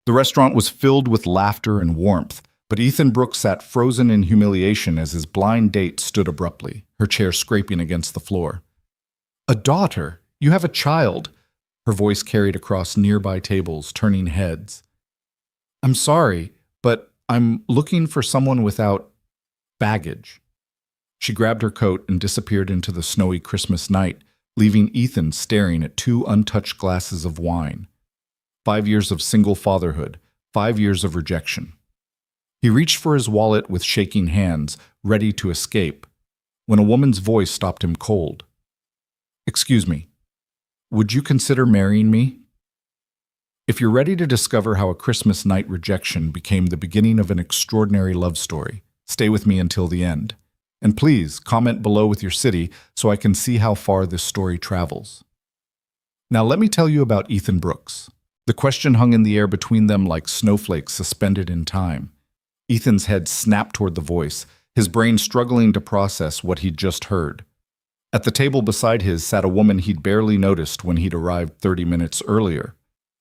The restaurant was filled with laughter and warmth, but Ethan Brooks sat frozen in humiliation as his blind date stood abruptly, her chair scraping against the floor. "A daughter! You have a child!" Her voice carried across nearby tables, turning heads. "I'm sorry, but I'm looking for someone without baggage." She grabbed her coat and disappeared into the snowy Christmas night, leaving Ethan staring at two untouched glasses of wine. 5 years of single fatherhood, 5 years of rejection. He reached for his wallet with shaking hands, ready to escape, when a woman's voice stopped him cold. "Excuse me, would you consider marrying me?" If you're ready to discover how a Christmas night rejection became the beginning of an extraordinary love story, stay with me until the end. And please, comment below with your city so I can see how far this story travels. Now let me tell you about Ethan Brooks. The question hung in the air between them like snowflakes suspended in time. Ethan's head snapped toward the voice, his brain struggling to process what he'd just heard. At the table beside his sat a woman he'd barely noticed when he'd arrived 30 minutes earlier.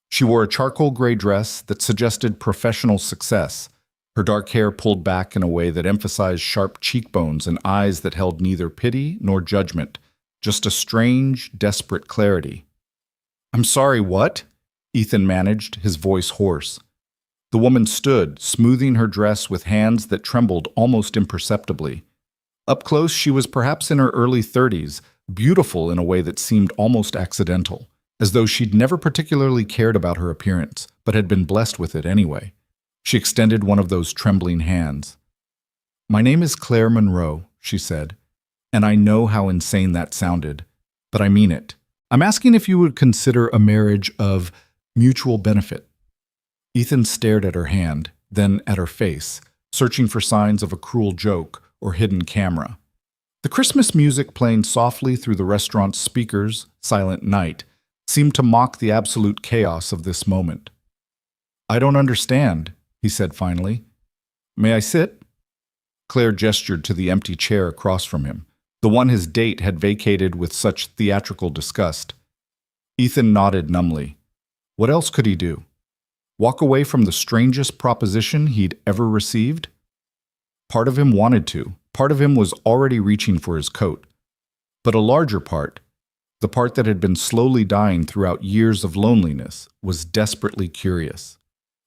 She wore a charcoal gray dress that suggested professional success, her dark hair pulled back in a way that emphasized sharp cheekbones and eyes that held neither pity nor judgment, just a strange, desperate clarity. "I'm sorry, what?" Ethan managed, his voice hoarse. The woman stood, smoothing her dress with hands that trembled almost imperceptibly. Up close, she was perhaps in her early 30s, beautiful in a way that seemed almost accidental, as though she'd never particularly cared about her appearance, but had been blessed with it anyway. She extended one of those trembling hands. "My name is Claire Monroe," she said, "and I know how insane that sounded, but I mean it. I'm asking if you would consider a marriage of mutual benefit." Ethan stared at her hand, then at her face, searching for signs of a cruel joke or hidden camera. The Christmas music playing softly through the restaurant's speakers, Silent Night, seemed to mock the absolute chaos of this moment. "I don't understand," he said finally. "May I sit?" Claire gestured to the empty chair across from him, the one his date had vacated with such theatrical disgust. Ethan nodded numbly. What else could he do? Walk away from the strangest proposition he'd ever received? Part of him wanted to. Part of him was already reaching for his coat. But a larger part, the part that had been slowly dying throughout years of loneliness, was desperately curious.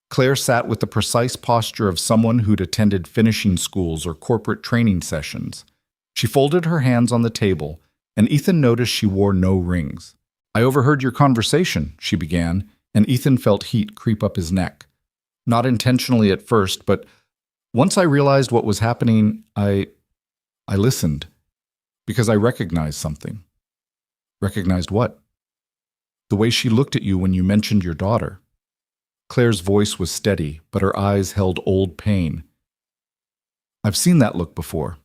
Claire sat with the precise posture of someone who'd attended finishing schools or corporate training sessions. She folded her hands on the table, and Ethan noticed she wore no rings. "I overheard your conversation," she began, and Ethan felt heat creep up his neck. Not intentionally at first, but once I realized what was happening, I listened, because I recognized something. Recognized what? The way she looked at you when you mentioned your daughter. Claire's voice was steady, but her eyes held old pain. "I've seen that look before.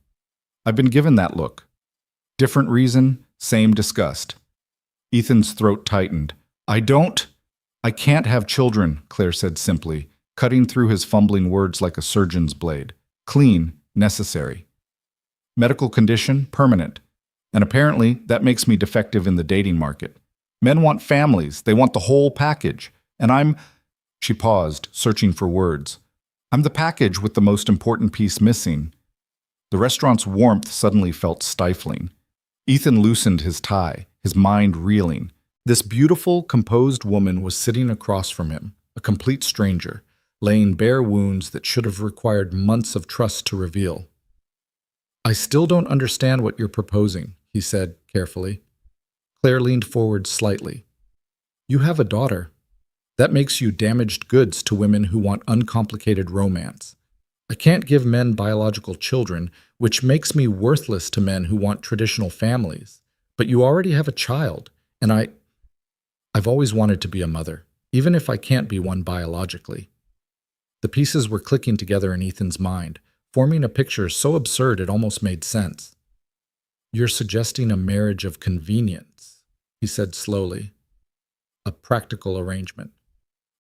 I've been given that look. Different reason, same disgust." Ethan's throat tightened. I can't have children," Claire said simply, cutting through his fumbling words like a surgeon's blade. "Clean, necessary. Medical condition, permanent. And apparently, that makes me defective in the dating market. Men want families, they want the whole package. And She paused, searching for words. "I'm the package with the most important piece missing." The restaurant's warmth suddenly felt stifling. Ethan loosened his tie, his mind reeling. This beautiful, composed woman was sitting across from him, a complete stranger, laying bare wounds that should have required months of trust to reveal. "I still don't understand what you're proposing," he said carefully. Claire leaned forward slightly. "You have a daughter. That makes you damaged goods to women who want uncomplicated romance. I can't give men biological children, which makes me worthless to men who want traditional families. But you already have a child, and I've always wanted to be a mother, even if I can't be one biologically." The pieces were clicking together in Ethan's mind, forming a picture so absurd it almost made sense. "You're suggesting a marriage of convenience," he said slowly. "A practical arrangement."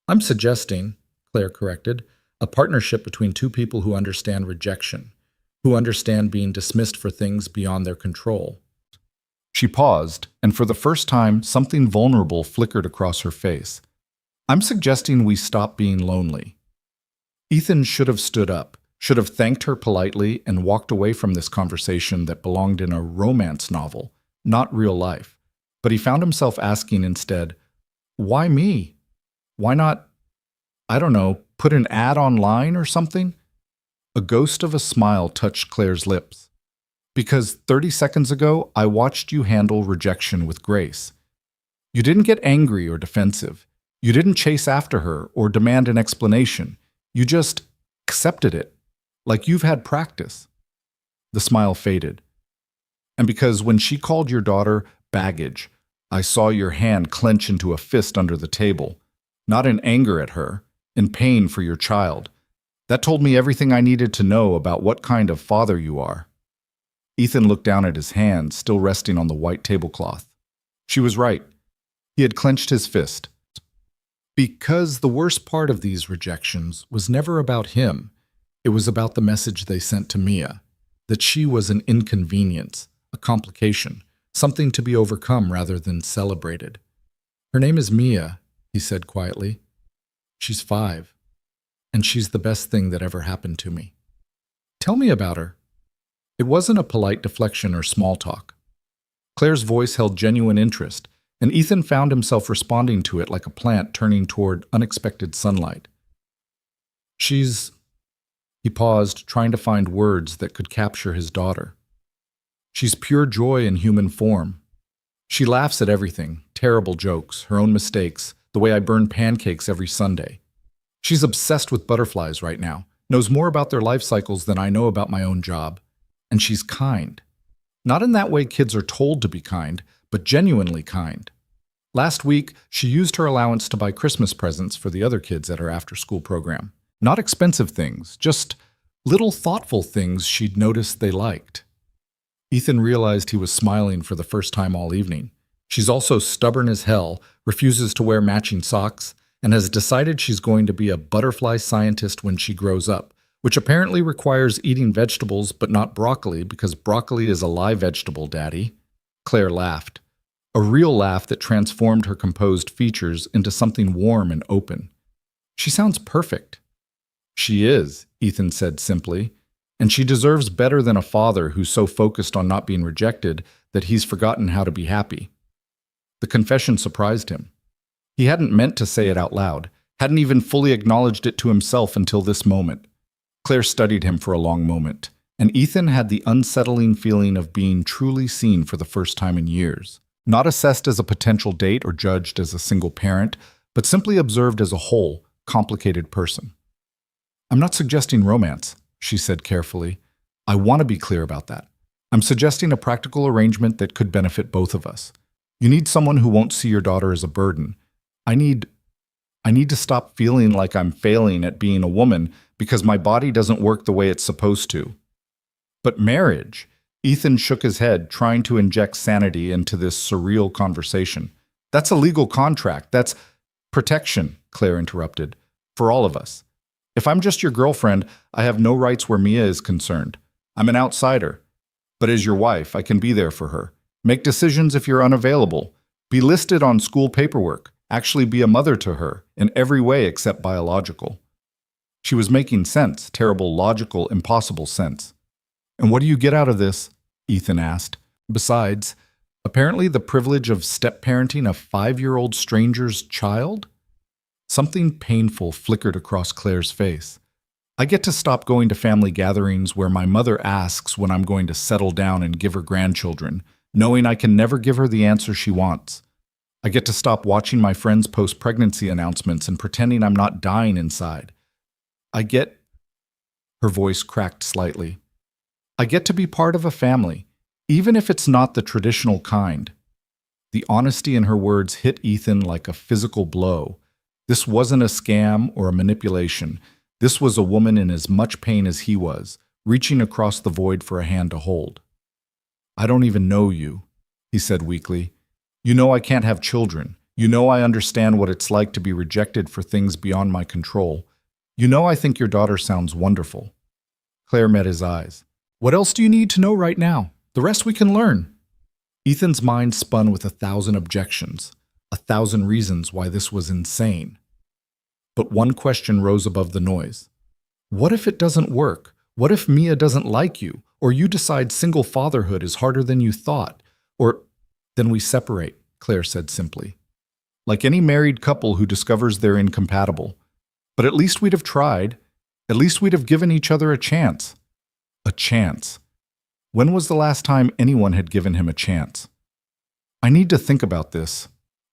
"I'm suggesting," Claire corrected, "a partnership between two people who understand rejection, who understand being dismissed for things beyond their control." She paused, and for the first time, something vulnerable flickered across her face. I'm suggesting we stop being lonely. Ethan should have stood up, should have thanked her politely, and walked away from this conversation that belonged in a romance novel, not real life. But he found himself asking instead, why me? Why not, I don't know, put an ad online or something? A ghost of a smile touched Claire's lips. Because 30 seconds ago, I watched you handle rejection with grace. You didn't get angry or defensive. You didn't chase after her or demand an explanation. You just accepted it, like you've had practice. The smile faded. And because when she called your daughter baggage, I saw your hand clench into a fist under the table, not in anger at her, in pain for your child. That told me everything I needed to know about what kind of father you are. Ethan looked down at his hand, still resting on the white tablecloth. She was right. He had clenched his fist. Because the worst part of these rejections was never about him. It was about the message they sent to Mia, that she was an inconvenience, a complication, something to be overcome rather than celebrated. Her name is Mia, he said quietly. She's 5, and she's the best thing that ever happened to me. Tell me about her. It wasn't a polite deflection or small talk. Claire's voice held genuine interest, and Ethan found himself responding to it like a plant turning toward unexpected sunlight. He paused, trying to find words that could capture his daughter. She's pure joy in human form. She laughs at everything, terrible jokes, her own mistakes, the way I burn pancakes every Sunday. She's obsessed with butterflies right now, knows more about their life cycles than I know about my own job. And she's kind. Not in that way kids are told to be kind, but genuinely kind. Last week, she used her allowance to buy Christmas presents for the other kids at her after-school program. Not expensive things, just little thoughtful things she'd noticed they liked. Ethan realized he was smiling for the first time all evening. She's also stubborn as hell, refuses to wear matching socks, and has decided she's going to be a butterfly scientist when she grows up, which apparently requires eating vegetables but not broccoli because broccoli is a live vegetable, Daddy. Claire laughed. A real laugh that transformed her composed features into something warm and open. She sounds perfect. She is, Ethan said simply, and she deserves better than a father who's so focused on not being rejected that he's forgotten how to be happy. The confession surprised him. He hadn't meant to say it out loud, hadn't even fully acknowledged it to himself until this moment. Claire studied him for a long moment, and Ethan had the unsettling feeling of being truly seen for the first time in years. Not assessed as a potential date or judged as a single parent, but simply observed as a whole, complicated person. I'm not suggesting romance, she said carefully. I want to be clear about that. I'm suggesting a practical arrangement that could benefit both of us. You need someone who won't see your daughter as a burden. I need to stop feeling like I'm failing at being a woman because my body doesn't work the way it's supposed to. But marriage, Ethan shook his head, trying to inject sanity into this surreal conversation. That's a legal contract. That's protection, Claire interrupted, for all of us. If I'm just your girlfriend, I have no rights where Mia is concerned. I'm an outsider. But as your wife, I can be there for her. Make decisions if you're unavailable. Be listed on school paperwork. Actually be a mother to her, in every way except biological. She was making sense, terrible, logical, impossible sense. And what do you get out of this? Ethan asked. Besides, apparently the privilege of step-parenting a 5-year-old stranger's child? Something painful flickered across Claire's face. I get to stop going to family gatherings where my mother asks when I'm going to settle down and give her grandchildren, knowing I can never give her the answer she wants. I get to stop watching my friends post pregnancy announcements and pretending I'm not dying inside. Her voice cracked slightly. I get to be part of a family, even if it's not the traditional kind. The honesty in her words hit Ethan like a physical blow. This wasn't a scam or a manipulation. This was a woman in as much pain as he was, reaching across the void for a hand to hold. I don't even know you, he said weakly. You know I can't have children. You know I understand what it's like to be rejected for things beyond my control. You know I think your daughter sounds wonderful. Claire met his eyes. What else do you need to know right now? The rest we can learn. Ethan's mind spun with 1,000 objections, 1,000 reasons why this was insane. But one question rose above the noise. What if it doesn't work? What if Mia doesn't like you? Or you decide single fatherhood is harder than you thought? Or then we separate, Claire said simply. Like any married couple who discovers they're incompatible. But at least we'd have tried. At least we'd have given each other a chance. A chance. When was the last time anyone had given him a chance? I need to think about this,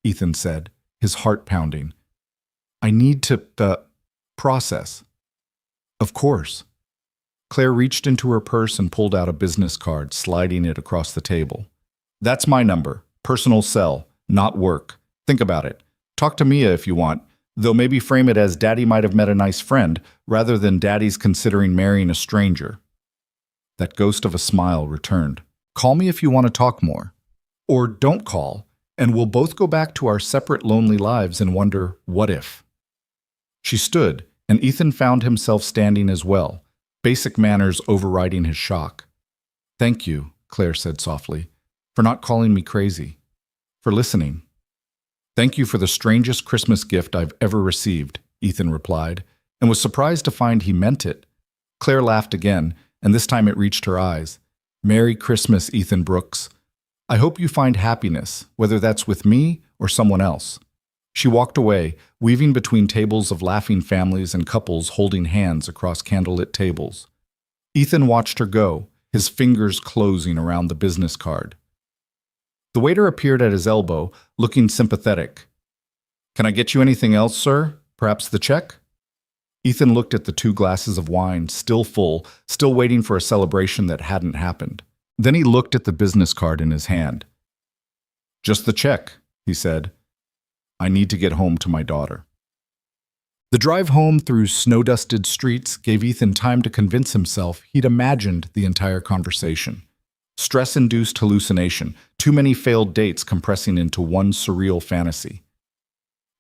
Ethan said, his heart pounding. I need to process. Of course. Claire reached into her purse and pulled out a business card, sliding it across the table. That's my number. Personal cell, not work. Think about it. Talk to Mia if you want, though maybe frame it as Daddy might have met a nice friend, rather than Daddy's considering marrying a stranger. That ghost of a smile returned. Call me if you want to talk more. Or don't call, and we'll both go back to our separate lonely lives and wonder, what if? She stood, and Ethan found himself standing as well, basic manners overriding his shock. Thank you, Claire said softly, for not calling me crazy, for listening. Thank you for the strangest Christmas gift I've ever received, Ethan replied, and was surprised to find he meant it. Claire laughed again, and this time it reached her eyes. Merry Christmas, Ethan Brooks. I hope you find happiness, whether that's with me or someone else. She walked away, weaving between tables of laughing families and couples holding hands across candlelit tables. Ethan watched her go, his fingers closing around the business card. The waiter appeared at his elbow, looking sympathetic. Can I get you anything else, sir? Perhaps the check? Ethan looked at the 2 glasses of wine, still full, still waiting for a celebration that hadn't happened. Then he looked at the business card in his hand. Just the check, he said. I need to get home to my daughter. The drive home through snow-dusted streets gave Ethan time to convince himself he'd imagined the entire conversation. Stress-induced hallucination, too many failed dates compressing into one surreal fantasy.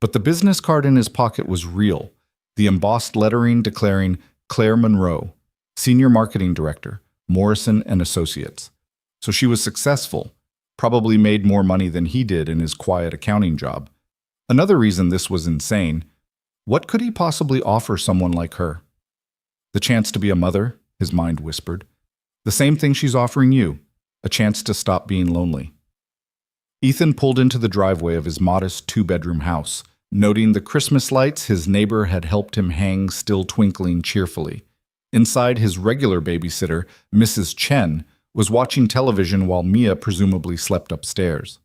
But the business card in his pocket was real, the embossed lettering declaring Claire Monroe, Senior Marketing Director, Morrison and Associates. So she was successful, probably made more money than he did in his quiet accounting job. Another reason this was insane, what could he possibly offer someone like her? The chance to be a mother, his mind whispered. The same thing she's offering you, a chance to stop being lonely. Ethan pulled into the driveway of his modest 2-bedroom house, noting the Christmas lights his neighbor had helped him hang still twinkling cheerfully. Inside, his regular babysitter, Mrs. Chen, was watching television while Mia presumably slept upstairs.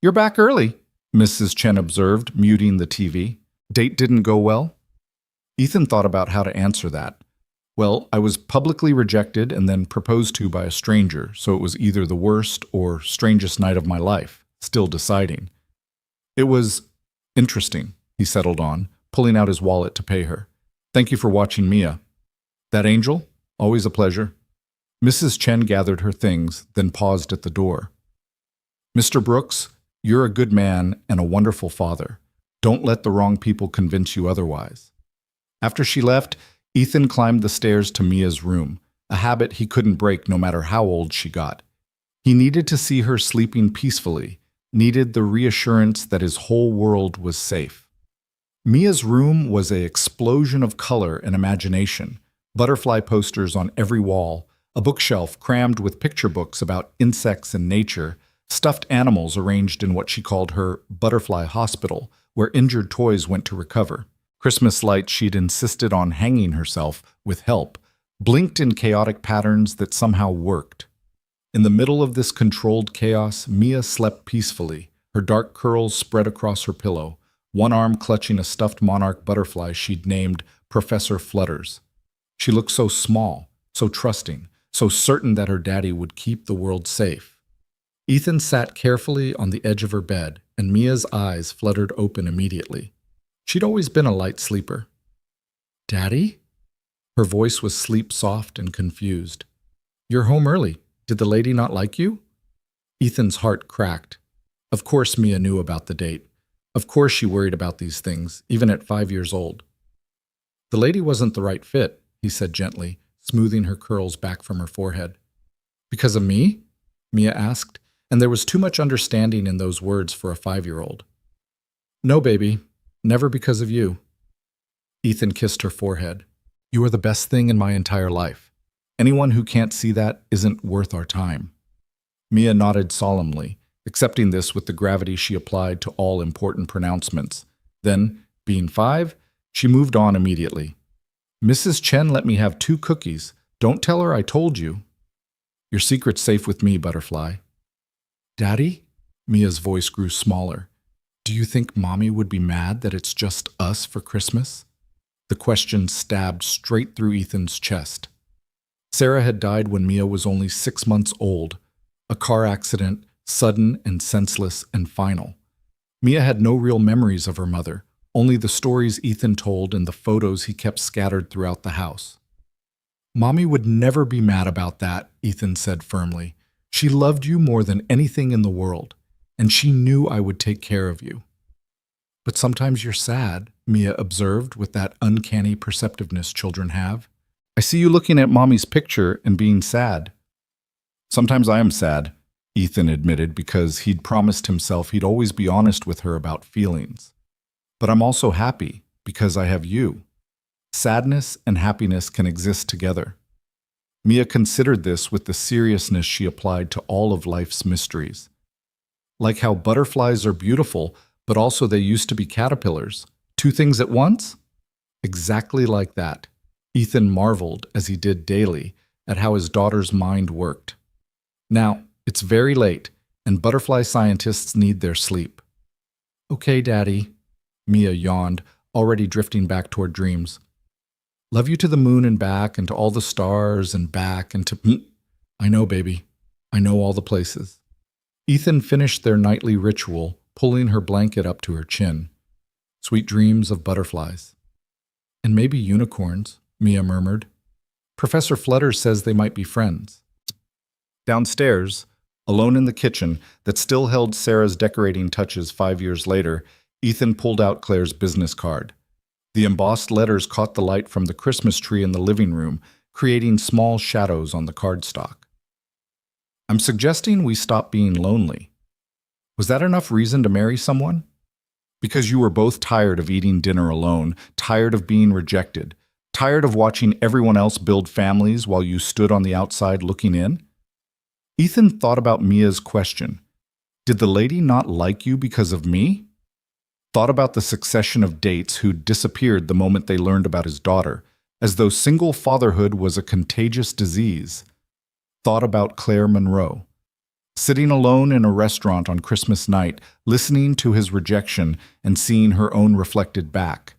You're back early, Mrs. Chen observed, muting the TV. Date didn't go well? Ethan thought about how to answer that. Well, I was publicly rejected and then proposed to by a stranger, so it was either the worst or strangest night of my life, still deciding. It was interesting, he settled on, pulling out his wallet to pay her. Thank you for watching Mia. That angel? Always a pleasure. Mrs. Chen gathered her things, then paused at the door. Mr. Brooks, you're a good man and a wonderful father. Don't let the wrong people convince you otherwise. After she left, Ethan climbed the stairs to Mia's room, a habit he couldn't break no matter how old she got. He needed to see her sleeping peacefully, needed the reassurance that his whole world was safe. Mia's room was an explosion of color and imagination, butterfly posters on every wall, a bookshelf crammed with picture books about insects and nature, stuffed animals arranged in what she called her butterfly hospital, where injured toys went to recover. Christmas lights she'd insisted on hanging herself with help, blinked in chaotic patterns that somehow worked. In the middle of this controlled chaos, Mia slept peacefully, her dark curls spread across her pillow, one arm clutching a stuffed monarch butterfly she'd named Professor Flutters. She looked so small, so trusting, so certain that her daddy would keep the world safe. Ethan sat carefully on the edge of her bed, and Mia's eyes fluttered open immediately. She'd always been a light sleeper. Daddy? Her voice was sleep-soft and confused. You're home early. Did the lady not like you? Ethan's heart cracked. Of course Mia knew about the date. Of course she worried about these things, even at 5 years old. The lady wasn't the right fit, he said gently, smoothing her curls back from her forehead. Because of me? Mia asked, and there was too much understanding in those words for a 5-year-old. No, baby. Never because of you. Ethan kissed her forehead. You are the best thing in my entire life. Anyone who can't see that isn't worth our time. Mia nodded solemnly, accepting this with the gravity she applied to all important pronouncements. Then, being 5, she moved on immediately. Mrs. Chen let me have 2 cookies. Don't tell her I told you. Your secret's safe with me, Butterfly. Daddy? Mia's voice grew smaller. Do you think Mommy would be mad that it's just us for Christmas? The question stabbed straight through Ethan's chest. Sarah had died when Mia was only 6 months old. A car accident, sudden and senseless and final. Mia had no real memories of her mother, only the stories Ethan told and the photos he kept scattered throughout the house. Mommy would never be mad about that, Ethan said firmly. She loved you more than anything in the world, and she knew I would take care of you. But sometimes you're sad, Mia observed with that uncanny perceptiveness children have. I see you looking at Mommy's picture and being sad. Sometimes I am sad, Ethan admitted, because he'd promised himself he'd always be honest with her about feelings. But I'm also happy because I have you. Sadness and happiness can exist together. Mia considered this with the seriousness she applied to all of life's mysteries. Like how butterflies are beautiful, but also they used to be caterpillars. 2 things at once? Exactly like that. Ethan marveled, as he did daily, at how his daughter's mind worked. Now, it's very late, and butterfly scientists need their sleep. Okay, Daddy. Mia yawned, already drifting back toward dreams. Love you to the moon and back, and to all the stars and back, and to... I know, baby. I know all the places. Ethan finished their nightly ritual, pulling her blanket up to her chin. Sweet dreams of butterflies. And maybe unicorns, Mia murmured. Professor Flutters says they might be friends. Downstairs, alone in the kitchen that still held Sarah's decorating touches 5 years later, Ethan pulled out Claire's business card. The embossed letters caught the light from the Christmas tree in the living room, creating small shadows on the cardstock. I'm suggesting we stop being lonely. Was that enough reason to marry someone? Because you were both tired of eating dinner alone, tired of being rejected, tired of watching everyone else build families while you stood on the outside looking in? Ethan thought about Mia's question. Did the lady not like you because of me? Thought about the succession of dates who'd disappeared the moment they learned about his daughter, as though single fatherhood was a contagious disease. Thought about Claire Monroe. Sitting alone in a restaurant on Christmas night, listening to his rejection and seeing her own reflected back.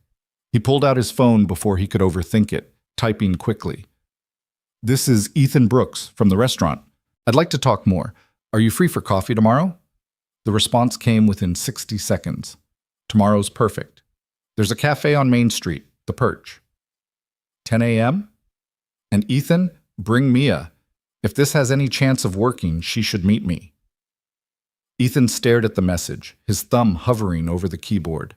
He pulled out his phone before he could overthink it, typing quickly. This is Ethan Brooks from the restaurant. I'd like to talk more. Are you free for coffee tomorrow? The response came within 60 seconds. Tomorrow's perfect. There's a cafe on Main Street, The Perch. 10 a.m.? And Ethan, bring Mia. If this has any chance of working, she should meet me. Ethan stared at the message, his thumb hovering over the keyboard.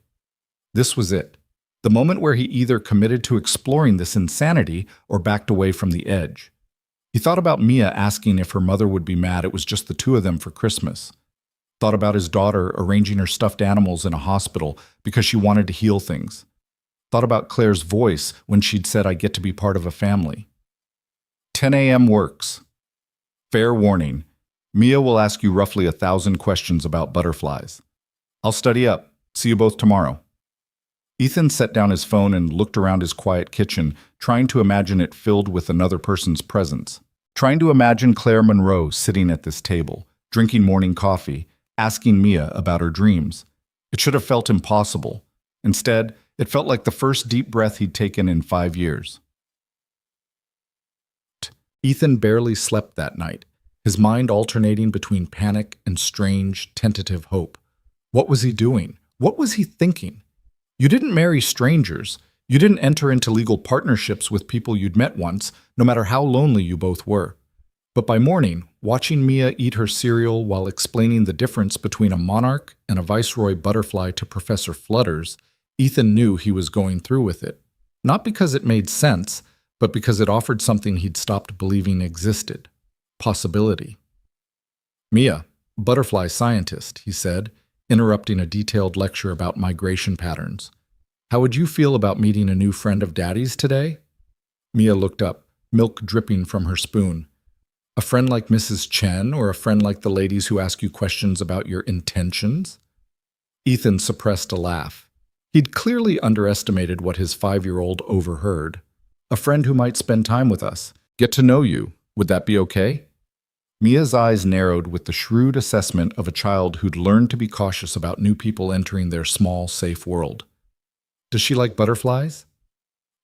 This was it. The moment where he either committed to exploring this insanity or backed away from the edge. He thought about Mia asking if her mother would be mad it was just the 2 of them for Christmas. Thought about his daughter arranging her stuffed animals in a hospital because she wanted to heal things. Thought about Claire's voice when she'd said, I get to be part of a family. 10 a.m. works. Fair warning. Mia will ask you roughly 1,000 questions about butterflies. I'll study up. See you both tomorrow. Ethan set down his phone and looked around his quiet kitchen, trying to imagine it filled with another person's presence. Trying to imagine Claire Monroe sitting at this table, drinking morning coffee, asking Mia about her dreams. It should have felt impossible. Instead, it felt like the first deep breath he'd taken in 5 years. Ethan barely slept that night, his mind alternating between panic and strange, tentative hope. What was he doing? What was he thinking? You didn't marry strangers. You didn't enter into legal partnerships with people you'd met once, no matter how lonely you both were. But by morning, watching Mia eat her cereal while explaining the difference between a monarch and a viceroy butterfly to Professor Flutters, Ethan knew he was going through with it. Not because it made sense, but because it offered something he'd stopped believing existed. Possibility. Mia, butterfly scientist, he said, interrupting a detailed lecture about migration patterns. How would you feel about meeting a new friend of Daddy's today? Mia looked up, milk dripping from her spoon. A friend like Mrs. Chen or a friend like the ladies who ask you questions about your intentions? Ethan suppressed a laugh. He'd clearly underestimated what his 5-year-old overheard. A friend who might spend time with us, get to know you. Would that be okay? Mia's eyes narrowed with the shrewd assessment of a child who'd learned to be cautious about new people entering their small, safe world. Does she like butterflies?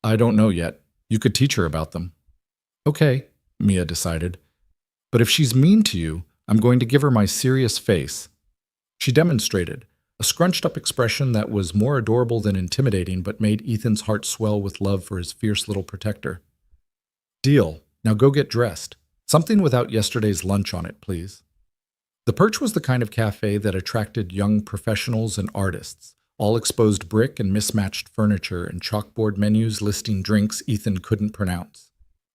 I don't know yet. You could teach her about them. Okay, Mia decided. But if she's mean to you, I'm going to give her my serious face. She demonstrated, a scrunched-up expression that was more adorable than intimidating but made Ethan's heart swell with love for his fierce little protector. Deal. Now go get dressed. Something without yesterday's lunch on it, please. The Perch was the kind of cafe that attracted young professionals and artists, all exposed brick and mismatched furniture and chalkboard menus listing drinks Ethan couldn't pronounce.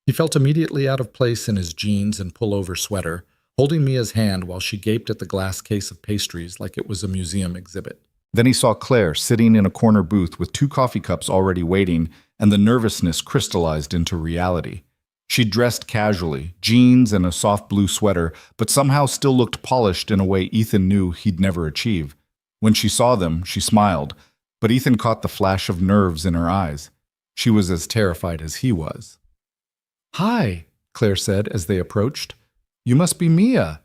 He felt immediately out of place in his jeans and pullover sweater, holding Mia's hand while she gaped at the glass case of pastries like it was a museum exhibit. Then he saw Claire sitting in a corner booth with 2 coffee cups already waiting, and the nervousness crystallized into reality. She dressed casually, jeans and a soft blue sweater, but somehow still looked polished in a way Ethan knew he'd never achieve. When she saw them, she smiled, but Ethan caught the flash of nerves in her eyes. She was as terrified as he was. Hi, Claire said as they approached. You must be Mia.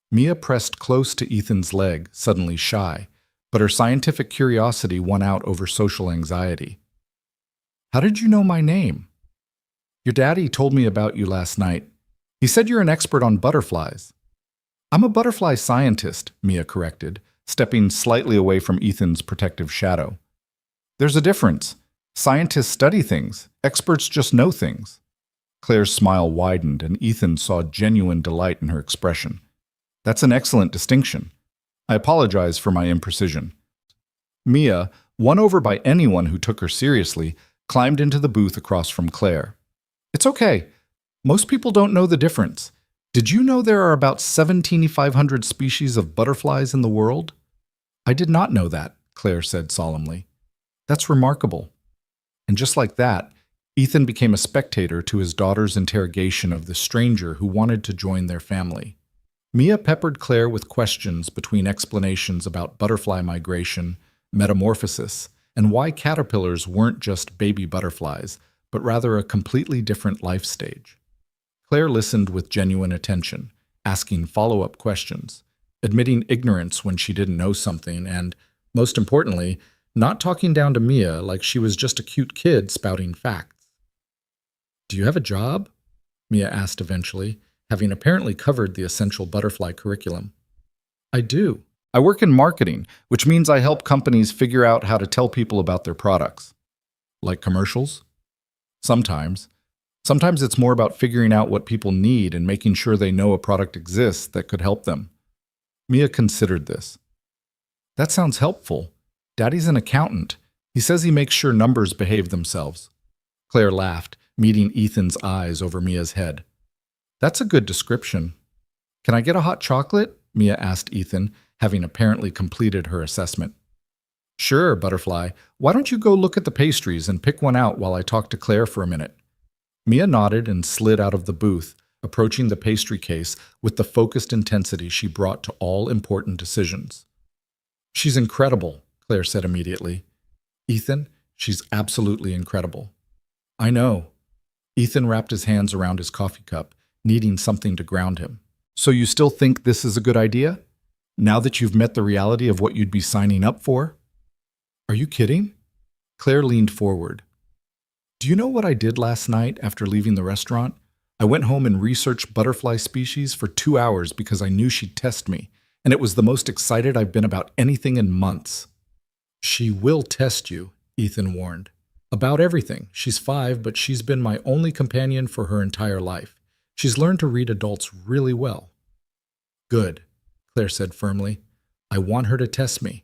Mia pressed close to Ethan's leg, suddenly shy, but her scientific curiosity won out over social anxiety. How did you know my name? Your daddy told me about you last night. He said you're an expert on butterflies. I'm a butterfly scientist, Mia corrected, stepping slightly away from Ethan's protective shadow. There's a difference. Scientists study things. Experts just know things. Claire's smile widened, and Ethan saw genuine delight in her expression. That's an excellent distinction. I apologize for my imprecision. Mia, won over by anyone who took her seriously, climbed into the booth across from Claire. It's okay. Most people don't know the difference. Did you know there are about 17,500 species of butterflies in the world? I did not know that, Claire said solemnly. That's remarkable. And just like that, Ethan became a spectator to his daughter's interrogation of the stranger who wanted to join their family. Mia peppered Claire with questions between explanations about butterfly migration, metamorphosis, and why caterpillars weren't just baby butterflies, but rather a completely different life stage. Claire listened with genuine attention, asking follow-up questions, admitting ignorance when she didn't know something, and, most importantly, not talking down to Mia like she was just a cute kid spouting facts. Do you have a job? Mia asked eventually, having apparently covered the essential butterfly curriculum. I do. I work in marketing, which means I help companies figure out how to tell people about their products. Like commercials? Sometimes. Sometimes it's more about figuring out what people need and making sure they know a product exists that could help them. Mia considered this. That sounds helpful. Daddy's an accountant. He says he makes sure numbers behave themselves. Claire laughed, meeting Ethan's eyes over Mia's head. That's a good description. Can I get a hot chocolate? Mia asked Ethan, having apparently completed her assessment. Sure, Butterfly. Why don't you go look at the pastries and pick one out while I talk to Claire for a minute? Mia nodded and slid out of the booth, approaching the pastry case with the focused intensity she brought to all important decisions. She's incredible, Claire said immediately. Ethan, she's absolutely incredible. I know. Ethan wrapped his hands around his coffee cup, needing something to ground him. So you still think this is a good idea? Now that you've met the reality of what you'd be signing up for? Are you kidding? Claire leaned forward. Do you know what I did last night after leaving the restaurant? I went home and researched butterfly species for 2 hours because I knew she'd test me, and it was the most excited I've been about anything in months. She will test you, Ethan warned. About everything. She's 5, but she's been my only companion for her entire life. She's learned to read adults really well. Good, Claire said firmly. I want her to test me.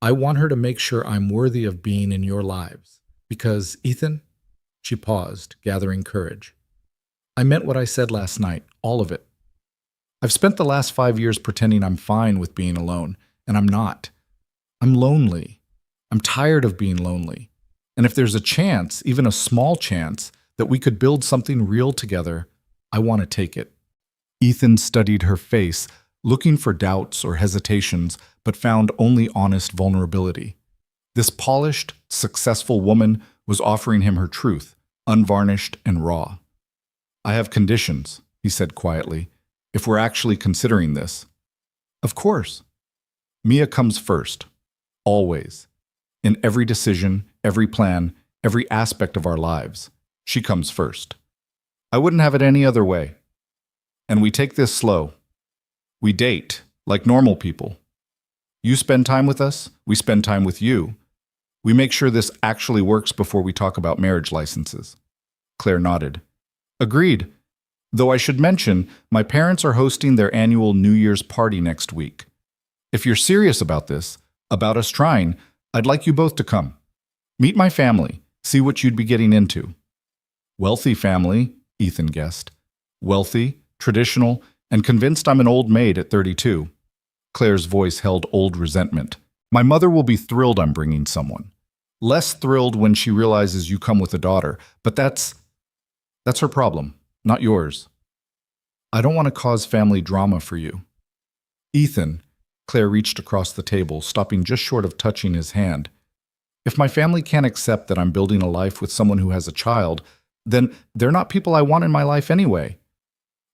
I want her to make sure I'm worthy of being in your lives. Because, Ethan, she paused, gathering courage. I meant what I said last night, all of it. I've spent the last 5 years pretending I'm fine with being alone, and I'm not. I'm lonely. I'm tired of being lonely. And if there's a chance, even a small chance, that we could build something real together, I want to take it. Ethan studied her face, looking for doubts or hesitations, but found only honest vulnerability. This polished, successful woman was offering him her truth, unvarnished and raw. I have conditions, he said quietly, if we're actually considering this. Of course. Mia comes first. Always. In every decision, every plan, every aspect of our lives, she comes first. I wouldn't have it any other way. And we take this slow. We date, like normal people. You spend time with us, we spend time with you. We make sure this actually works before we talk about marriage licenses. Claire nodded. Agreed. Though I should mention, my parents are hosting their annual New Year's party next week. If you're serious about this, about us trying, I'd like you both to come. Meet my family, see what you'd be getting into. Wealthy family, Ethan guessed. Wealthy, traditional, and convinced I'm an old maid at 32. Claire's voice held old resentment. My mother will be thrilled I'm bringing someone. Less thrilled when she realizes you come with a daughter, but that's her problem, not yours. I don't want to cause family drama for you. Ethan, Claire reached across the table, stopping just short of touching his hand. If my family can't accept that I'm building a life with someone who has a child, then they're not people I want in my life anyway.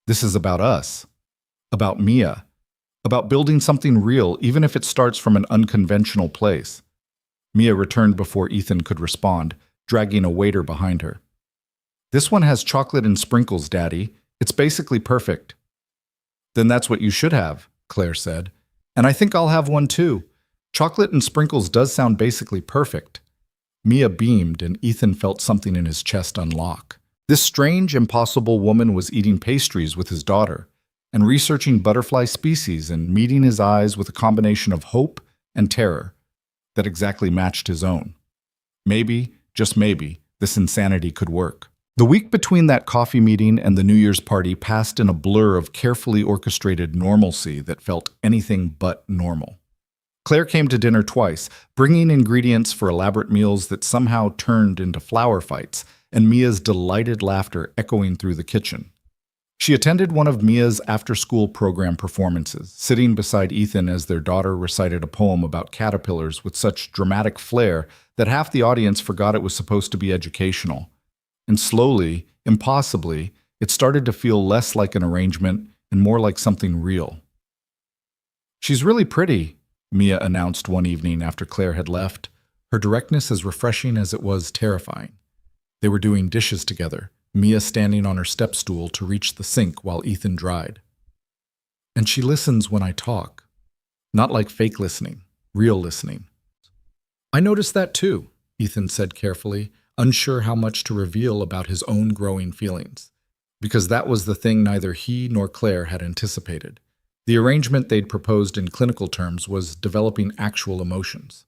This is about us, about Mia, about building something real, even if it starts from an unconventional place. Mia returned before Ethan could respond, dragging a waiter behind her. This one has chocolate and sprinkles, Daddy. It's basically perfect. Then that's what you should have, Claire said. And I think I'll have one too. Chocolate and sprinkles does sound basically perfect. Mia beamed, and Ethan felt something in his chest unlock. This strange, impossible woman was eating pastries with his daughter, and researching butterfly species and meeting his eyes with a combination of hope and terror that exactly matched his own. Maybe, just maybe, this insanity could work. The week between that coffee meeting and the New Year's party passed in a blur of carefully orchestrated normalcy that felt anything but normal. Claire came to dinner twice, bringing ingredients for elaborate meals that somehow turned into flower fights, and Mia's delighted laughter echoing through the kitchen. She attended one of Mia's after-school program performances, sitting beside Ethan as their daughter recited a poem about caterpillars with such dramatic flair that half the audience forgot it was supposed to be educational. And slowly, impossibly, it started to feel less like an arrangement and more like something real. She's really pretty, Mia announced one evening after Claire had left, her directness as refreshing as it was terrifying. They were doing dishes together, Mia standing on her step stool to reach the sink while Ethan dried. And she listens when I talk. Not like fake listening, real listening. I noticed that too, Ethan said carefully, unsure how much to reveal about his own growing feelings, because that was the thing neither he nor Claire had anticipated. The arrangement they'd proposed in clinical terms was developing actual emotions.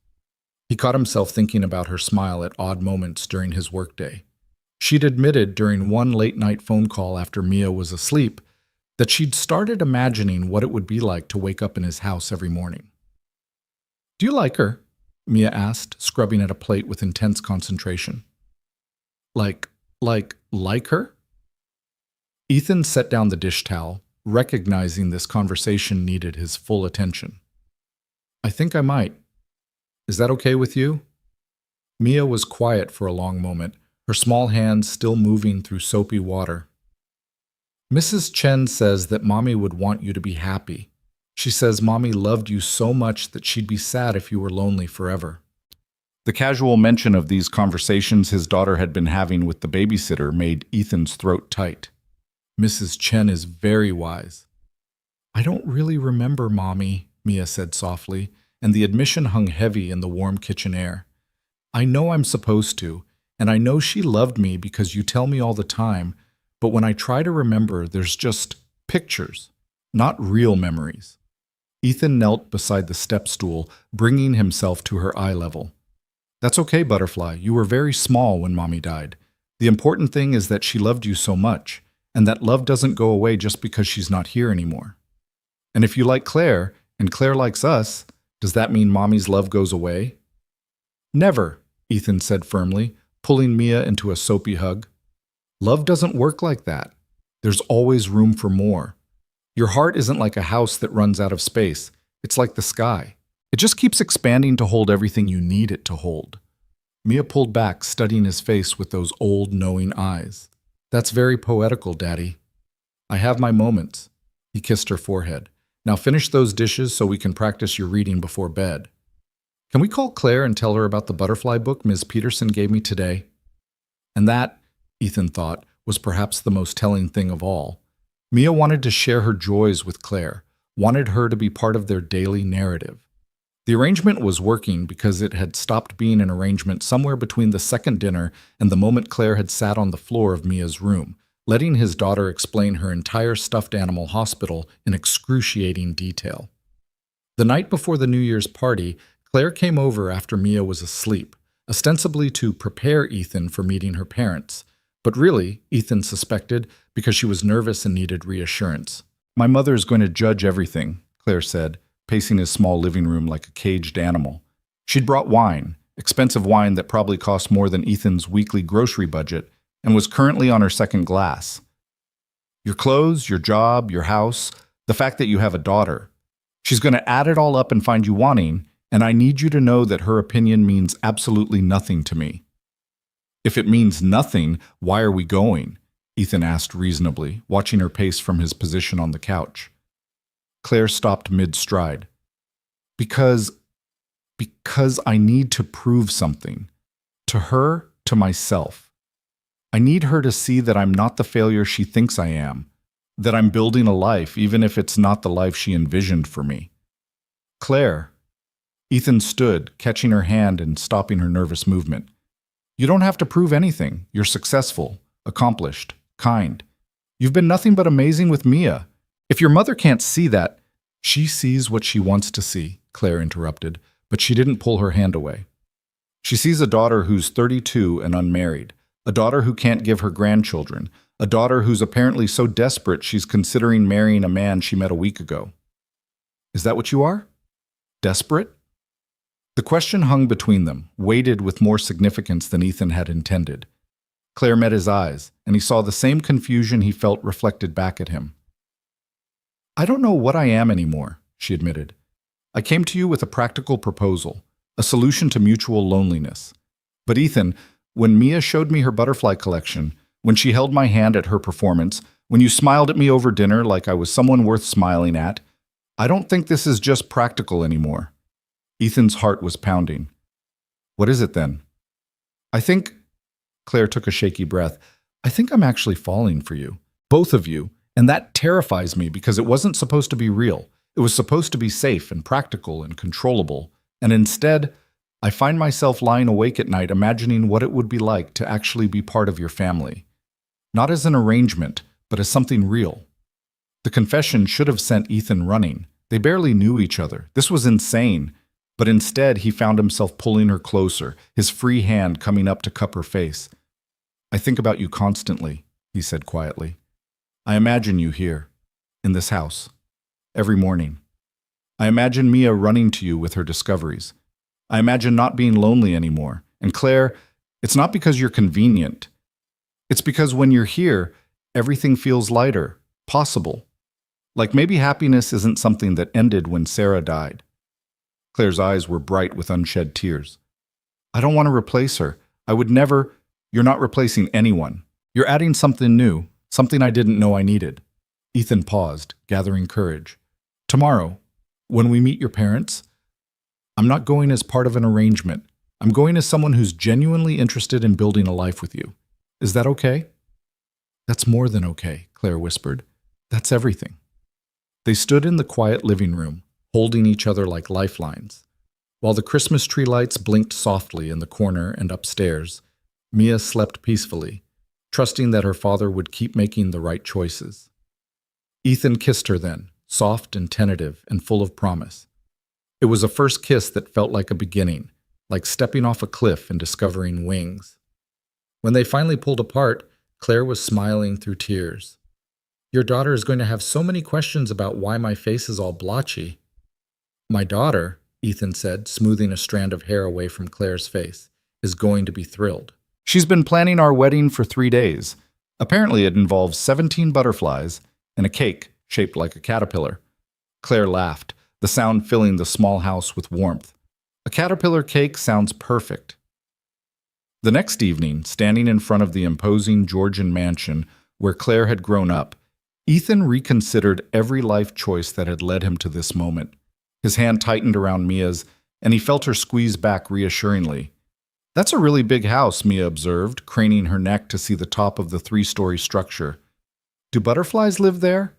He caught himself thinking about her smile at odd moments during his workday. She'd admitted during one late-night phone call after Mia was asleep that she'd started imagining what it would be like to wake up in his house every morning. "Do you like her?" Mia asked, scrubbing at a plate with intense concentration. Like her? Ethan set down the dish towel, recognizing this conversation needed his full attention. "I think I might. Is that okay with you?" Mia was quiet for a long moment, her small hands still moving through soapy water. "Mrs. Chen says that Mommy would want you to be happy. She says Mommy loved you so much that she'd be sad if you were lonely forever." The casual mention of these conversations his daughter had been having with the babysitter made Ethan's throat tight. "Mrs. Chen is very wise." "I don't really remember, Mommy," Mia said softly, and the admission hung heavy in the warm kitchen air. "I know I'm supposed to, and I know she loved me because you tell me all the time, but when I try to remember, there's just pictures, not real memories." Ethan knelt beside the step stool, bringing himself to her eye level. "That's okay, Butterfly. You were very small when Mommy died. The important thing is that she loved you so much, and that love doesn't go away just because she's not here anymore. And if you like Claire, and Claire likes us, does that mean Mommy's love goes away?" "Never," Ethan said firmly, pulling Mia into a soapy hug. Love doesn't work like that. There's always room for more. Your heart isn't like a house that runs out of space. It's like the sky. It just keeps expanding to hold everything you need it to hold. Mia pulled back, studying his face with those old, knowing eyes. That's very poetical, Daddy. I have my moments. He kissed her forehead. Now finish those dishes so we can practice your reading before bed. Can we call Claire and tell her about the butterfly book Ms. Peterson gave me today? And that, Ethan thought, was perhaps the most telling thing of all. Mia wanted to share her joys with Claire, wanted her to be part of their daily narrative. The arrangement was working because it had stopped being an arrangement somewhere between the second dinner and the moment Claire had sat on the floor of Mia's room, letting his daughter explain her entire stuffed animal hospital in excruciating detail. The night before the New Year's party, Claire came over after Mia was asleep, ostensibly to prepare Ethan for meeting her parents. But really, Ethan suspected, because she was nervous and needed reassurance. My mother is going to judge everything, Claire said, pacing his small living room like a caged animal. She'd brought wine, expensive wine that probably cost more than Ethan's weekly grocery budget, and was currently on her second glass. Your clothes, your job, your house, the fact that you have a daughter. She's going to add it all up and find you wanting, and I need you to know that her opinion means absolutely nothing to me. If it means nothing, why are we going? Ethan asked reasonably, watching her pace from his position on the couch. Claire stopped mid-stride. Because I need to prove something. To her, to myself. I need her to see that I'm not the failure she thinks I am, that I'm building a life even if it's not the life she envisioned for me. Claire. Ethan stood, catching her hand and stopping her nervous movement. You don't have to prove anything. You're successful, accomplished, kind. You've been nothing but amazing with Mia. If your mother can't see that, she sees what she wants to see, Claire interrupted, but she didn't pull her hand away. She sees a daughter who's 32 and unmarried, a daughter who can't give her grandchildren, a daughter who's apparently so desperate she's considering marrying a man she met a week ago. Is that what you are? Desperate? The question hung between them, weighted with more significance than Ethan had intended. Claire met his eyes, and he saw the same confusion he felt reflected back at him. I don't know what I am anymore, she admitted. I came to you with a practical proposal, a solution to mutual loneliness. But Ethan, when Mia showed me her butterfly collection, when she held my hand at her performance, when you smiled at me over dinner like I was someone worth smiling at, I don't think this is just practical anymore. Ethan's heart was pounding. What is it then? I think, Claire took a shaky breath, I think I'm actually falling for you. Both of you. And that terrifies me because it wasn't supposed to be real. It was supposed to be safe and practical and controllable. And instead, I find myself lying awake at night imagining what it would be like to actually be part of your family. Not as an arrangement, but as something real. The confession should have sent Ethan running. They barely knew each other. This was insane. But instead, he found himself pulling her closer, his free hand coming up to cup her face. I think about you constantly, he said quietly. I imagine you here, in this house, every morning. I imagine Mia running to you with her discoveries. I imagine not being lonely anymore. And Claire, it's not because you're convenient. It's because when you're here, everything feels lighter, possible. Like maybe happiness isn't something that ended when Sarah died. Claire's eyes were bright with unshed tears. I don't want to replace her. I would never. You're not replacing anyone. You're adding something new, something I didn't know I needed. Ethan paused, gathering courage. Tomorrow, when we meet your parents, I'm not going as part of an arrangement. I'm going as someone who's genuinely interested in building a life with you. Is that okay? That's more than okay, Claire whispered. That's everything. They stood in the quiet living room, holding each other like lifelines. While the Christmas tree lights blinked softly in the corner and upstairs, Mia slept peacefully, trusting that her father would keep making the right choices. Ethan kissed her then, soft and tentative and full of promise. It was a first kiss that felt like a beginning, like stepping off a cliff and discovering wings. When they finally pulled apart, Claire was smiling through tears. Your daughter is going to have so many questions about why my face is all blotchy. My daughter, Ethan said, smoothing a strand of hair away from Claire's face, is going to be thrilled. She's been planning our wedding for 3 days. Apparently it involves 17 butterflies and a cake shaped like a caterpillar. Claire laughed, the sound filling the small house with warmth. A caterpillar cake sounds perfect. The next evening, standing in front of the imposing Georgian mansion where Claire had grown up, Ethan reconsidered every life choice that had led him to this moment. His hand tightened around Mia's, and he felt her squeeze back reassuringly. "That's a really big house," Mia observed, craning her neck to see the top of the 3-story structure. "Do butterflies live there?"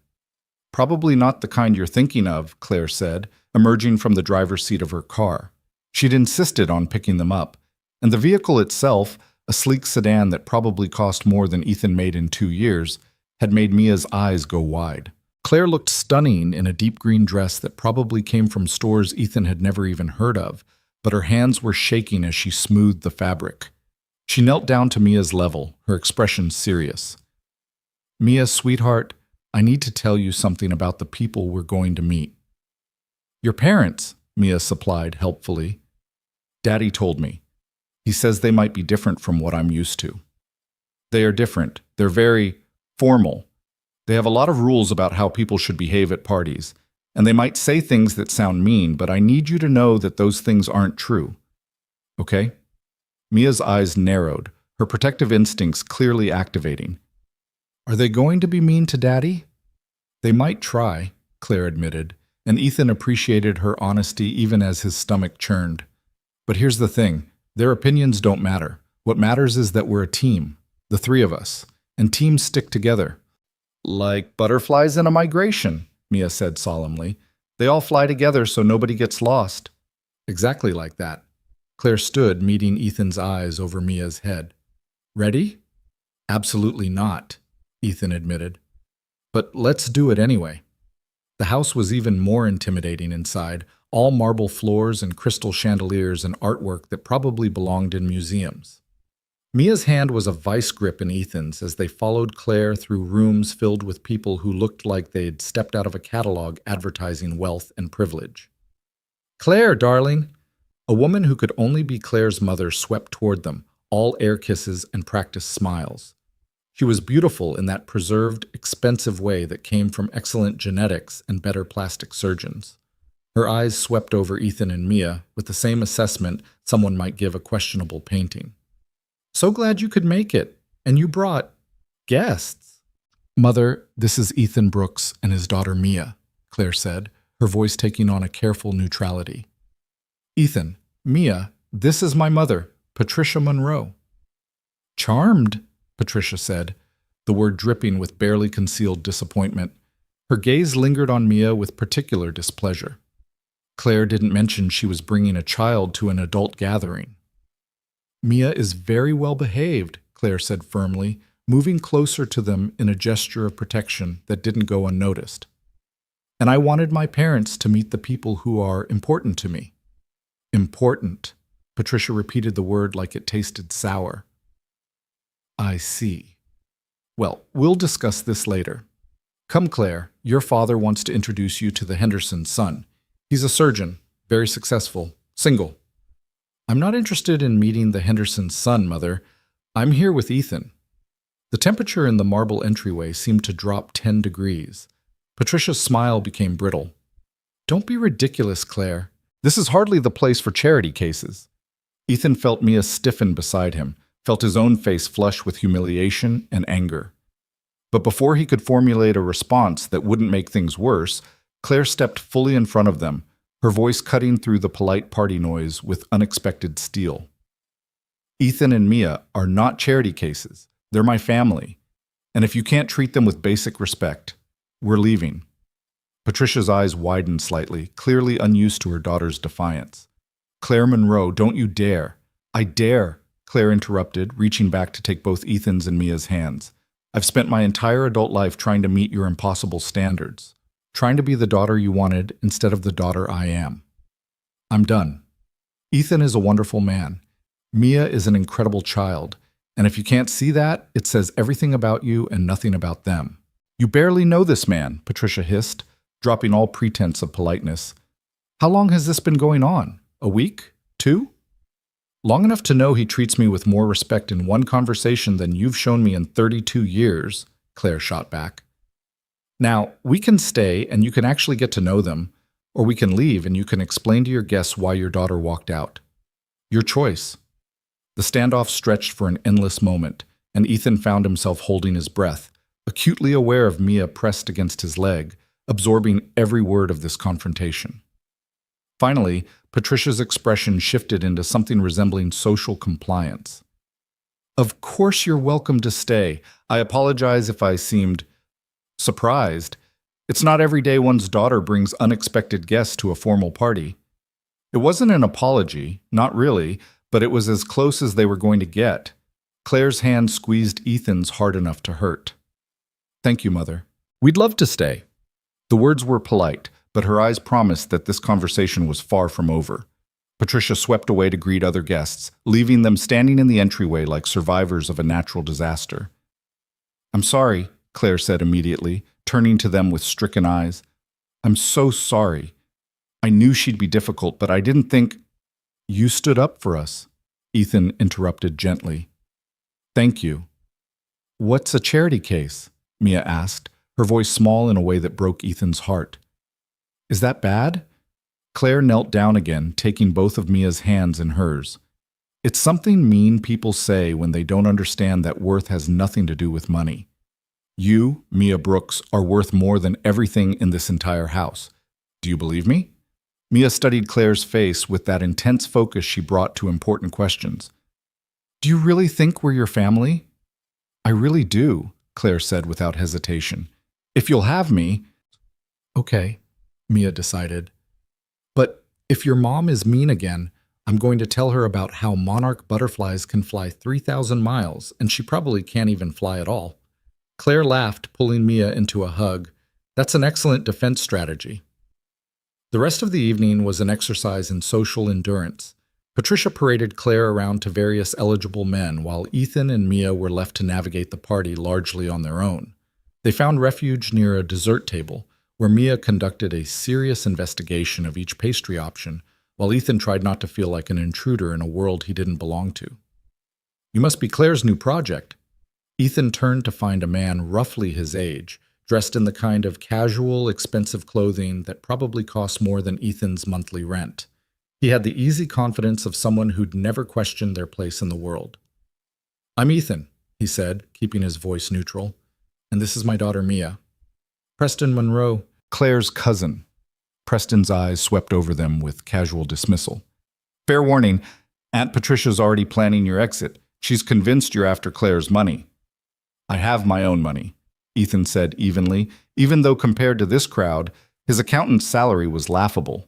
"Probably not the kind you're thinking of," Claire said, emerging from the driver's seat of her car. She'd insisted on picking them up, and the vehicle itself, a sleek sedan that probably cost more than Ethan made in 2 years, had made Mia's eyes go wide. Claire looked stunning in a deep green dress that probably came from stores Ethan had never even heard of, but her hands were shaking as she smoothed the fabric. She knelt down to Mia's level, her expression serious. "Mia, sweetheart, I need to tell you something about the people we're going to meet." "Your parents," Mia supplied helpfully. "Daddy told me. He says they might be different from what I'm used to." "They are different. They're very formal. They have a lot of rules about how people should behave at parties, and they might say things that sound mean, but I need you to know that those things aren't true. Okay?" Mia's eyes narrowed, her protective instincts clearly activating. "Are they going to be mean to Daddy?" "They might try," Claire admitted, and Ethan appreciated her honesty even as his stomach churned. "But here's the thing. Their opinions don't matter. What matters is that we're a team, the 3 of us, and teams stick together." "Like butterflies in a migration," Mia said solemnly. "They all fly together so nobody gets lost." "Exactly like that." Claire stood, meeting Ethan's eyes over Mia's head. "Ready?" "Absolutely not," Ethan admitted. "But let's do it anyway." The house was even more intimidating inside, all marble floors and crystal chandeliers and artwork that probably belonged in museums. Mia's hand was a vice grip in Ethan's as they followed Claire through rooms filled with people who looked like they'd stepped out of a catalog advertising wealth and privilege. "Claire, darling!" A woman who could only be Claire's mother swept toward them, all air kisses and practiced smiles. She was beautiful in that preserved, expensive way that came from excellent genetics and better plastic surgeons. Her eyes swept over Ethan and Mia with the same assessment someone might give a questionable painting. "So glad you could make it, and you brought guests." "Mother, this is Ethan Brooks and his daughter Mia," Claire said, her voice taking on a careful neutrality. "Ethan, Mia, this is my mother, Patricia Monroe." "Charmed," Patricia said, the word dripping with barely concealed disappointment. Her gaze lingered on Mia with particular displeasure. Claire didn't mention she was bringing a child to an adult gathering. "Mia is very well behaved," Claire said firmly, moving closer to them in a gesture of protection that didn't go unnoticed. "And I wanted my parents to meet the people who are important to me." "Important," Patricia repeated the word like it tasted sour. "I see. Well, we'll discuss this later. Come, Claire, your father wants to introduce you to the Henderson's son. He's a surgeon, very successful, single." "I'm not interested in meeting the Henderson's son, Mother. I'm here with Ethan." The temperature in the marble entryway seemed to drop 10 degrees. Patricia's smile became brittle. "Don't be ridiculous, Claire. This is hardly the place for charity cases." Ethan felt Mia stiffen beside him, felt his own face flush with humiliation and anger. But before he could formulate a response that wouldn't make things worse, Claire stepped fully in front of them, her voice cutting through the polite party noise with unexpected steel. "Ethan and Mia are not charity cases. They're my family. And if you can't treat them with basic respect, we're leaving." Patricia's eyes widened slightly, clearly unused to her daughter's defiance. "Claire Monroe, don't you dare." "I dare," Claire interrupted, reaching back to take both Ethan's and Mia's hands. "I've spent my entire adult life trying to meet your impossible standards. Trying to be the daughter you wanted instead of the daughter I am. I'm done. Ethan is a wonderful man. Mia is an incredible child. And if you can't see that, it says everything about you and nothing about them." "You barely know this man," Patricia hissed, dropping all pretense of politeness. "How long has this been going on? A week? 2?" Long enough to know he treats me with more respect in one conversation than you've shown me in 32 years, Claire shot back. Now, we can stay and you can actually get to know them, or we can leave and you can explain to your guests why your daughter walked out. Your choice. The standoff stretched for an endless moment, and Ethan found himself holding his breath, acutely aware of Mia pressed against his leg, absorbing every word of this confrontation. Finally, Patricia's expression shifted into something resembling social compliance. Of course you're welcome to stay. I apologize if I seemed surprised. It's not every day one's daughter brings unexpected guests to a formal party. It wasn't an apology, not really, but it was as close as they were going to get. Claire's hand squeezed Ethan's hard enough to hurt. Thank you, Mother. We'd love to stay. The words were polite, but her eyes promised that this conversation was far from over. Patricia swept away to greet other guests, leaving them standing in the entryway like survivors of a natural disaster. I'm sorry, Claire said immediately, turning to them with stricken eyes. I'm so sorry. I knew she'd be difficult, but I didn't think— You stood up for us, Ethan interrupted gently. Thank you. What's a charity case? Mia asked, her voice small in a way that broke Ethan's heart. Is that bad? Claire knelt down again, taking both of Mia's hands in hers. It's something mean people say when they don't understand that worth has nothing to do with money. You, Mia Brooks, are worth more than everything in this entire house. Do you believe me? Mia studied Claire's face with that intense focus she brought to important questions. Do you really think we're your family? I really do, Claire said without hesitation. If you'll have me— Okay, Mia decided. But if your mom is mean again, I'm going to tell her about how monarch butterflies can fly 3,000 miles, and she probably can't even fly at all. Claire laughed, pulling Mia into a hug. That's an excellent defense strategy. The rest of the evening was an exercise in social endurance. Patricia paraded Claire around to various eligible men, while Ethan and Mia were left to navigate the party largely on their own. They found refuge near a dessert table, where Mia conducted a serious investigation of each pastry option, while Ethan tried not to feel like an intruder in a world he didn't belong to. You must be Claire's new project. Ethan turned to find a man roughly his age, dressed in the kind of casual, expensive clothing that probably cost more than Ethan's monthly rent. He had the easy confidence of someone who'd never questioned their place in the world. I'm Ethan, he said, keeping his voice neutral, and this is my daughter Mia. Preston Monroe, Claire's cousin. Preston's eyes swept over them with casual dismissal. Fair warning, Aunt Patricia's already planning your exit. She's convinced you're after Claire's money. I have my own money, Ethan said evenly, even though compared to this crowd, his accountant's salary was laughable.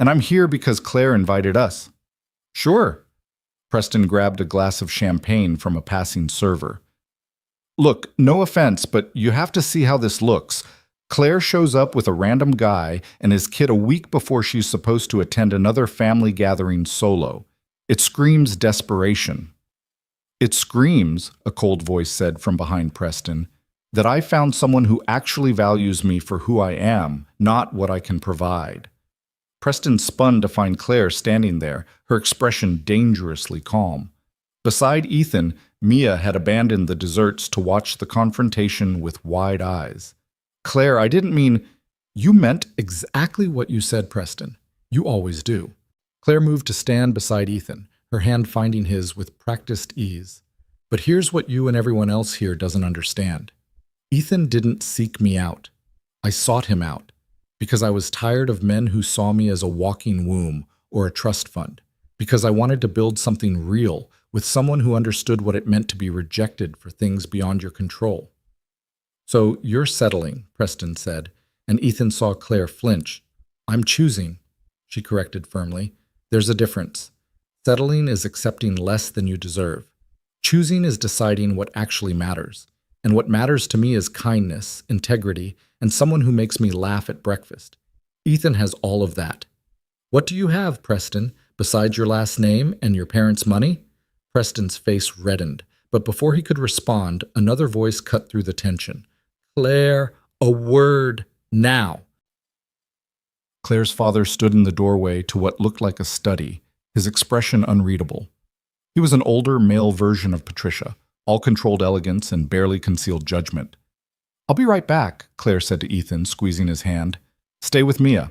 And I'm here because Claire invited us. Sure. Preston grabbed a glass of champagne from a passing server. Look, no offense, but you have to see how this looks. Claire shows up with a random guy and his kid a week before she's supposed to attend another family gathering solo. It screams desperation. It screams, a cold voice said from behind Preston, that I found someone who actually values me for who I am, not what I can provide. Preston spun to find Claire standing there, her expression dangerously calm. Beside Ethan, Mia had abandoned the desserts to watch the confrontation with wide eyes. Claire, I didn't mean— You meant exactly what you said, Preston. You always do. Claire moved to stand beside Ethan, her hand finding his with practiced ease. But here's what you and everyone else here doesn't understand. Ethan didn't seek me out. I sought him out, because I was tired of men who saw me as a walking womb or a trust fund, because I wanted to build something real with someone who understood what it meant to be rejected for things beyond your control. So you're settling, Preston said, and Ethan saw Claire flinch. I'm choosing, she corrected firmly. There's a difference. Settling is accepting less than you deserve. Choosing is deciding what actually matters. And what matters to me is kindness, integrity, and someone who makes me laugh at breakfast. Ethan has all of that. What do you have, Preston, besides your last name and your parents' money? Preston's face reddened, but before he could respond, another voice cut through the tension. Claire, a word, now. Claire's father stood in the doorway to what looked like a study, his expression unreadable. He was an older, male version of Patricia, all controlled elegance and barely concealed judgment. "I'll be right back," Claire said to Ethan, squeezing his hand. "Stay with Mia."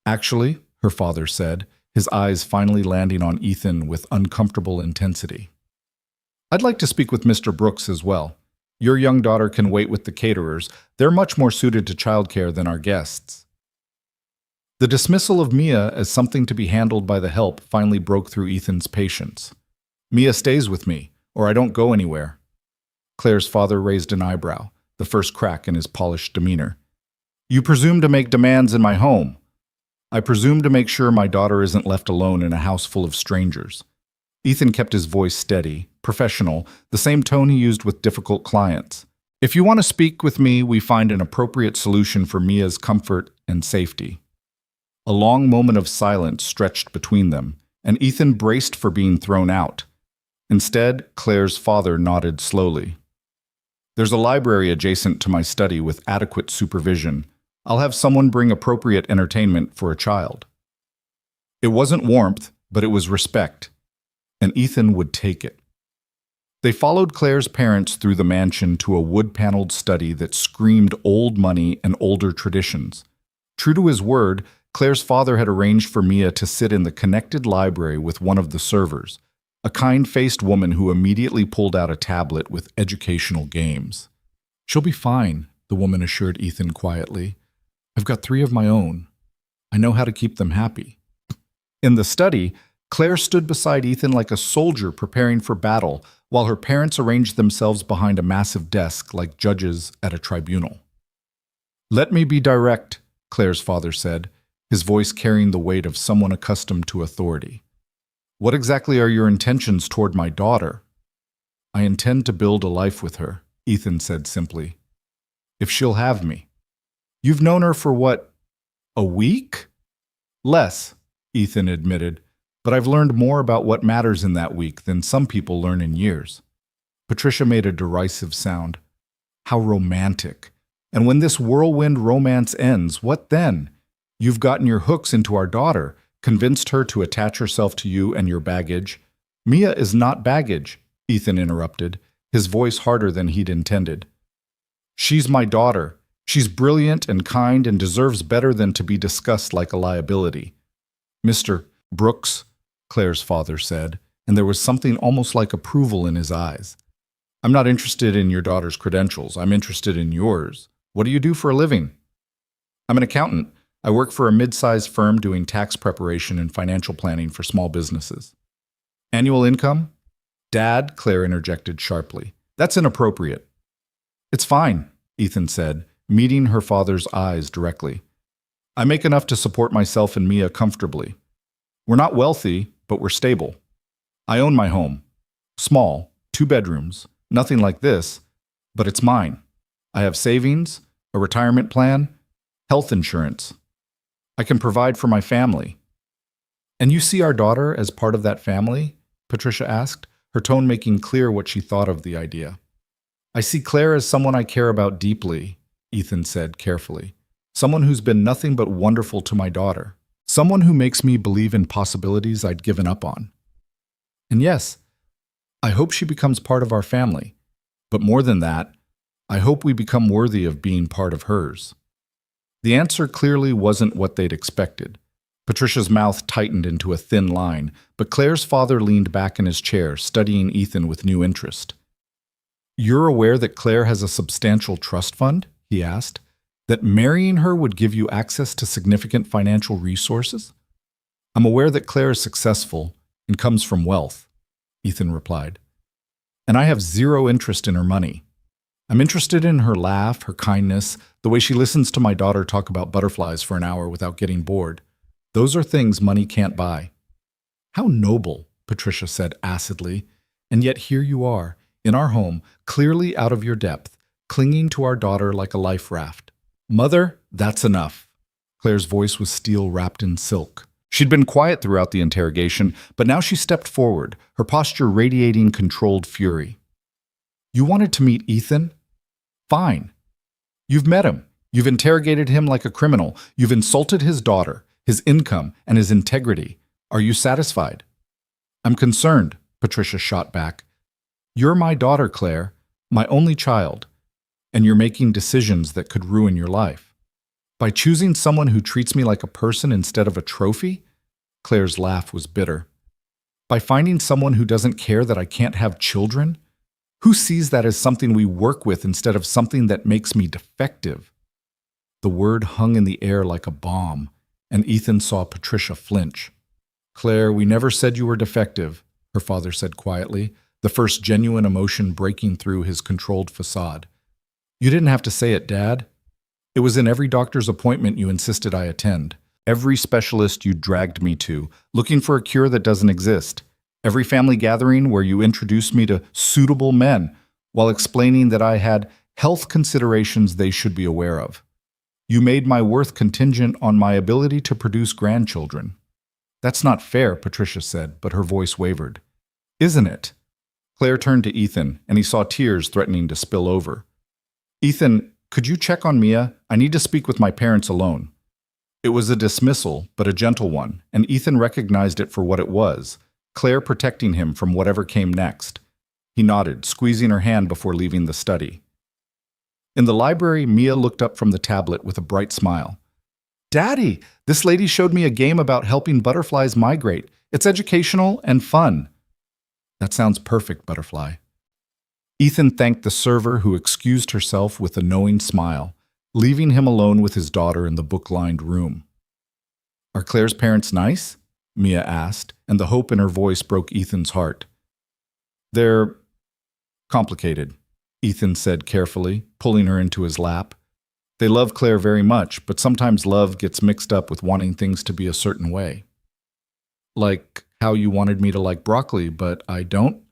"Actually," her father said, his eyes finally landing on Ethan with uncomfortable intensity, "I'd like to speak with Mr. Brooks as well. Your young daughter can wait with the caterers. They're much more suited to childcare than our guests." The dismissal of Mia as something to be handled by the help finally broke through Ethan's patience. "Mia stays with me, or I don't go anywhere." Claire's father raised an eyebrow, the first crack in his polished demeanor. "You presume to make demands in my home. I presume to make sure my daughter isn't left alone in a house full of strangers." Ethan kept his voice steady, professional, the same tone he used with difficult clients. "If you want to speak with me, we find an appropriate solution for Mia's comfort and safety." A long moment of silence stretched between them, and Ethan braced for being thrown out. Instead, Claire's father nodded slowly. "There's a library adjacent to my study with adequate supervision. I'll have someone bring appropriate entertainment for a child." It wasn't warmth, but it was respect, and Ethan would take it. They followed Claire's parents through the mansion to a wood-paneled study that screamed old money and older traditions. True to his word, Claire's father had arranged for Mia to sit in the connected library with one of the servers, a kind-faced woman who immediately pulled out a tablet with educational games. "She'll be fine," the woman assured Ethan quietly. "I've got 3 of my own. I know how to keep them happy." In the study, Claire stood beside Ethan like a soldier preparing for battle, while her parents arranged themselves behind a massive desk like judges at a tribunal. "Let me be direct," Claire's father said, his voice carrying the weight of someone accustomed to authority. "What exactly are your intentions toward my daughter?" "I intend to build a life with her," Ethan said simply. "If she'll have me." "You've known her for what, a week?" "Less," Ethan admitted, "but I've learned more about what matters in that week than some people learn in years." Patricia made a derisive sound. "How romantic. And when this whirlwind romance ends, what then? You've gotten your hooks into our daughter, convinced her to attach herself to you and your baggage." "Mia is not baggage," Ethan interrupted, his voice harder than he'd intended. "She's my daughter. She's brilliant and kind and deserves better than to be discussed like a liability." "Mr. Brooks," Claire's father said, and there was something almost like approval in his eyes. "I'm not interested in your daughter's credentials. I'm interested in yours. What do you do for a living?" "I'm an accountant. I work for a mid-sized firm doing tax preparation and financial planning for small businesses." "Annual income?" "Dad," Claire interjected sharply. "That's inappropriate." "It's fine," Ethan said, meeting her father's eyes directly. "I make enough to support myself and Mia comfortably. We're not wealthy, but we're stable. I own my home. Small, 2 bedrooms, nothing like this, but it's mine. I have savings, a retirement plan, health insurance. I can provide for my family." "And you see our daughter as part of that family?" Patricia asked, her tone making clear what she thought of the idea. "I see Claire as someone I care about deeply," Ethan said carefully. "Someone who's been nothing but wonderful to my daughter. Someone who makes me believe in possibilities I'd given up on. And yes, I hope she becomes part of our family. But more than that, I hope we become worthy of being part of hers." The answer clearly wasn't what they'd expected. Patricia's mouth tightened into a thin line, but Claire's father leaned back in his chair, studying Ethan with new interest. "You're aware that Claire has a substantial trust fund?" he asked. "That marrying her would give you access to significant financial resources?" "I'm aware that Claire is successful and comes from wealth," Ethan replied. "And I have zero interest in her money. I'm interested in her laugh, her kindness, the way she listens to my daughter talk about butterflies for an hour without getting bored. Those are things money can't buy." "How noble," Patricia said acidly. "And yet here you are, in our home, clearly out of your depth, clinging to our daughter like a life raft." "Mother, that's enough." Claire's voice was steel wrapped in silk. She'd been quiet throughout the interrogation, but now she stepped forward, her posture radiating controlled fury. "You wanted to meet Ethan? Fine. You've met him. You've interrogated him like a criminal. You've insulted his daughter, his income, and his integrity. Are you satisfied?" "I'm concerned," Patricia shot back. You're my daughter, Claire, my only child, and you're making decisions that could ruin your life. By choosing someone who treats me like a person instead of a trophy? Claire's laugh was bitter. By finding someone who doesn't care that I can't have children? Who sees that as something we work with instead of something that makes me defective? The word hung in the air like a bomb, and Ethan saw Patricia flinch. Claire, we never said you were defective, her father said quietly, the first genuine emotion breaking through his controlled facade. You didn't have to say it, Dad. It was in every doctor's appointment you insisted I attend. Every specialist you dragged me to, looking for a cure that doesn't exist. Every family gathering where you introduced me to suitable men, while explaining that I had health considerations they should be aware of. You made my worth contingent on my ability to produce grandchildren. That's not fair, Patricia said, but her voice wavered. Isn't it? Claire turned to Ethan, and he saw tears threatening to spill over. Ethan, could you check on Mia? I need to speak with my parents alone. It was a dismissal, but a gentle one, and Ethan recognized it for what it was, Claire protecting him from whatever came next. He nodded, squeezing her hand before leaving the study. In the library, Mia looked up from the tablet with a bright smile. Daddy, this lady showed me a game about helping butterflies migrate. It's educational and fun. That sounds perfect, Butterfly. Ethan thanked the server who excused herself with a knowing smile, leaving him alone with his daughter in the book-lined room. Are Claire's parents nice? Mia asked, and the hope in her voice broke Ethan's heart. They're complicated, Ethan said carefully, pulling her into his lap. They love Claire very much, but sometimes love gets mixed up with wanting things to be a certain way. Like how you wanted me to like broccoli, but I don't?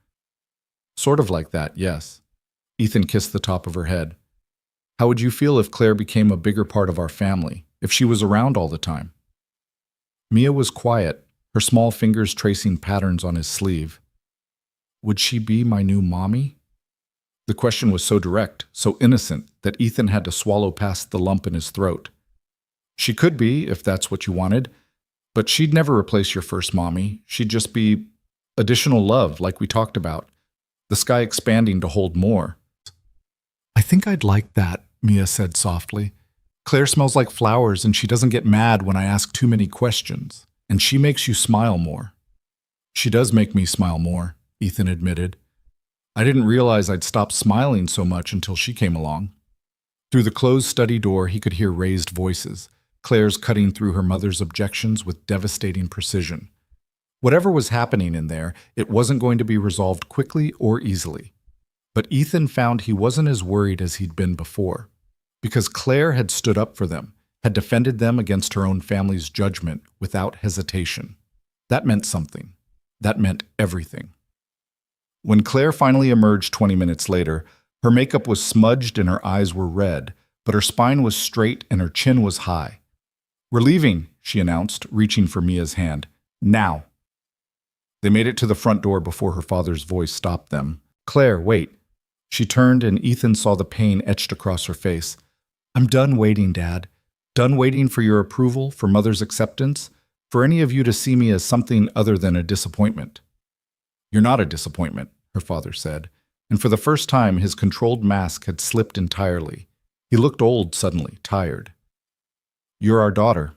Sort of like that, yes. Ethan kissed the top of her head. How would you feel if Claire became a bigger part of our family, if she was around all the time? Mia was quiet, her small fingers tracing patterns on his sleeve. Would she be my new mommy? The question was so direct, so innocent, that Ethan had to swallow past the lump in his throat. She could be, if that's what you wanted, but she'd never replace your first mommy. She'd just be additional love, like we talked about, the sky expanding to hold more. I think I'd like that, Mia said softly. Claire smells like flowers, and she doesn't get mad when I ask too many questions, and she makes you smile more. She does make me smile more, Ethan admitted. I didn't realize I'd stopped smiling so much until she came along. Through the closed study door, he could hear raised voices, Claire's cutting through her mother's objections with devastating precision. Whatever was happening in there, it wasn't going to be resolved quickly or easily. But Ethan found he wasn't as worried as he'd been before, because Claire had stood up for them, had defended them against her own family's judgment without hesitation. That meant something. That meant everything. When Claire finally emerged 20 minutes later, her makeup was smudged and her eyes were red, but her spine was straight and her chin was high. We're leaving, she announced, reaching for Mia's hand. Now. They made it to the front door before her father's voice stopped them. Claire, wait. She turned and Ethan saw the pain etched across her face. I'm done waiting, Dad. Done waiting for your approval, for Mother's acceptance, for any of you to see me as something other than a disappointment. You're not a disappointment, her father said, and for the first time his controlled mask had slipped entirely. He looked old suddenly, tired. You're our daughter,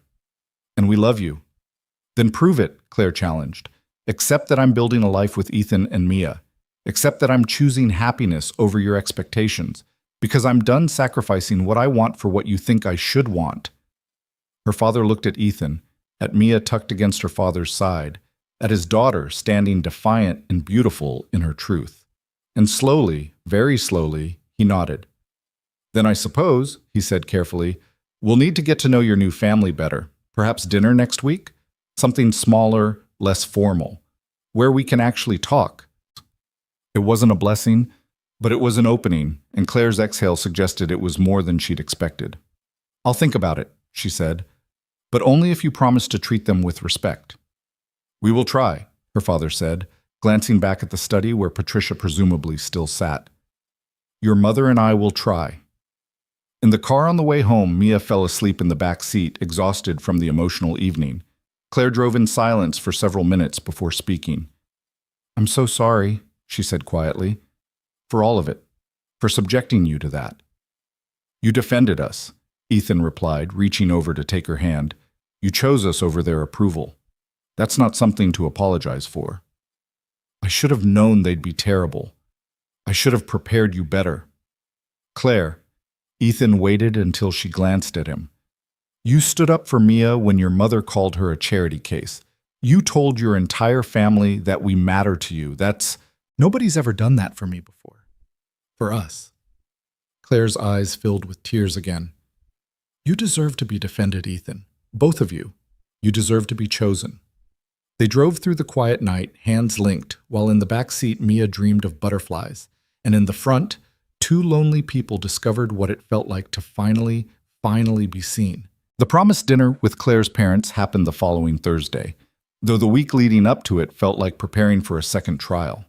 and we love you. Then prove it, Claire challenged. Accept that I'm building a life with Ethan and Mia. Accept that I'm choosing happiness over your expectations, because I'm done sacrificing what I want for what you think I should want. Her father looked at Ethan, at Mia tucked against her father's side, at his daughter standing defiant and beautiful in her truth. And slowly, very slowly, he nodded. Then I suppose, he said carefully, we'll need to get to know your new family better. Perhaps dinner next week? Something smaller, less formal, where we can actually talk. It wasn't a blessing, but it was an opening, and Claire's exhale suggested it was more than she'd expected. I'll think about it, she said, but only if you promise to treat them with respect. We will try, her father said, glancing back at the study where Patricia presumably still sat. Your mother and I will try. In the car on the way home, Mia fell asleep in the back seat, exhausted from the emotional evening. Claire drove in silence for several minutes before speaking. I'm so sorry, she said quietly, for all of it, for subjecting you to that. You defended us, Ethan replied, reaching over to take her hand. You chose us over their approval. That's not something to apologize for. I should have known they'd be terrible. I should have prepared you better. Claire, Ethan waited until she glanced at him. You stood up for Mia when your mother called her a charity case. You told your entire family that we matter to you. Nobody's ever done that for me before. For us. Claire's eyes filled with tears again. You deserve to be defended, Ethan. Both of you. You deserve to be chosen. They drove through the quiet night, hands linked, while in the back seat Mia dreamed of butterflies, and in the front, two lonely people discovered what it felt like to finally be seen. The promised dinner with Claire's parents happened the following Thursday, though the week leading up to it felt like preparing for a second trial.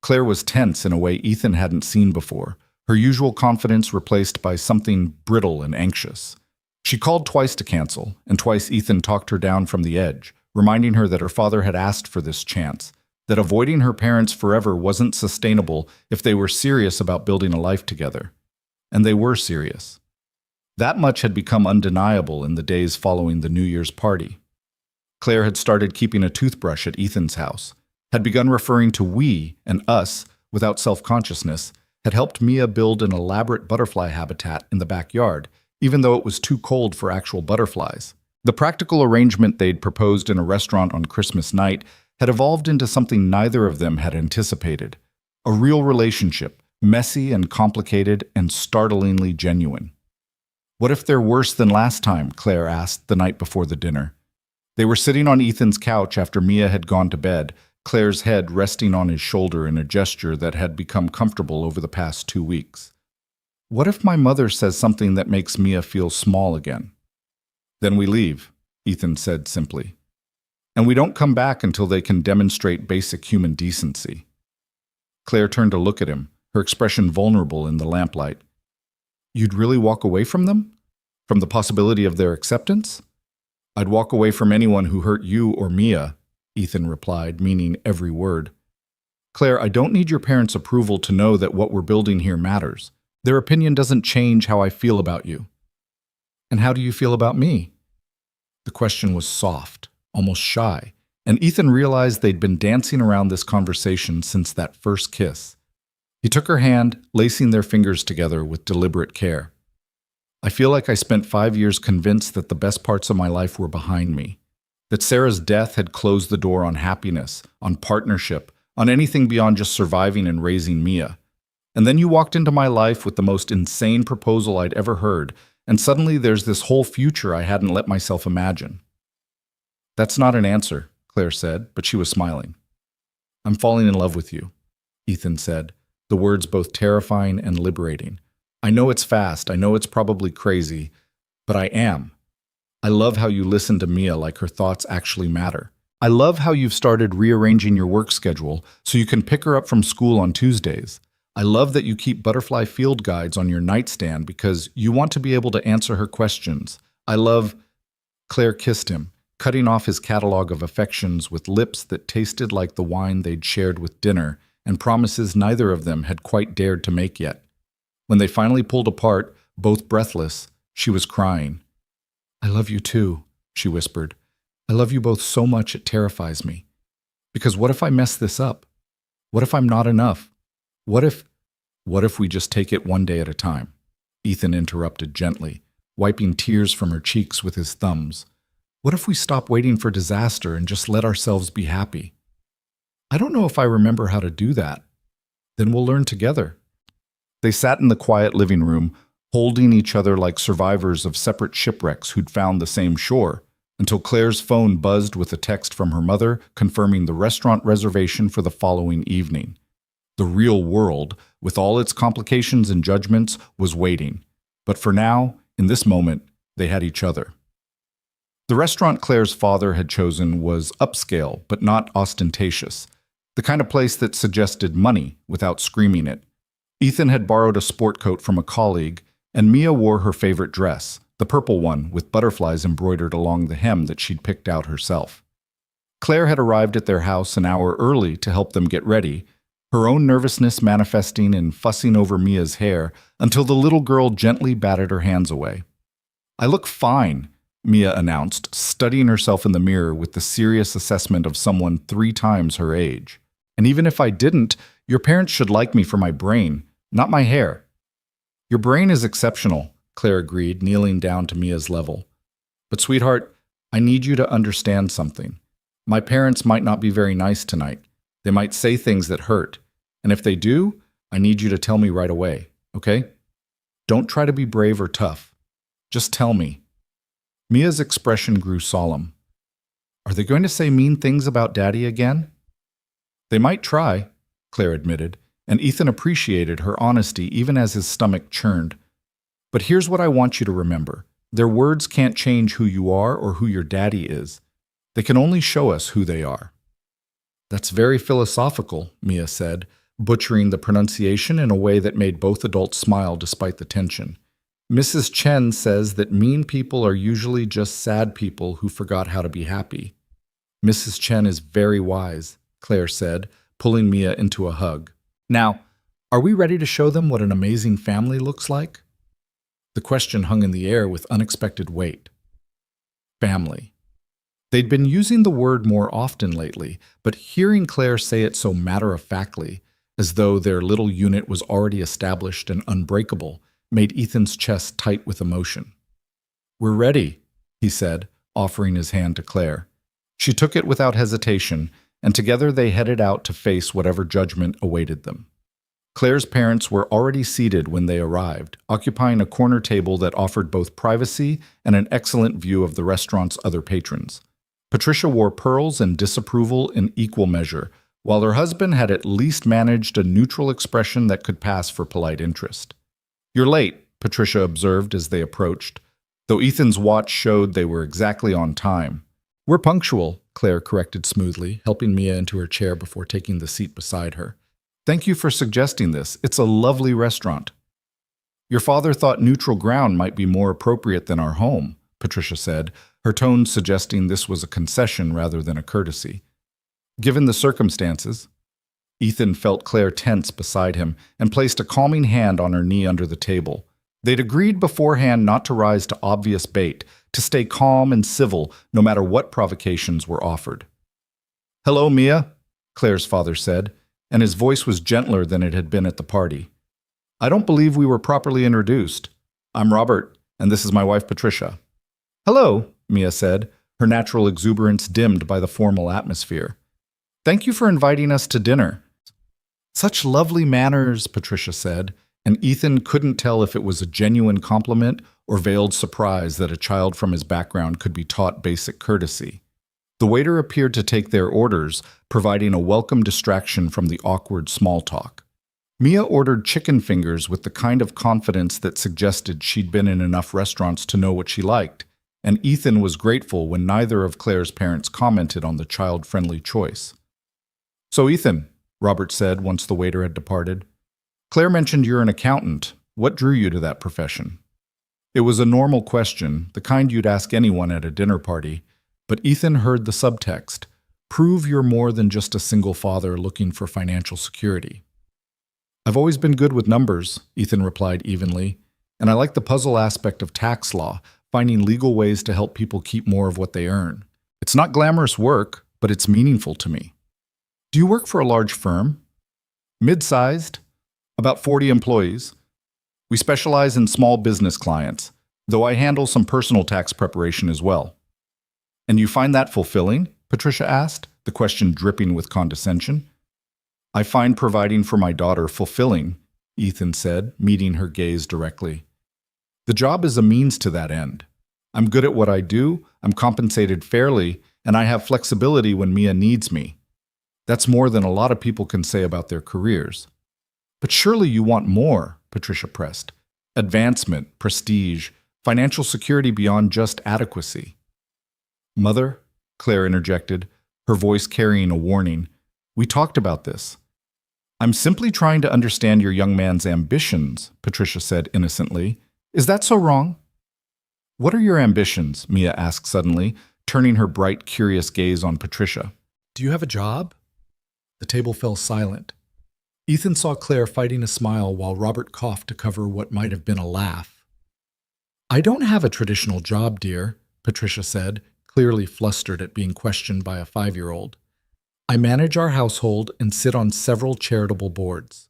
Claire was tense in a way Ethan hadn't seen before, her usual confidence replaced by something brittle and anxious. She called twice to cancel, and twice Ethan talked her down from the edge, reminding her that her father had asked for this chance, that avoiding her parents forever wasn't sustainable if they were serious about building a life together. And they were serious. That much had become undeniable in the days following the New Year's party. Claire had started keeping a toothbrush at Ethan's house, had begun referring to we and us without self-consciousness, had helped Mia build an elaborate butterfly habitat in the backyard, even though it was too cold for actual butterflies. The practical arrangement they'd proposed in a restaurant on Christmas night had evolved into something neither of them had anticipated. A real relationship, messy and complicated and startlingly genuine. What if they're worse than last time? Claire asked the night before the dinner. They were sitting on Ethan's couch after Mia had gone to bed, Claire's head resting on his shoulder in a gesture that had become comfortable over the past 2 weeks. What if my mother says something that makes Mia feel small again? Then we leave, Ethan said simply. And we don't come back until they can demonstrate basic human decency. Claire turned to look at him, her expression vulnerable in the lamplight. You'd really walk away from them? From the possibility of their acceptance? I'd walk away from anyone who hurt you or Mia, Ethan replied, meaning every word. Claire, I don't need your parents' approval to know that what we're building here matters. Their opinion doesn't change how I feel about you. And how do you feel about me? The question was soft, almost shy, and Ethan realized they'd been dancing around this conversation since that first kiss. He took her hand, lacing their fingers together with deliberate care. I feel like I spent 5 years convinced that the best parts of my life were behind me, that Sarah's death had closed the door on happiness, on partnership, on anything beyond just surviving and raising Mia. And then you walked into my life with the most insane proposal I'd ever heard, and suddenly there's this whole future I hadn't let myself imagine. That's not an answer, Claire said, but she was smiling. I'm falling in love with you, Ethan said, the words both terrifying and liberating. I know it's fast, I know it's probably crazy, but I am. I love how you listen to Mia like her thoughts actually matter. I love how you've started rearranging your work schedule so you can pick her up from school on Tuesdays. I love that you keep butterfly field guides on your nightstand because you want to be able to answer her questions. Claire kissed him, cutting off his catalog of affections with lips that tasted like the wine they'd shared with dinner and promises neither of them had quite dared to make yet. When they finally pulled apart, both breathless, she was crying. I love you too, she whispered. I love you both so much it terrifies me. Because what if I mess this up? What if I'm not enough? What if we just take it one day at a time? Ethan interrupted gently, wiping tears from her cheeks with his thumbs. What if we stop waiting for disaster and just let ourselves be happy? I don't know if I remember how to do that. Then we'll learn together. They sat in the quiet living room, holding each other like survivors of separate shipwrecks who'd found the same shore, until Claire's phone buzzed with a text from her mother confirming the restaurant reservation for the following evening. The real world, with all its complications and judgments, was waiting. But for now, in this moment, they had each other. The restaurant Claire's father had chosen was upscale, but not ostentatious. The kind of place that suggested money without screaming it. Ethan had borrowed a sport coat from a colleague, and Mia wore her favorite dress, the purple one with butterflies embroidered along the hem that she'd picked out herself. Claire had arrived at their house an hour early to help them get ready, her own nervousness manifesting in fussing over Mia's hair until the little girl gently batted her hands away. "I look fine," Mia announced, studying herself in the mirror with the serious assessment of someone 3 times her age. "And even if I didn't, your parents should like me for my brain, not my hair." "Your brain is exceptional," Claire agreed, kneeling down to Mia's level. "But sweetheart, I need you to understand something. My parents might not be very nice tonight. They might say things that hurt. And if they do, I need you to tell me right away, okay? Don't try to be brave or tough. Just tell me." Mia's expression grew solemn. "Are they going to say mean things about Daddy again?" "They might try," Claire admitted, and Ethan appreciated her honesty even as his stomach churned. "But here's what I want you to remember. Their words can't change who you are or who your daddy is. They can only show us who they are." "That's very philosophical," Mia said, butchering the pronunciation in a way that made both adults smile despite the tension. "Mrs. Chen says that mean people are usually just sad people who forgot how to be happy." "Mrs. Chen is very wise," Claire said, pulling Mia into a hug. "Now, are we ready to show them what an amazing family looks like?" The question hung in the air with unexpected weight. Family. They'd been using the word more often lately, but hearing Claire say it so matter-of-factly, as though their little unit was already established and unbreakable, made Ethan's chest tight with emotion. "We're ready," he said, offering his hand to Claire. She took it without hesitation, and together they headed out to face whatever judgment awaited them. Claire's parents were already seated when they arrived, occupying a corner table that offered both privacy and an excellent view of the restaurant's other patrons. Patricia wore pearls and disapproval in equal measure, while her husband had at least managed a neutral expression that could pass for polite interest. "You're late," Patricia observed as they approached, though Ethan's watch showed they were exactly on time. "We're punctual," Claire corrected smoothly, helping Mia into her chair before taking the seat beside her. "Thank you for suggesting this. It's a lovely restaurant." "Your father thought neutral ground might be more appropriate than our home," Patricia said, her tone suggesting this was a concession rather than a courtesy. "Given the circumstances." Ethan felt Claire tense beside him and placed a calming hand on her knee under the table. They'd agreed beforehand not to rise to obvious bait, to stay calm and civil no matter what provocations were offered. "Hello, Mia," Claire's father said, and his voice was gentler than it had been at the party. "I don't believe we were properly introduced. I'm Robert, and this is my wife Patricia." "Hello," Mia said, her natural exuberance dimmed by the formal atmosphere. "Thank you for inviting us to dinner." "Such lovely manners," Patricia said, and Ethan couldn't tell if it was a genuine compliment or veiled surprise that a child from his background could be taught basic courtesy. The waiter appeared to take their orders, providing a welcome distraction from the awkward small talk. Mia ordered chicken fingers with the kind of confidence that suggested she'd been in enough restaurants to know what she liked, and Ethan was grateful when neither of Claire's parents commented on the child-friendly choice. "So Ethan," Robert said once the waiter had departed, "Claire mentioned you're an accountant. What drew you to that profession?" It was a normal question, the kind you'd ask anyone at a dinner party, but Ethan heard the subtext: prove you're more than just a single father looking for financial security. "I've always been good with numbers," Ethan replied evenly, "and I like the puzzle aspect of tax law, finding legal ways to help people keep more of what they earn. It's not glamorous work, but it's meaningful to me." "Do you work for a large firm?" "Mid-sized, about 40 employees. We specialize in small business clients, though I handle some personal tax preparation as well." "And you find that fulfilling?" Patricia asked, the question dripping with condescension. "I find providing for my daughter fulfilling," Ethan said, meeting her gaze directly. "The job is a means to that end. I'm good at what I do, I'm compensated fairly, and I have flexibility when Mia needs me. That's more than a lot of people can say about their careers." "But surely you want more," Patricia pressed. "Advancement, prestige, financial security beyond just adequacy." "Mother," Claire interjected, her voice carrying a warning, "we talked about this." "I'm simply trying to understand your young man's ambitions," Patricia said innocently. "Is that so wrong?" "What are your ambitions?" Mia asked suddenly, turning her bright, curious gaze on Patricia. "Do you have a job?" The table fell silent. Ethan saw Claire fighting a smile while Robert coughed to cover what might have been a laugh. "I don't have a traditional job, dear," Patricia said, clearly flustered at being questioned by a 5-year-old. "I manage our household and sit on several charitable boards."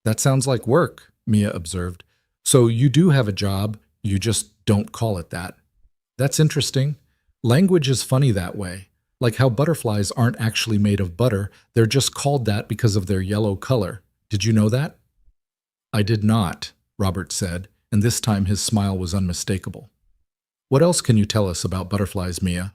"That sounds like work," Mia observed. "So you do have a job, you just don't call it that." "That's interesting. Language is funny that way. Like how butterflies aren't actually made of butter, they're just called that because of their yellow color. Did you know that?" "I did not," Robert said, and this time his smile was unmistakable. "What else can you tell us about butterflies, Mia?"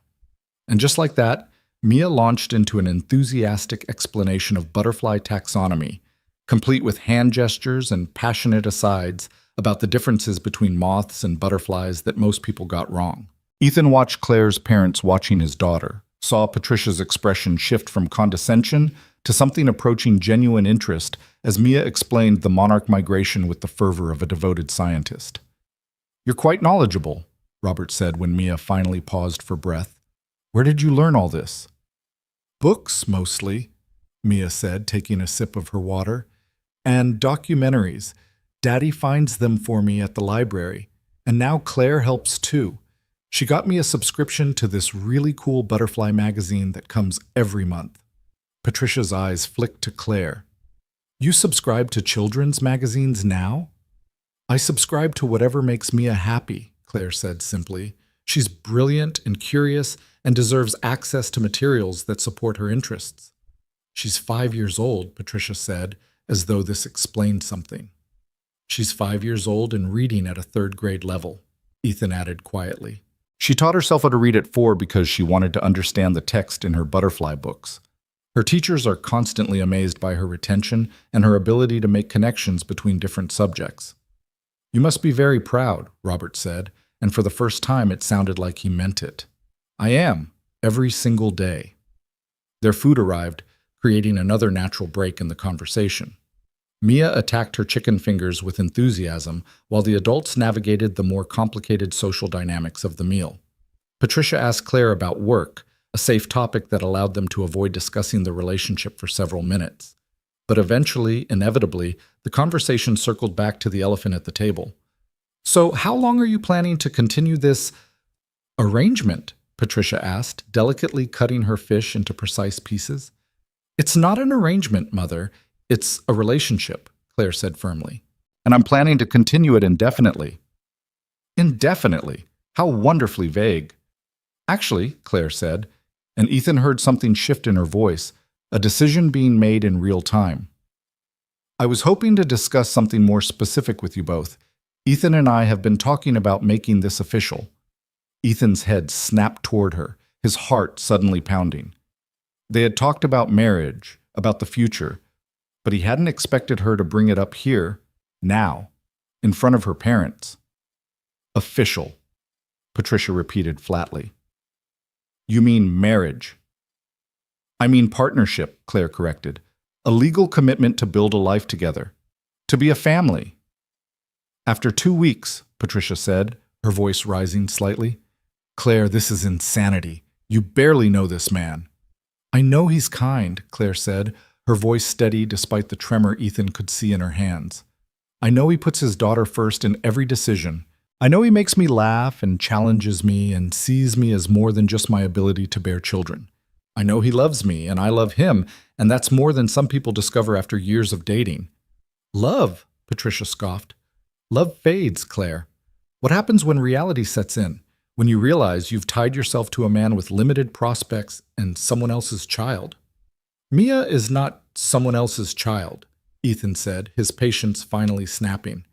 And just like that, Mia launched into an enthusiastic explanation of butterfly taxonomy, complete with hand gestures and passionate asides about the differences between moths and butterflies that most people got wrong. Ethan watched Claire's parents watching his daughter, saw Patricia's expression shift from condescension to something approaching genuine interest as Mia explained the monarch migration with the fervor of a devoted scientist. "You're quite knowledgeable," Robert said when Mia finally paused for breath. "Where did you learn all this?" "Books, mostly," Mia said, taking a sip of her water. "And documentaries. Daddy finds them for me at the library. And now Claire helps too. She got me a subscription to this really cool butterfly magazine that comes every month." Patricia's eyes flicked to Claire. "You subscribe to children's magazines now?" "I subscribe to whatever makes Mia happy," Claire said simply. "She's brilliant and curious and deserves access to materials that support her interests." "She's 5 years old," Patricia said, as though this explained something. "She's 5 years old and reading at a 3rd grade level," Ethan added quietly. "She taught herself how to read at 4 because she wanted to understand the text in her butterfly books. Her teachers are constantly amazed by her retention and her ability to make connections between different subjects." "You must be very proud," Robert said, and for the first time it sounded like he meant it. "I am, every single day." Their food arrived, creating another natural break in the conversation. Mia attacked her chicken fingers with enthusiasm, while the adults navigated the more complicated social dynamics of the meal. Patricia asked Claire about work, a safe topic that allowed them to avoid discussing the relationship for several minutes. But eventually, inevitably, the conversation circled back to the elephant at the table. "So how long are you planning to continue this arrangement?" Patricia asked, delicately cutting her fish into precise pieces. "It's not an arrangement, Mother. It's a relationship," Claire said firmly. "And I'm planning to continue it indefinitely." "Indefinitely? How wonderfully vague." "Actually," Claire said, and Ethan heard something shift in her voice, a decision being made in real time. "I was hoping to discuss something more specific with you both. Ethan and I have been talking about making this official." Ethan's head snapped toward her, his heart suddenly pounding. They had talked about marriage, about the future, but he hadn't expected her to bring it up here, now, in front of her parents. "Official," Patricia repeated flatly. "You mean marriage?" "I mean partnership," Claire corrected. "A legal commitment to build a life together. To be a family." "After 2 weeks," Patricia said, her voice rising slightly. "Claire, this is insanity. You barely know this man." "I know he's kind," Claire said, her voice steady despite the tremor Ethan could see in her hands. "I know he puts his daughter first in every decision. I know he makes me laugh and challenges me and sees me as more than just my ability to bear children. I know he loves me and I love him, and that's more than some people discover after years of dating." "Love," Patricia scoffed. "Love fades, Claire. What happens when reality sets in? When you realize you've tied yourself to a man with limited prospects and someone else's child?" "Mia is not someone else's child," Ethan said, his patience finally snapping.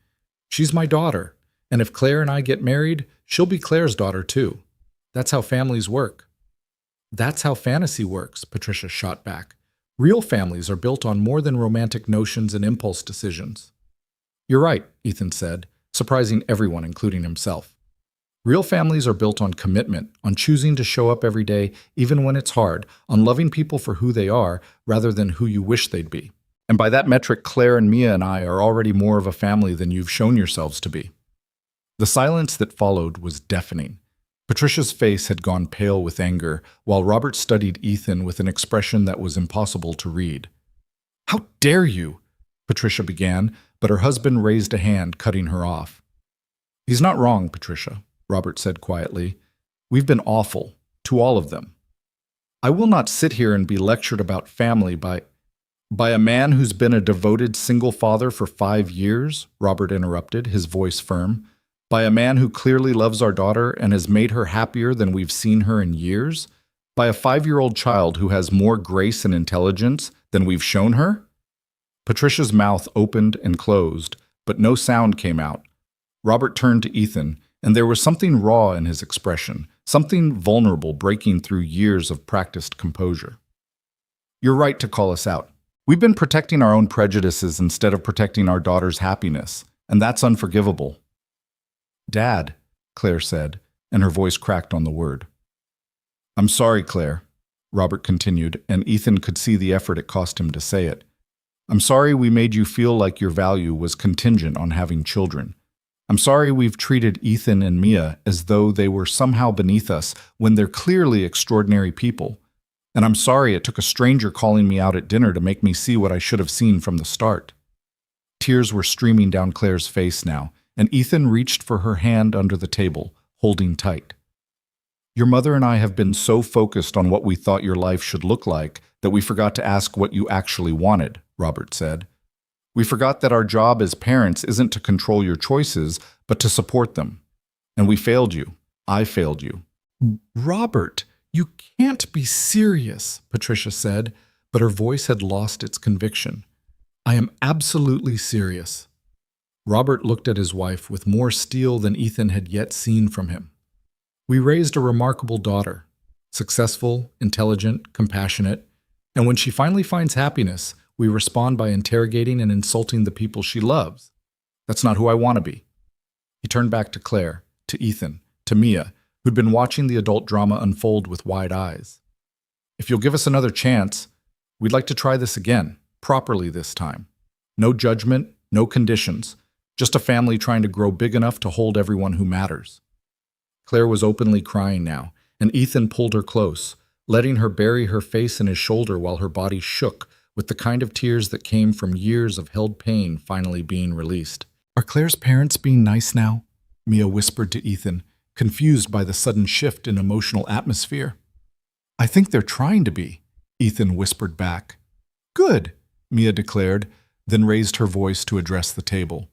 "She's my daughter, and if Claire and I get married, she'll be Claire's daughter too. That's how families work." "That's how fantasy works," Patricia shot back. "Real families are built on more than romantic notions and impulse decisions." "You're right," Ethan said, surprising everyone, including himself. Real families are built on commitment, on choosing to show up every day, even when it's hard, on loving people for who they are rather than who you wish they'd be. And by that metric, Claire and Mia and I are already more of a family than you've shown yourselves to be. The silence that followed was deafening. Patricia's face had gone pale with anger, while Robert studied Ethan with an expression that was impossible to read. "How dare you?" Patricia began, but her husband raised a hand, cutting her off. "He's not wrong, Patricia," Robert said quietly. "We've been awful, to all of them. I will not sit here and be lectured about family by a man who's been a devoted single father for 5 years," Robert interrupted, his voice firm. "By a man who clearly loves our daughter and has made her happier than we've seen her in years? By a 5-year-old child who has more grace and intelligence than we've shown her?" Patricia's mouth opened and closed, but no sound came out. Robert turned to Ethan, and there was something raw in his expression, something vulnerable breaking through years of practiced composure. "You're right to call us out. We've been protecting our own prejudices instead of protecting our daughter's happiness, and that's unforgivable." "Dad," Claire said, and her voice cracked on the word. "I'm sorry, Claire," Robert continued, and Ethan could see the effort it cost him to say it. "I'm sorry we made you feel like your value was contingent on having children. I'm sorry we've treated Ethan and Mia as though they were somehow beneath us when they're clearly extraordinary people. And I'm sorry it took a stranger calling me out at dinner to make me see what I should have seen from the start." Tears were streaming down Claire's face now, and Ethan reached for her hand under the table, holding tight. "Your mother and I have been so focused on what we thought your life should look like that we forgot to ask what you actually wanted," Robert said. "We forgot that our job as parents isn't to control your choices, but to support them. And we failed you. I failed you." "Robert, you can't be serious," Patricia said, but her voice had lost its conviction. "I am absolutely serious." Robert looked at his wife with more steel than Ethan had yet seen from him. "We raised a remarkable daughter, successful, intelligent, compassionate, and when she finally finds happiness, we respond by interrogating and insulting the people she loves. That's not who I want to be." He turned back to Claire, to Ethan, to Mia, who'd been watching the adult drama unfold with wide eyes. "If you'll give us another chance, we'd like to try this again, properly this time. No judgment, no conditions, just a family trying to grow big enough to hold everyone who matters." Claire was openly crying now, and Ethan pulled her close, letting her bury her face in his shoulder while her body shook with the kind of tears that came from years of held pain finally being released. "Are Claire's parents being nice now?" Mia whispered to Ethan, confused by the sudden shift in emotional atmosphere. "I think they're trying to be," Ethan whispered back. "Good," Mia declared, then raised her voice to address the table.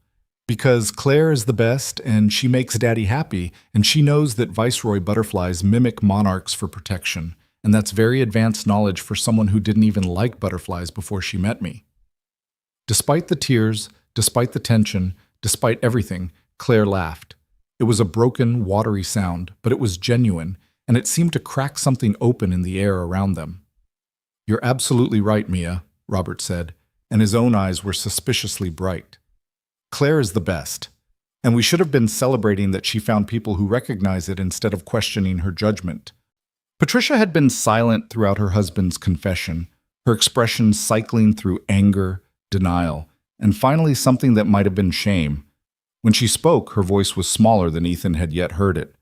"Because Claire is the best, and she makes Daddy happy, and she knows that viceroy butterflies mimic monarchs for protection, and that's very advanced knowledge for someone who didn't even like butterflies before she met me." Despite the tears, despite the tension, despite everything, Claire laughed. It was a broken, watery sound, but it was genuine, and it seemed to crack something open in the air around them. "You're absolutely right, Mia," Robert said, and his own eyes were suspiciously bright. "Claire is the best, and we should have been celebrating that she found people who recognize it instead of questioning her judgment." Patricia had been silent throughout her husband's confession, her expressions cycling through anger, denial, and finally something that might have been shame. When she spoke, her voice was smaller than Ethan had yet heard it.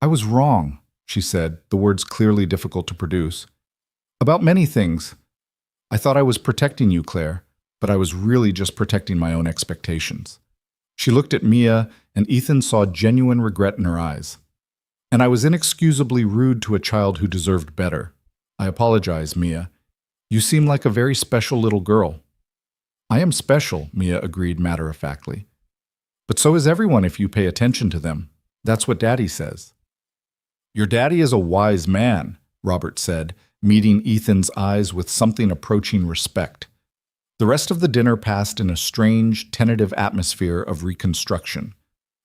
"I was wrong," she said, the words clearly difficult to produce. "About many things. I thought I was protecting you, Claire, but I was really just protecting my own expectations." She looked at Mia, and Ethan saw genuine regret in her eyes. "And I was inexcusably rude to a child who deserved better. I apologize, Mia. You seem like a very special little girl." "I am special," Mia agreed matter-of-factly. "But so is everyone if you pay attention to them. That's what Daddy says." "Your daddy is a wise man," Robert said, meeting Ethan's eyes with something approaching respect. The rest of the dinner passed in a strange, tentative atmosphere of reconstruction.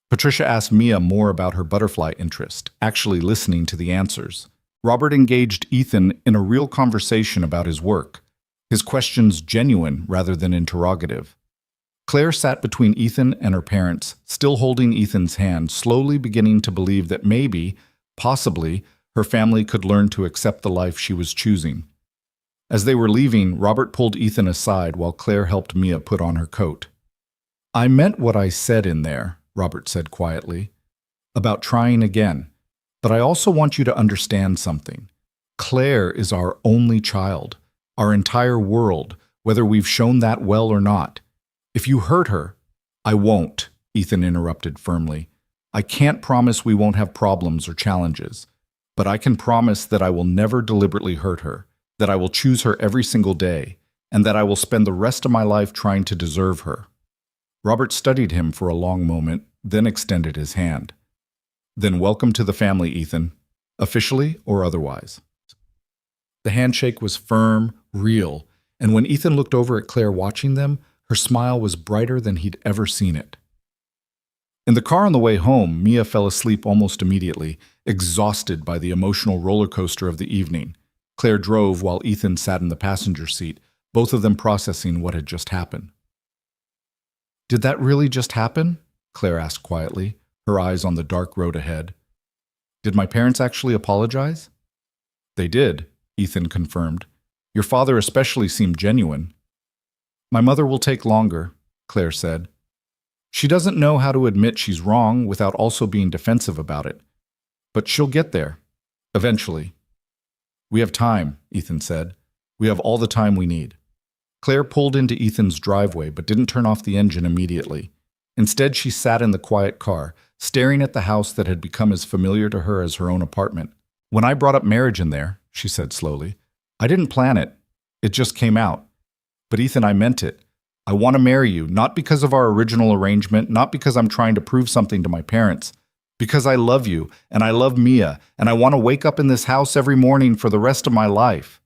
Patricia asked Mia more about her butterfly interest, actually listening to the answers. Robert engaged Ethan in a real conversation about his work, his questions genuine rather than interrogative. Claire sat between Ethan and her parents, still holding Ethan's hand, slowly beginning to believe that maybe, possibly, her family could learn to accept the life she was choosing. As they were leaving, Robert pulled Ethan aside while Claire helped Mia put on her coat. "I meant what I said in there," Robert said quietly, "about trying again. But I also want you to understand something. Claire is our only child, our entire world, whether we've shown that well or not. If you hurt her, I won't, Ethan interrupted firmly. I can't promise we won't have problems or challenges, but I can promise that I will never deliberately hurt her, that I will choose her every single day, and that I will spend the rest of my life trying to deserve her. Robert studied him for a long moment, then extended his hand. Then welcome to the family, Ethan, officially or otherwise. The handshake was firm, real, and when Ethan looked over at Claire watching them, her smile was brighter than he'd ever seen it. In the car on the way home, Mia fell asleep almost immediately, exhausted by the emotional roller coaster of the evening. Claire drove while Ethan sat in the passenger seat, both of them processing what had just happened. "Did that really just happen?" Claire asked quietly, her eyes on the dark road ahead. "Did my parents actually apologize?" "They did," Ethan confirmed. "Your father especially seemed genuine." "My mother will take longer," Claire said. "She doesn't know how to admit she's wrong without also being defensive about it. But she'll get there. Eventually." "We have time," Ethan said. "We have all the time we need." Claire pulled into Ethan's driveway but didn't turn off the engine immediately. Instead, she sat in the quiet car, staring at the house that had become as familiar to her as her own apartment. "When I brought up marriage in there," she said slowly, "I didn't plan it. It just came out. But Ethan, I meant it. I want to marry you, not because of our original arrangement, not because I'm trying to prove something to my parents, because I love you, and I love Mia, and I want to wake up in this house every morning for the rest of my life."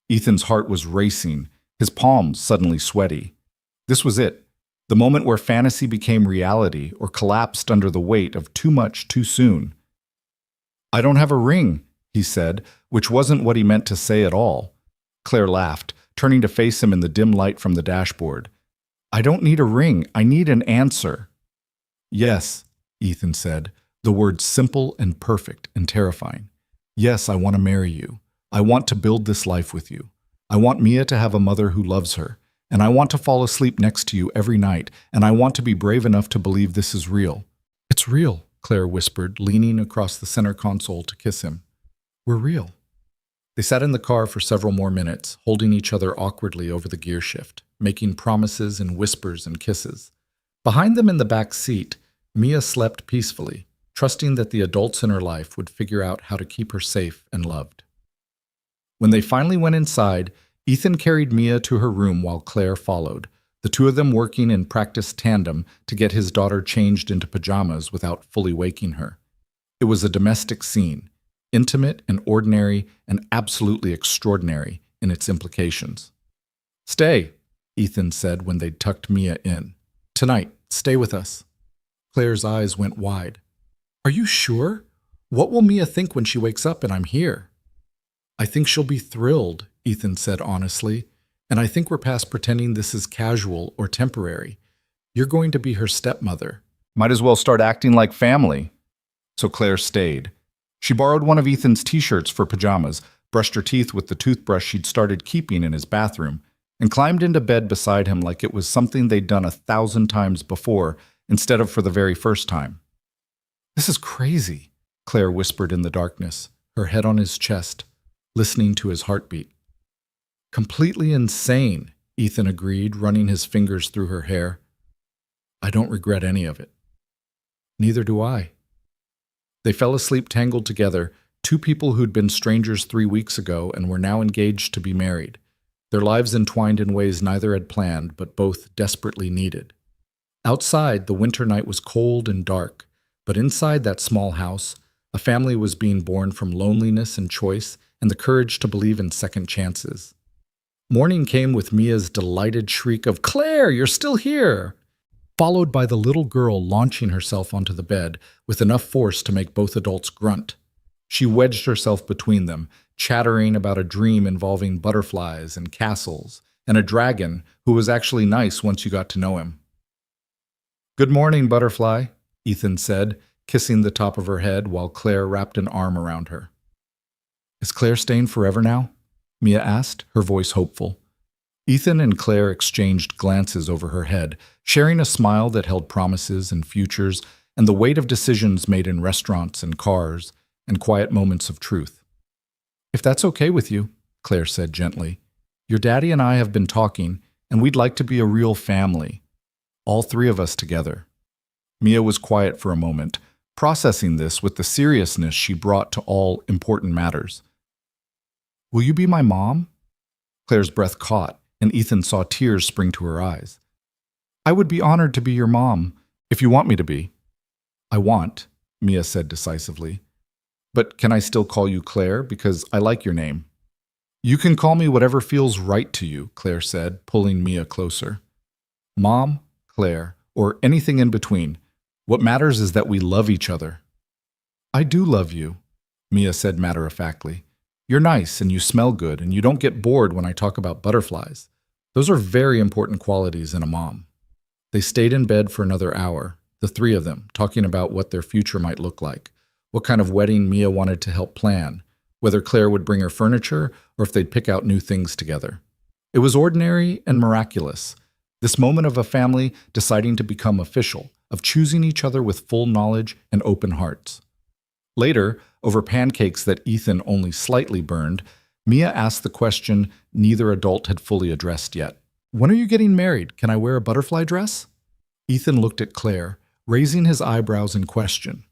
Ethan's heart was racing, his palms suddenly sweaty. This was it, the moment where fantasy became reality or collapsed under the weight of too much too soon. "I don't have a ring," he said, which wasn't what he meant to say at all. Claire laughed, turning to face him in the dim light from the dashboard. "I don't need a ring. I need an answer." "Yes," Ethan said, the words simple and perfect and terrifying. "Yes, I want to marry you. I want to build this life with you. I want Mia to have a mother who loves her, and I want to fall asleep next to you every night, and I want to be brave enough to believe this is real." "It's real," Claire whispered, leaning across the center console to kiss him. "We're real." They sat in the car for several more minutes, holding each other awkwardly over the gear shift, making promises in whispers and kisses. Behind them in the back seat, Mia slept peacefully, trusting that the adults in her life would figure out how to keep her safe and loved. When they finally went inside, Ethan carried Mia to her room while Claire followed, the two of them working in practice tandem to get his daughter changed into pajamas without fully waking her. It was a domestic scene, intimate and ordinary and absolutely extraordinary in its implications. "Stay," Ethan said when they'd tucked Mia in. "Tonight, stay with us." Claire's eyes went wide. "Are you sure? What will Mia think when she wakes up and I'm here?" "I think she'll be thrilled," Ethan said honestly, "and I think we're past pretending this is casual or temporary. You're going to be her stepmother. Might as well start acting like family." So Claire stayed. She borrowed one of Ethan's t-shirts for pajamas, brushed her teeth with the toothbrush she'd started keeping in his bathroom, and climbed into bed beside him like it was something they'd done 1,000 times before instead of for the very first time. "This is crazy," Claire whispered in the darkness, her head on his chest, listening to his heartbeat. "Completely insane," Ethan agreed, running his fingers through her hair. "I don't regret any of it." "Neither do I." They fell asleep tangled together, two people who'd been strangers 3 weeks ago and were now engaged to be married, their lives entwined in ways neither had planned but both desperately needed. Outside, the winter night was cold and dark, but inside that small house, a family was being born from loneliness and choice and the courage to believe in second chances. Morning came with Mia's delighted shriek of, "Claire, you're still here!" followed by the little girl launching herself onto the bed with enough force to make both adults grunt. She wedged herself between them, chattering about a dream involving butterflies and castles, and a dragon who was actually nice once you got to know him. "Good morning, Butterfly," Ethan said, kissing the top of her head while Claire wrapped an arm around her. "Is Claire staying forever now?" Mia asked, her voice hopeful. Ethan and Claire exchanged glances over her head, sharing a smile that held promises and futures and the weight of decisions made in restaurants and cars, and quiet moments of truth. "If that's okay with you," Claire said gently, "your daddy and I have been talking, and we'd like to be a real family. All three of us together." Mia was quiet for a moment, processing this with the seriousness she brought to all important matters. "Will you be my mom?" Claire's breath caught, and Ethan saw tears spring to her eyes. "I would be honored to be your mom, if you want me to be." "I want," Mia said decisively. "But can I still call you Claire, because I like your name?" "You can call me whatever feels right to you," Claire said, pulling Mia closer. "Mom, Claire, or anything in between. What matters is that we love each other." "I do love you," Mia said matter-of-factly. "You're nice, and you smell good, and you don't get bored when I talk about butterflies. Those are very important qualities in a mom." They stayed in bed for another hour, the three of them, talking about what their future might look like, what kind of wedding Mia wanted to help plan, whether Claire would bring her furniture or if they'd pick out new things together. It was ordinary and miraculous, this moment of a family deciding to become official, of choosing each other with full knowledge and open hearts. Later, over pancakes that Ethan only slightly burned, Mia asked the question neither adult had fully addressed yet. "When are you getting married? Can I wear a butterfly dress?" Ethan looked at Claire, raising his eyebrows in question.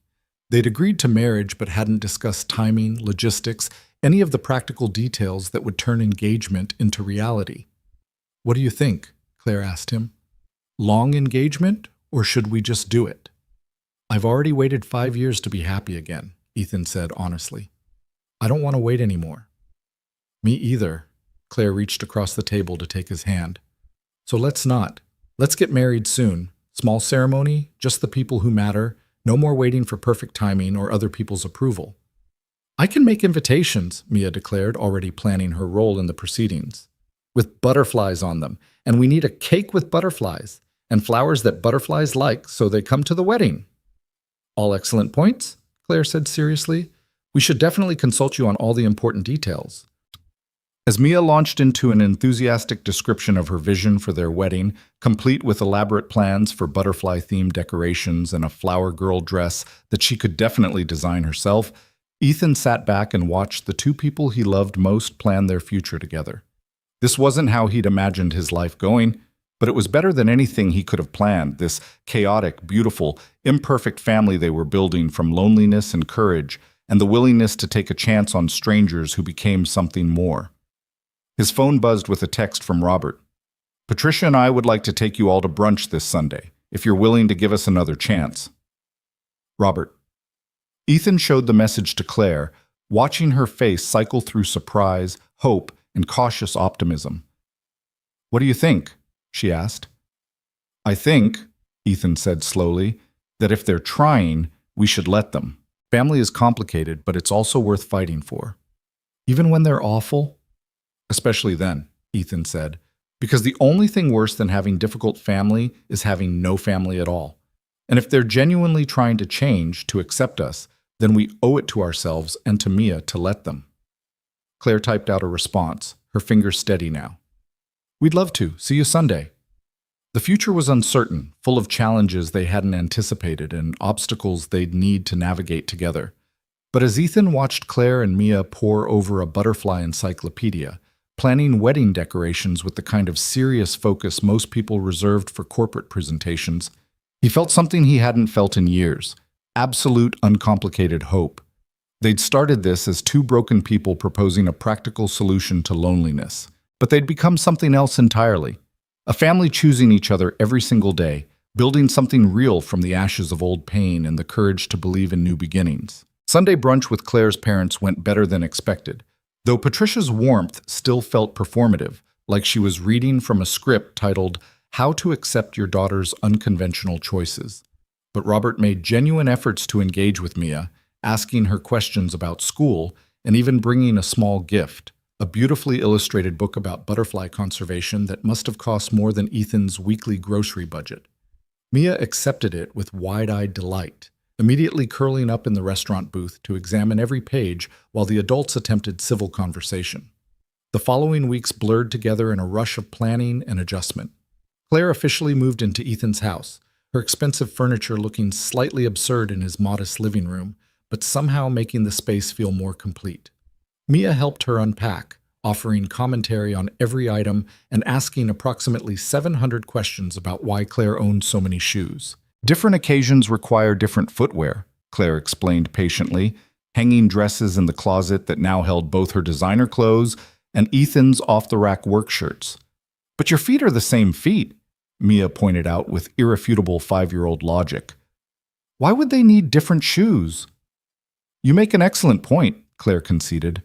They'd agreed to marriage but hadn't discussed timing, logistics, any of the practical details that would turn engagement into reality. "What do you think?" Claire asked him. "Long engagement, or should we just do it?" "I've already waited 5 years to be happy again," Ethan said honestly. "I don't want to wait anymore." "Me either." Claire reached across the table to take his hand. "So let's not. Let's get married soon. Small ceremony, just the people who matter, no more waiting for perfect timing or other people's approval." "I can make invitations," Mia declared, already planning her role in the proceedings. "With butterflies on them, and we need a cake with butterflies, and flowers that butterflies like so they come to the wedding." "All excellent points," Claire said seriously. "We should definitely consult you on all the important details." As Mia launched into an enthusiastic description of her vision for their wedding, complete with elaborate plans for butterfly-themed decorations and a flower girl dress that she could definitely design herself, Ethan sat back and watched the two people he loved most plan their future together. This wasn't how he'd imagined his life going, but it was better than anything he could have planned, this chaotic, beautiful, imperfect family they were building from loneliness and courage, and the willingness to take a chance on strangers who became something more. His phone buzzed with a text from Robert. "Patricia and I would like to take you all to brunch this Sunday, if you're willing to give us another chance." Robert. Ethan showed the message to Claire, watching her face cycle through surprise, hope, and cautious optimism. "What do you think?" she asked. "I think," Ethan said slowly, "that if they're trying, we should let them. Family is complicated, but it's also worth fighting for." "Even when they're awful?" "Especially then," Ethan said, "because the only thing worse than having difficult family is having no family at all. And if they're genuinely trying to change, to accept us, then we owe it to ourselves and to Mia to let them." Claire typed out a response, her fingers steady now. "We'd love to. See you Sunday." The future was uncertain, full of challenges they hadn't anticipated and obstacles they'd need to navigate together. But as Ethan watched Claire and Mia pore over a butterfly encyclopedia, planning wedding decorations with the kind of serious focus most people reserved for corporate presentations, he felt something he hadn't felt in years: absolute, uncomplicated hope. They'd started this as two broken people proposing a practical solution to loneliness, but they'd become something else entirely. A family choosing each other every single day, building something real from the ashes of old pain and the courage to believe in new beginnings. Sunday brunch with Claire's parents went better than expected, though Patricia's warmth still felt performative, like she was reading from a script titled "How to Accept Your Daughter's Unconventional Choices." But Robert made genuine efforts to engage with Mia, asking her questions about school and even bringing a small gift, a beautifully illustrated book about butterfly conservation that must have cost more than Ethan's weekly grocery budget. Mia accepted it with wide-eyed delight, immediately curling up in the restaurant booth to examine every page while the adults attempted civil conversation. The following weeks blurred together in a rush of planning and adjustment. Claire officially moved into Ethan's house, her expensive furniture looking slightly absurd in his modest living room, but somehow making the space feel more complete. Mia helped her unpack, offering commentary on every item and asking approximately 700 questions about why Claire owned so many shoes. Different occasions require different footwear, Claire explained patiently, hanging dresses in the closet that now held both her designer clothes and Ethan's off-the-rack work shirts. But your feet are the same feet, Mia pointed out with irrefutable 5-year-old logic. Why would they need different shoes? You make an excellent point, Claire conceded.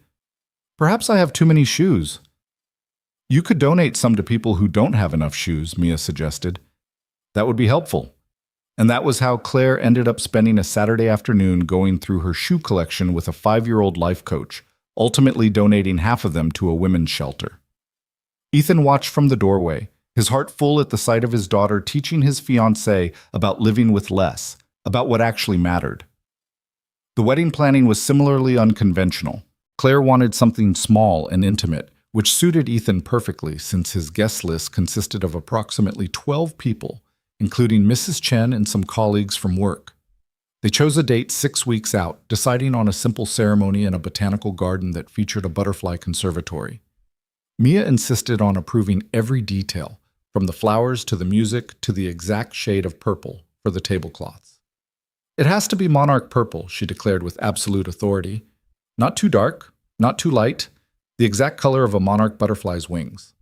Perhaps I have too many shoes. You could donate some to people who don't have enough shoes, Mia suggested. That would be helpful. And that was how Claire ended up spending a Saturday afternoon going through her shoe collection with a 5-year-old life coach, ultimately donating half of them to a women's shelter. Ethan watched from the doorway, his heart full at the sight of his daughter teaching his fiancée about living with less, about what actually mattered. The wedding planning was similarly unconventional. Claire wanted something small and intimate, which suited Ethan perfectly since his guest list consisted of approximately 12 people, including Mrs. Chen and some colleagues from work. They chose a date 6 weeks out, deciding on a simple ceremony in a botanical garden that featured a butterfly conservatory. Mia insisted on approving every detail, from the flowers to the music to the exact shade of purple for the tablecloths. It has to be monarch purple, she declared with absolute authority. Not too dark, not too light, the exact color of a monarch butterfly's wings.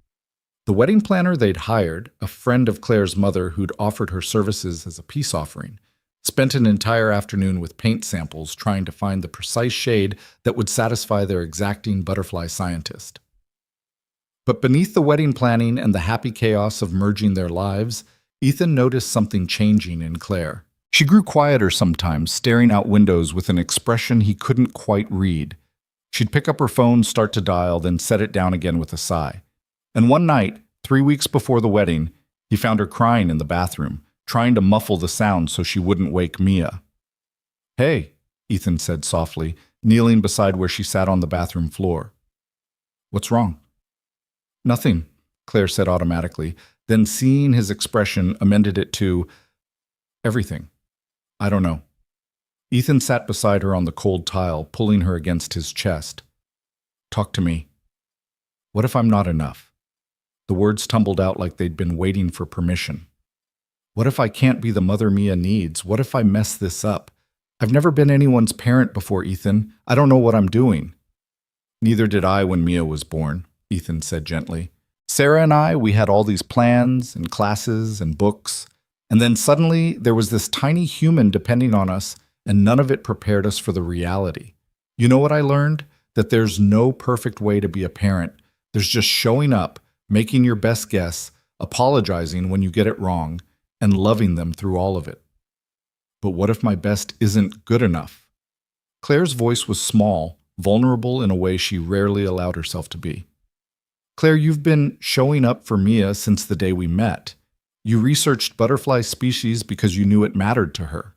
The wedding planner they'd hired, a friend of Claire's mother who'd offered her services as a peace offering, spent an entire afternoon with paint samples trying to find the precise shade that would satisfy their exacting butterfly scientist. But beneath the wedding planning and the happy chaos of merging their lives, Ethan noticed something changing in Claire. She grew quieter sometimes, staring out windows with an expression he couldn't quite read. She'd pick up her phone, start to dial, then set it down again with a sigh. And one night, 3 weeks before the wedding, he found her crying in the bathroom, trying to muffle the sound so she wouldn't wake Mia. Hey, Ethan said softly, kneeling beside where she sat on the bathroom floor. What's wrong? Nothing, Claire said automatically, then seeing his expression, amended it to, everything. I don't know. Ethan sat beside her on the cold tile, pulling her against his chest. Talk to me. What if I'm not enough? The words tumbled out like they'd been waiting for permission. What if I can't be the mother Mia needs? What if I mess this up? I've never been anyone's parent before, Ethan. I don't know what I'm doing. Neither did I when Mia was born, Ethan said gently. Sarah and I, we had all these plans and classes and books, and then suddenly there was this tiny human depending on us, and none of it prepared us for the reality. You know what I learned? That there's no perfect way to be a parent. There's just showing up, making your best guess, apologizing when you get it wrong, and loving them through all of it. But what if my best isn't good enough? Claire's voice was small, vulnerable in a way she rarely allowed herself to be. Claire, you've been showing up for Mia since the day we met. You researched butterfly species because you knew it mattered to her.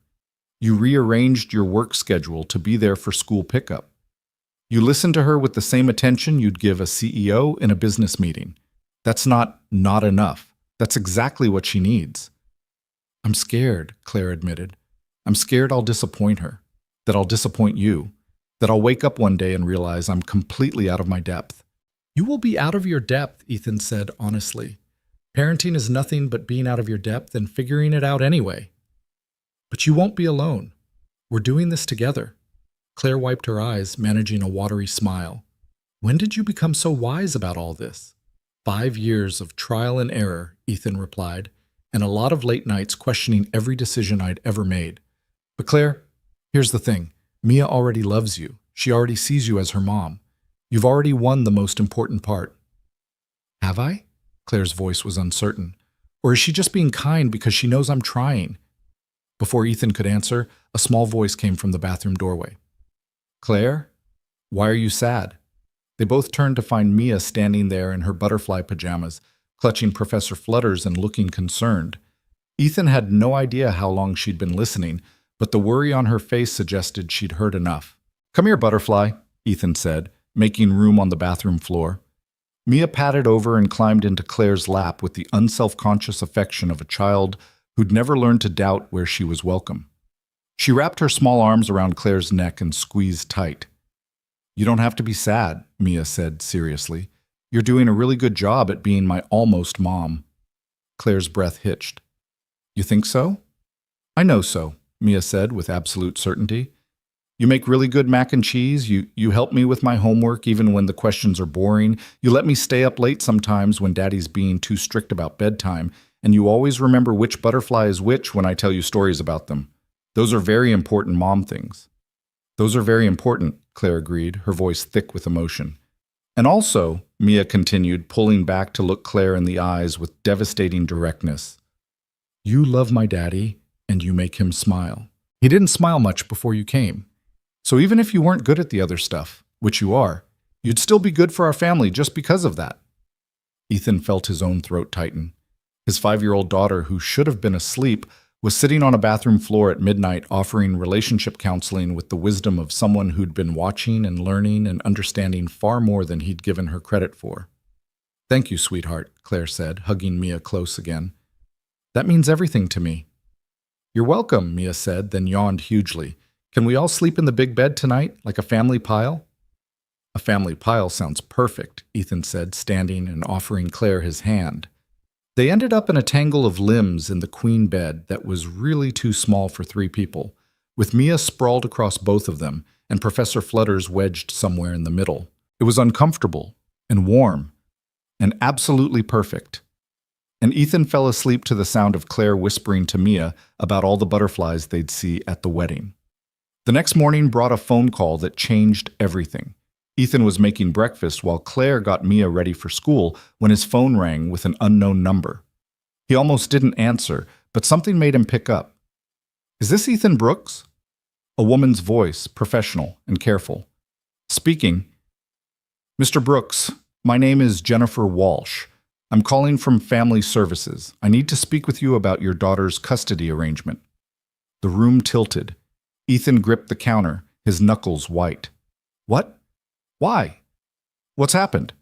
You rearranged your work schedule to be there for school pickup. You listened to her with the same attention you'd give a CEO in a business meeting. That's not enough. That's exactly what she needs. I'm scared, Claire admitted. I'm scared I'll disappoint her, that I'll disappoint you, that I'll wake up one day and realize I'm completely out of my depth. You will be out of your depth, Ethan said honestly. Parenting is nothing but being out of your depth and figuring it out anyway. But you won't be alone. We're doing this together. Claire wiped her eyes, managing a watery smile. When did you become so wise about all this? 5 years of trial and error, Ethan replied, and a lot of late nights questioning every decision I'd ever made. But Claire, here's the thing. Mia already loves you. She already sees you as her mom. You've already won the most important part. Have I? Claire's voice was uncertain. Or is she just being kind because she knows I'm trying? Before Ethan could answer, a small voice came from the bathroom doorway. Claire, why are you sad? They both turned to find Mia standing there in her butterfly pajamas, clutching Professor Flutters and looking concerned. Ethan had no idea how long she'd been listening, but the worry on her face suggested she'd heard enough. Come here, butterfly, Ethan said, making room on the bathroom floor. Mia patted over and climbed into Claire's lap with the unself-conscious affection of a child who'd never learned to doubt where she was welcome. She wrapped her small arms around Claire's neck and squeezed tight. "You don't have to be sad," Mia said seriously. "You're doing a really good job at being my almost mom." Claire's breath hitched. "You think so?" "I know so," Mia said with absolute certainty. "You make really good mac and cheese. You help me with my homework even when the questions are boring. You let me stay up late sometimes when Daddy's being too strict about bedtime. And you always remember which butterfly is which when I tell you stories about them. Those are very important mom things." "Those are very important," Claire agreed, her voice thick with emotion. "And also," Mia continued, pulling back to look Claire in the eyes with devastating directness, "you love my daddy, and you make him smile. He didn't smile much before you came. So even if you weren't good at the other stuff, which you are, you'd still be good for our family just because of that." Ethan felt his own throat tighten. His 5-year-old daughter, who should have been asleep, was sitting on a bathroom floor at midnight offering relationship counseling with the wisdom of someone who'd been watching and learning and understanding far more than he'd given her credit for. "Thank you, sweetheart," Claire said, hugging Mia close again. "That means everything to me." "You're welcome," Mia said, then yawned hugely. "Can we all sleep in the big bed tonight, like a family pile?" "A family pile sounds perfect," Ethan said, standing and offering Claire his hand. They ended up in a tangle of limbs in the queen bed that was really too small for 3 people, with Mia sprawled across both of them and Professor Flutters wedged somewhere in the middle. It was uncomfortable and warm and absolutely perfect. And Ethan fell asleep to the sound of Claire whispering to Mia about all the butterflies they'd see at the wedding. The next morning brought a phone call that changed everything. Ethan was making breakfast while Claire got Mia ready for school when his phone rang with an unknown number. He almost didn't answer, but something made him pick up. "Is this Ethan Brooks?" A woman's voice, professional and careful. "Speaking." "Mr. Brooks, my name is Jennifer Walsh. I'm calling from Family Services. I need to speak with you about your daughter's custody arrangement." The room tilted. Ethan gripped the counter, his knuckles white. "What? Why? What's happened?"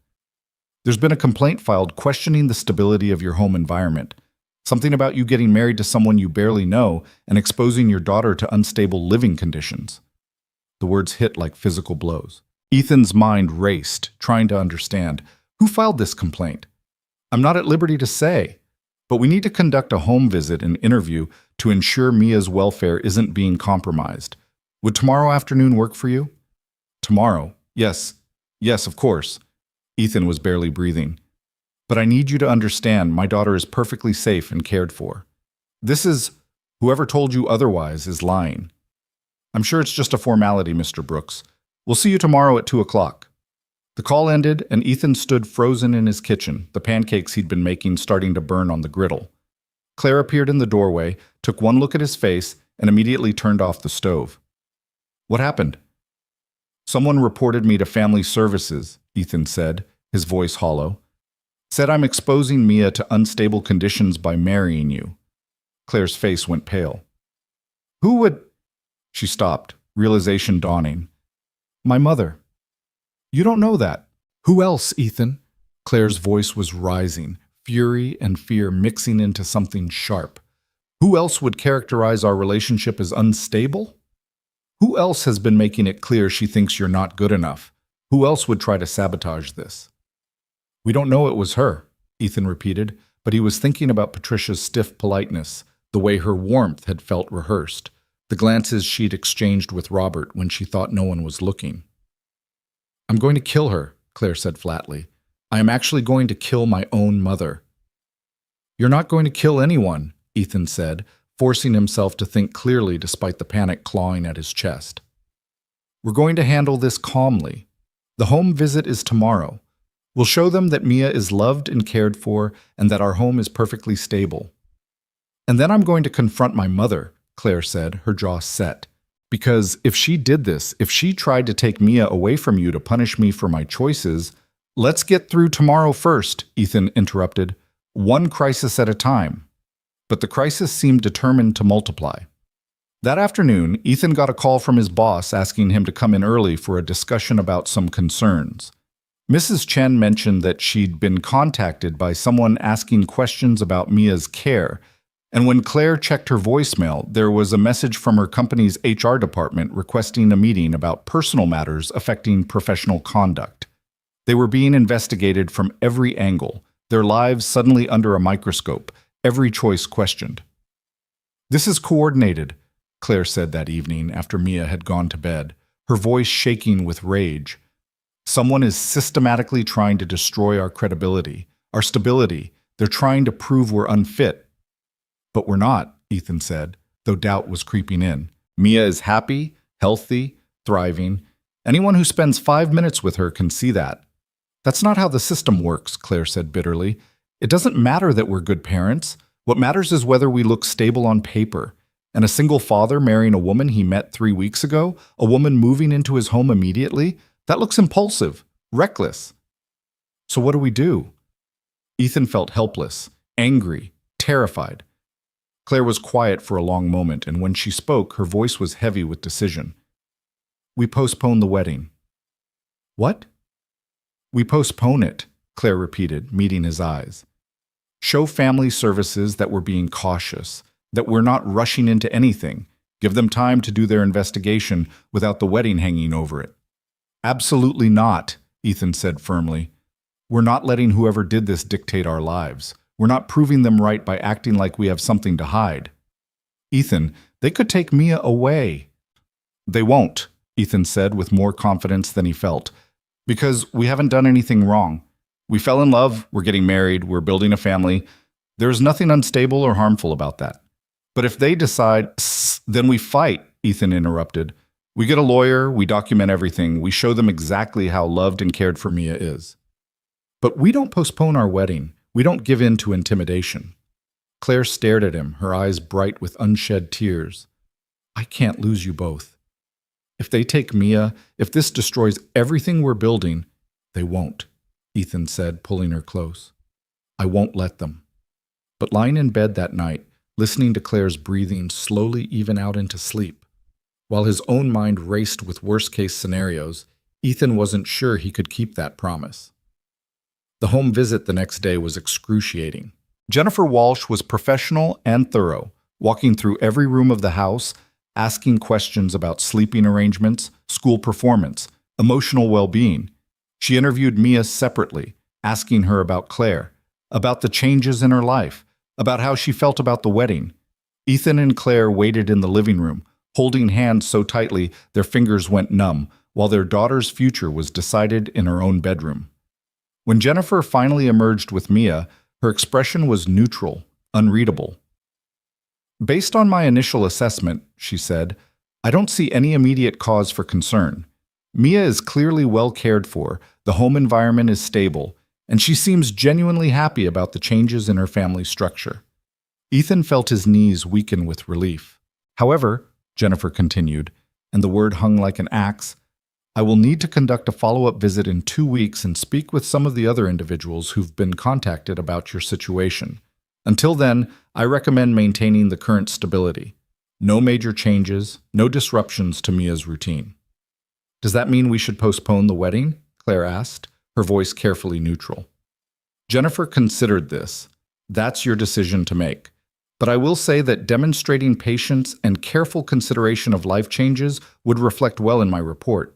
"There's been a complaint filed questioning the stability of your home environment. Something about you getting married to someone you barely know and exposing your daughter to unstable living conditions." The words hit like physical blows. Ethan's mind raced, trying to understand. Who filed this complaint? "I'm not at liberty to say, but we need to conduct a home visit and interview to ensure Mia's welfare isn't being compromised. Would tomorrow afternoon work for you?" "Tomorrow? Yes, of course." Ethan was barely breathing. "But I need you to understand my daughter is perfectly safe and cared for. Whoever told you otherwise is lying. I'm sure it's just a formality, Mr. Brooks. We'll see you tomorrow at 2 o'clock. The call ended, and Ethan stood frozen in his kitchen, the pancakes he'd been making starting to burn on the griddle. Claire appeared in the doorway, took one look at his face, and immediately turned off the stove. "What happened?" "Someone reported me to Family Services," Ethan said, his voice hollow. "Said I'm exposing Mia to unstable conditions by marrying you." Claire's face went pale. "Who would—" She stopped, realization dawning. "My mother." "You don't know that." "Who else, Ethan?" Claire's voice was rising, fury and fear mixing into something sharp. "Who else would characterize our relationship as unstable? Who else has been making it clear she thinks you're not good enough? Who else would try to sabotage this?" "We don't know it was her," Ethan repeated, but he was thinking about Patricia's stiff politeness, the way her warmth had felt rehearsed, the glances she'd exchanged with Robert when she thought no one was looking. "I'm going to kill her," Claire said flatly. "I am actually going to kill my own mother." "You're not going to kill anyone," Ethan said, forcing himself to think clearly despite the panic clawing at his chest. "We're going to handle this calmly. The home visit is tomorrow. We'll show them that Mia is loved and cared for and that our home is perfectly stable. And then I'm going to confront my mother," Claire said, her jaw set. "Because if she did this, if she tried to take Mia away from you to punish me for my choices—" "Let's get through tomorrow first," Ethan interrupted. "One crisis at a time." But the crisis seemed determined to multiply. That afternoon, Ethan got a call from his boss asking him to come in early for a discussion about some concerns. Mrs. Chen mentioned that she'd been contacted by someone asking questions about Mia's care, And when Claire checked her voicemail, there was a message from her company's HR department requesting a meeting about personal matters affecting professional conduct. They were being investigated from every angle, their lives suddenly under a microscope, every choice questioned. "This is coordinated," Claire said that evening after Mia had gone to bed, her voice shaking with rage. "Someone is systematically trying to destroy our credibility, our stability. They're trying to prove we're unfit." "But we're not," Ethan said, though doubt was creeping in. "Mia is happy, healthy, thriving. Anyone who spends 5 minutes with her can see that." "That's not how the system works," Claire said bitterly. "It doesn't matter that we're good parents. What matters is whether we look stable on paper. And a single father marrying a woman he met 3 weeks ago, a woman moving into his home immediately, that looks impulsive, reckless." "So what do we do?" Ethan felt helpless, angry, terrified. Claire was quiet for a long moment, and when she spoke, her voice was heavy with decision. "We postpone the wedding." "What?" "We postpone it," Claire repeated, meeting his eyes. "Show family services that we're being cautious, that we're not rushing into anything. Give them time to do their investigation without the wedding hanging over it." "Absolutely not," Ethan said firmly. "We're not letting whoever did this dictate our lives. We're not proving them right by acting like we have something to hide." "Ethan, they could take Mia away." "They won't," Ethan said with more confidence than he felt, "because we haven't done anything wrong. We fell in love, we're getting married, we're building a family. There's nothing unstable or harmful about that. But if they decide, then we fight," Ethan interrupted. "We get a lawyer, we document everything, we show them exactly how loved and cared for Mia is. But we don't postpone our wedding. We don't give in to intimidation." Claire stared at him, her eyes bright with unshed tears. "I can't lose you both. If they take Mia, if this destroys everything we're building," "They won't," Ethan said, pulling her close. "I won't let them." But lying in bed that night, listening to Claire's breathing slowly even out into sleep, while his own mind raced with worst-case scenarios, Ethan wasn't sure he could keep that promise. The home visit the next day was excruciating. Jennifer Walsh was professional and thorough, walking through every room of the house, asking questions about sleeping arrangements, school performance, emotional well-being. She interviewed Mia separately, asking her about Claire, about the changes in her life, about how she felt about the wedding. Ethan and Claire waited in the living room, holding hands so tightly their fingers went numb, while their daughter's future was decided in her own bedroom. When Jennifer finally emerged with Mia, her expression was neutral, unreadable. "Based on my initial assessment," she said, "I don't see any immediate cause for concern. Mia is clearly well cared for, the home environment is stable, and she seems genuinely happy about the changes in her family structure." Ethan felt his knees weaken with relief. "However," Jennifer continued, and the word hung like an axe, "I will need to conduct a follow-up visit in 2 weeks and speak with some of the other individuals who've been contacted about your situation. Until then, I recommend maintaining the current stability. No major changes, no disruptions to Mia's routine." "Does that mean we should postpone the wedding?" Claire asked, her voice carefully neutral. Jennifer considered this. "That's your decision to make. But I will say that demonstrating patience and careful consideration of life changes would reflect well in my report."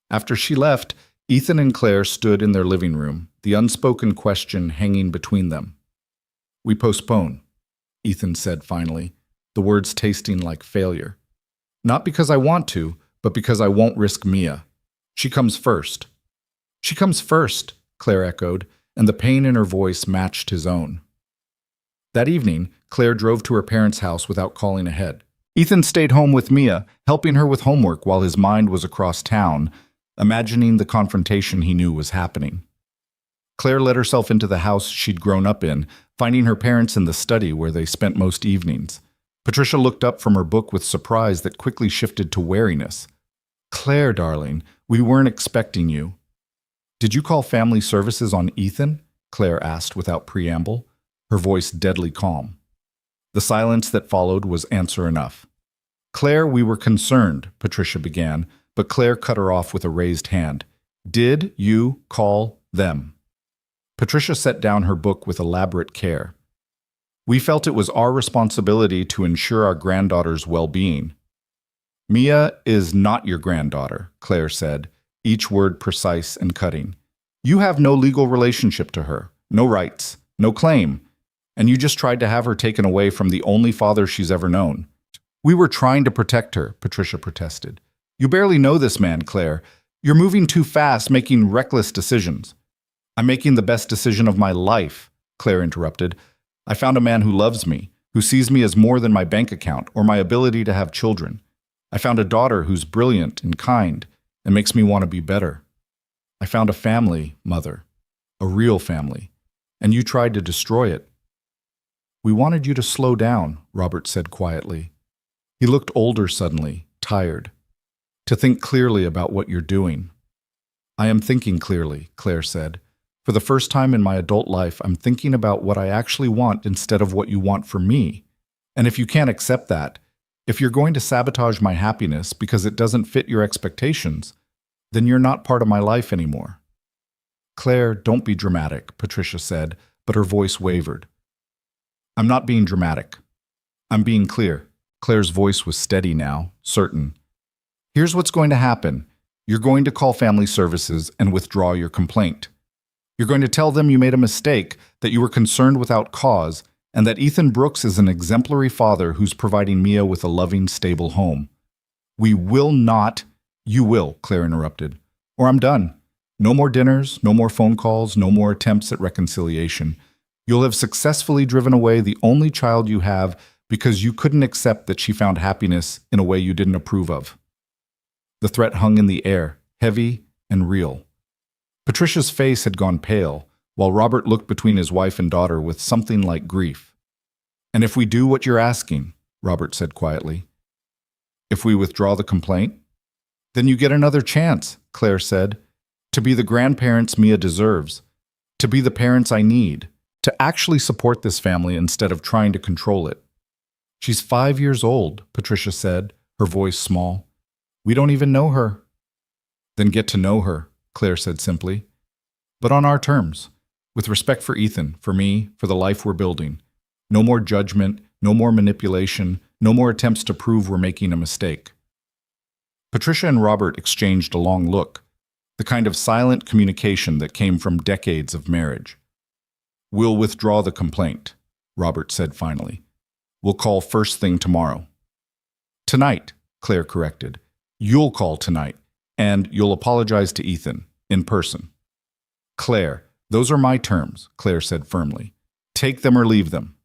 After she left, Ethan and Claire stood in their living room, the unspoken question hanging between them. "We postpone," Ethan said finally, the words tasting like failure. "Not because I want to, but because I won't risk Mia. She comes first." "She comes first," Claire echoed, and the pain in her voice matched his own. That evening, Claire drove to her parents' house without calling ahead. Ethan stayed home with Mia, helping her with homework while his mind was across town, imagining the confrontation he knew was happening. Claire let herself into the house she'd grown up in, finding her parents in the study where they spent most evenings. Patricia looked up from her book with surprise that quickly shifted to wariness. "Claire, darling, we weren't expecting you." "Did you call family services on Ethan?" Claire asked without preamble, her voice deadly calm. The silence that followed was answer enough. "Claire, we were concerned," Patricia began, but Claire cut her off with a raised hand. "Did you call them?" Patricia set down her book with elaborate care. We felt it was our responsibility to ensure our granddaughter's well-being. Mia is not your granddaughter, Claire said, each word precise and cutting. You have no legal relationship to her, no rights, no claim, and you just tried to have her taken away from the only father she's ever known. We were trying to protect her, Patricia protested. You barely know this man, Claire. You're moving too fast, making reckless decisions. I'm making the best decision of my life, Claire interrupted. I found a man who loves me, who sees me as more than my bank account or my ability to have children. I found a daughter who's brilliant and kind and makes me want to be better. I found a family, Mother, a real family, and you tried to destroy it. We wanted you to slow down, Robert said quietly. He looked older suddenly, tired. To think clearly about what you're doing. I am thinking clearly, Claire said. For the first time in my adult life, I'm thinking about what I actually want instead of what you want for me. And if you can't accept that, if you're going to sabotage my happiness because it doesn't fit your expectations, then you're not part of my life anymore. Claire, don't be dramatic, Patricia said, but her voice wavered. I'm not being dramatic. I'm being clear. Claire's voice was steady now, certain. Here's what's going to happen. You're going to call family services and withdraw your complaint. You're going to tell them you made a mistake, that you were concerned without cause, and that Ethan Brooks is an exemplary father who's providing Mia with a loving, stable home. We will not— You will, Claire interrupted. Or I'm done. No more dinners, no more phone calls, no more attempts at reconciliation. You'll have successfully driven away the only child you have because you couldn't accept that she found happiness in a way you didn't approve of. The threat hung in the air, heavy and real. Patricia's face had gone pale, while Robert looked between his wife and daughter with something like grief. And if we do what you're asking, Robert said quietly, if we withdraw the complaint, then you get another chance, Claire said, to be the grandparents Mia deserves, to be the parents I need, to actually support this family instead of trying to control it. She's 5 years old, Patricia said, her voice small. We don't even know her. Then get to know her, Claire said simply. But on our terms, with respect for Ethan, for me, for the life we're building. No more judgment, no more manipulation, no more attempts to prove we're making a mistake. Patricia and Robert exchanged a long look, the kind of silent communication that came from decades of marriage. We'll withdraw the complaint, Robert said finally. We'll call first thing tomorrow. Tonight, Claire corrected. You'll call tonight, and you'll apologize to Ethan, in person. Claire, those are my terms, Claire said firmly. Take them or leave them.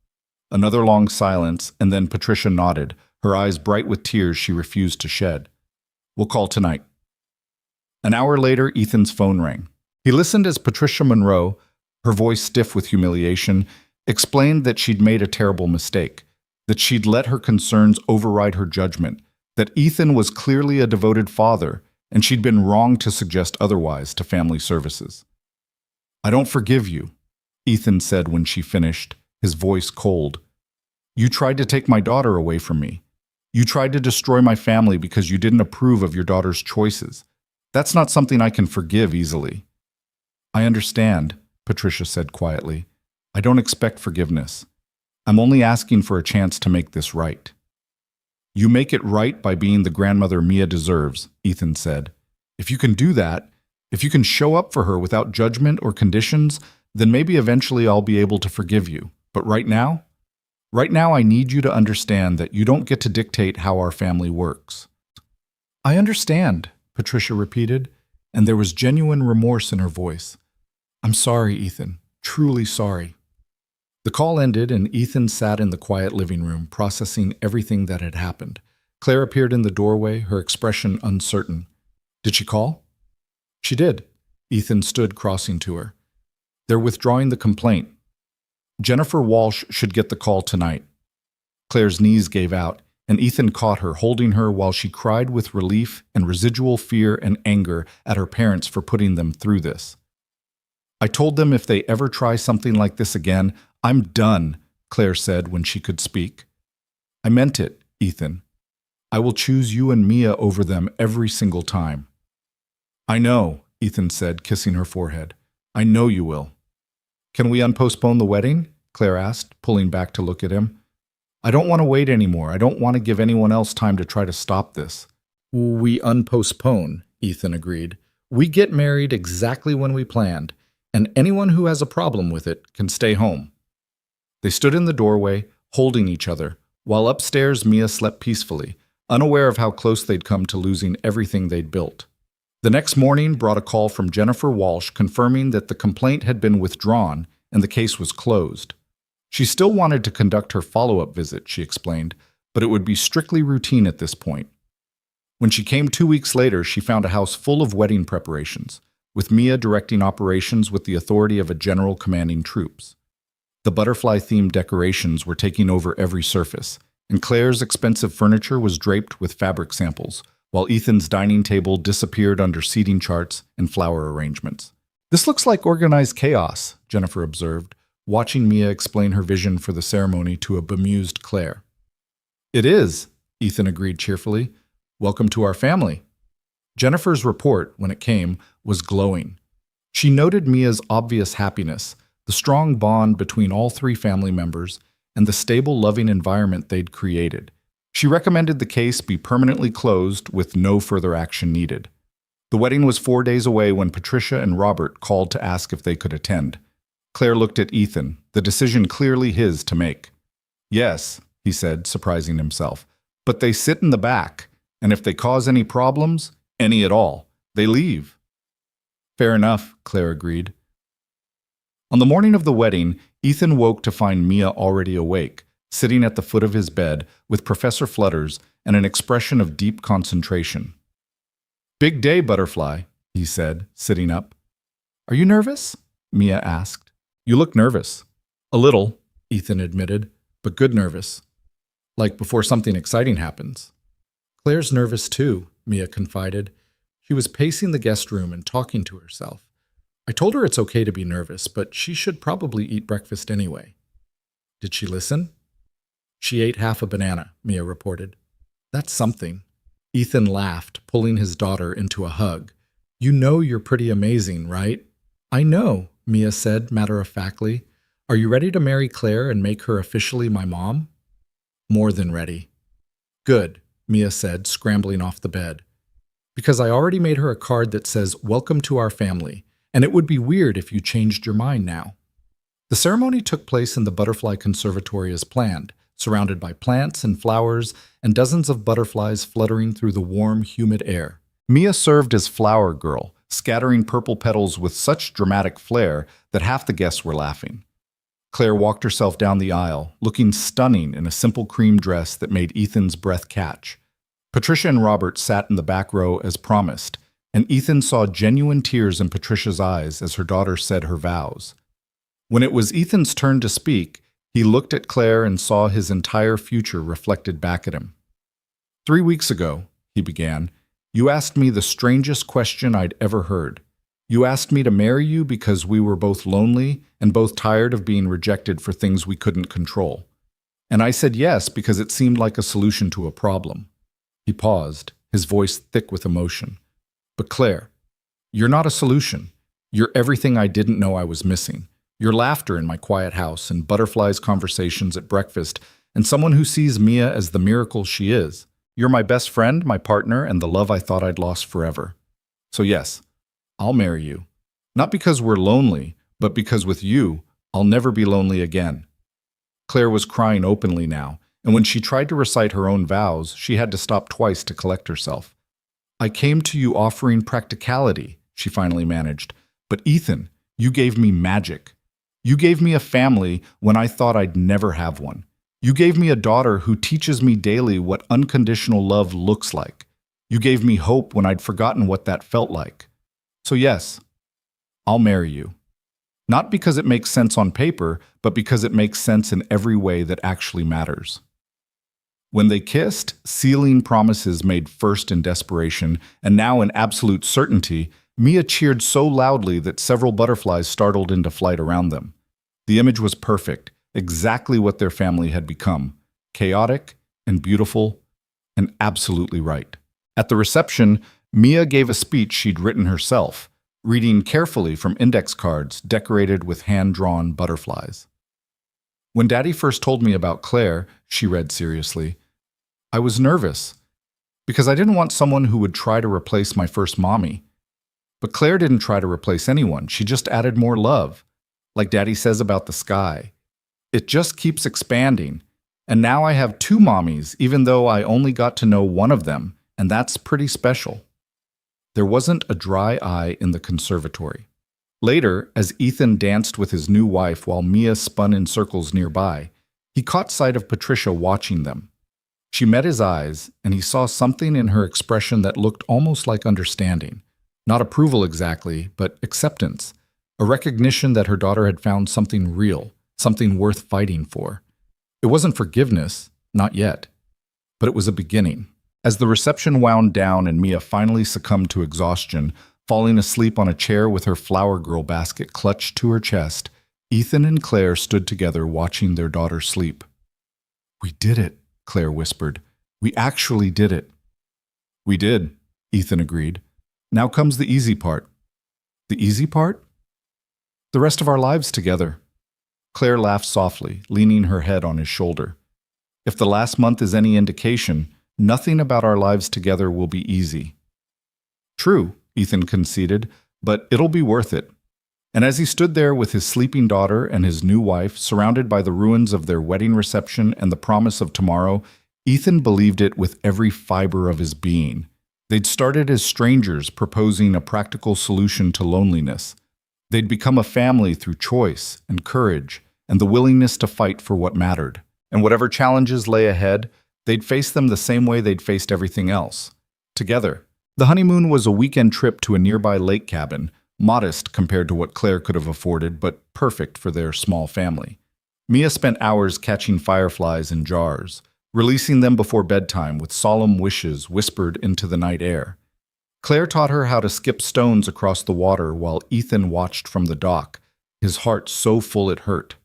Another long silence, and then Patricia nodded, her eyes bright with tears she refused to shed. We'll call tonight. An hour later, Ethan's phone rang. He listened as Patricia Monroe, her voice stiff with humiliation, explained that she'd made a terrible mistake, that she'd let her concerns override her judgment, that Ethan was clearly a devoted father, and she'd been wrong to suggest otherwise to family services. I don't forgive you, Ethan said when she finished, his voice cold. You tried to take my daughter away from me. You tried to destroy my family because you didn't approve of your daughter's choices. That's not something I can forgive easily. I understand, Patricia said quietly. I don't expect forgiveness. I'm only asking for a chance to make this right. You make it right by being the grandmother Mia deserves, Ethan said. If you can do that, if you can show up for her without judgment or conditions, then maybe eventually I'll be able to forgive you. But right now I need you to understand that you don't get to dictate how our family works. I understand, Patricia repeated, and there was genuine remorse in her voice. I'm sorry, Ethan. Truly sorry. The call ended, and Ethan sat in the quiet living room, processing everything that had happened. Claire appeared in the doorway, her expression uncertain. Did she call? She did. Ethan stood crossing to her. They're withdrawing the complaint. Jennifer Walsh should get the call tonight. Claire's knees gave out, and Ethan caught her, holding her while she cried with relief and residual fear and anger at her parents for putting them through this. I told them if they ever try something like this again, I'm done, Claire said when she could speak. I meant it, Ethan. I will choose you and Mia over them every single time. I know, Ethan said, kissing her forehead. I know you will. Can we unpostpone the wedding? Claire asked, pulling back to look at him. I don't want to wait anymore. I don't want to give anyone else time to try to stop this. We unpostpone, Ethan agreed. We get married exactly when we planned, and anyone who has a problem with it can stay home. They stood in the doorway, holding each other, while upstairs Mia slept peacefully, unaware of how close they'd come to losing everything they'd built. The next morning brought a call from Jennifer Walsh confirming that the complaint had been withdrawn and the case was closed. She still wanted to conduct her follow-up visit, she explained, but it would be strictly routine at this point. When she came 2 weeks later, she found a house full of wedding preparations, with Mia directing operations with the authority of a general commanding troops. The butterfly-themed decorations were taking over every surface, and Claire's expensive furniture was draped with fabric samples, while Ethan's dining table disappeared under seating charts and flower arrangements. This looks like organized chaos, Jennifer observed, watching Mia explain her vision for the ceremony to a bemused Claire. It is, Ethan agreed cheerfully. Welcome to our family. Jennifer's report, when it came, was glowing. She noted Mia's obvious happiness, the strong bond between all three family members, and the stable, loving environment they'd created. She recommended the case be permanently closed with no further action needed. The wedding was 4 days away when Patricia and Robert called to ask if they could attend. Claire looked at Ethan, the decision clearly his to make. Yes, he said, surprising himself, but they sit in the back, and if they cause any problems, any at all, they leave. Fair enough, Claire agreed. On the morning of the wedding, Ethan woke to find Mia already awake, sitting at the foot of his bed with Professor Flutters and an expression of deep concentration. Big day, Butterfly, he said, sitting up. Are you nervous? Mia asked. You look nervous. A little, Ethan admitted, but good nervous. Like before something exciting happens. Claire's nervous too, Mia confided. She was pacing the guest room and talking to herself. I told her it's okay to be nervous, but she should probably eat breakfast anyway. Did she listen? She ate half a banana, Mia reported. That's something. Ethan laughed, pulling his daughter into a hug. You know you're pretty amazing, right? I know, Mia said matter-of-factly. Are you ready to marry Claire and make her officially my mom? More than ready. Good, Mia said, scrambling off the bed. Because I already made her a card that says, Welcome to our family, and it would be weird if you changed your mind now. The ceremony took place in the Butterfly Conservatory as planned, surrounded by plants and flowers and dozens of butterflies fluttering through the warm, humid air. Mia served as flower girl, scattering purple petals with such dramatic flair that half the guests were laughing. Claire walked herself down the aisle, looking stunning in a simple cream dress that made Ethan's breath catch. Patricia and Robert sat in the back row as promised, and Ethan saw genuine tears in Patricia's eyes as her daughter said her vows. When it was Ethan's turn to speak, he looked at Claire and saw his entire future reflected back at him. 3 weeks ago, he began, you asked me the strangest question I'd ever heard. You asked me to marry you because we were both lonely and both tired of being rejected for things we couldn't control. And I said yes because it seemed like a solution to a problem. He paused, his voice thick with emotion. But Claire, you're not a solution. You're everything I didn't know I was missing. Your laughter in my quiet house and Butterfly's conversations at breakfast and someone who sees Mia as the miracle she is. You're my best friend, my partner, and the love I thought I'd lost forever. So yes, I'll marry you. Not because we're lonely, but because with you, I'll never be lonely again. Claire was crying openly now, and when she tried to recite her own vows, she had to stop twice to collect herself. I came to you offering practicality, she finally managed. But Ethan, you gave me magic. You gave me a family when I thought I'd never have one. You gave me a daughter who teaches me daily what unconditional love looks like. You gave me hope when I'd forgotten what that felt like. So yes, I'll marry you. Not because it makes sense on paper, but because it makes sense in every way that actually matters. When they kissed, sealing promises made first in desperation and now in absolute certainty, Mia cheered so loudly that several butterflies startled into flight around them. The image was perfect, exactly what their family had become, chaotic and beautiful and absolutely right. At the reception, Mia gave a speech she'd written herself, reading carefully from index cards decorated with hand-drawn butterflies. When Daddy first told me about Claire, she read seriously, I was nervous because I didn't want someone who would try to replace my first mommy. But Claire didn't try to replace anyone. She just added more love. Like Daddy says about the sky. It just keeps expanding. And now I have two mommies, even though I only got to know one of them, and that's pretty special. There wasn't a dry eye in the conservatory. Later, as Ethan danced with his new wife while Mia spun in circles nearby, he caught sight of Patricia watching them. She met his eyes, and he saw something in her expression that looked almost like understanding. Not approval exactly, but acceptance. A recognition that her daughter had found something real, something worth fighting for. It wasn't forgiveness, not yet, but it was a beginning. As the reception wound down and Mia finally succumbed to exhaustion, falling asleep on a chair with her flower girl basket clutched to her chest, Ethan and Claire stood together watching their daughter sleep. We did it, Claire whispered. We actually did it. We did, Ethan agreed. Now comes the easy part. The easy part? The rest of our lives together. Claire laughed softly, leaning her head on his shoulder. If the last month is any indication, nothing about our lives together will be easy. True, Ethan conceded, but it'll be worth it. And as he stood there with his sleeping daughter and his new wife, surrounded by the ruins of their wedding reception and the promise of tomorrow, Ethan believed it with every fiber of his being. They'd started as strangers proposing a practical solution to loneliness. They'd become a family through choice and courage and the willingness to fight for what mattered. And whatever challenges lay ahead, they'd face them the same way they'd faced everything else. Together. The honeymoon was a weekend trip to a nearby lake cabin, modest compared to what Claire could have afforded, but perfect for their small family. Mia spent hours catching fireflies in jars, releasing them before bedtime with solemn wishes whispered into the night air. Claire taught her how to skip stones across the water while Ethan watched from the dock, his heart so full it hurt.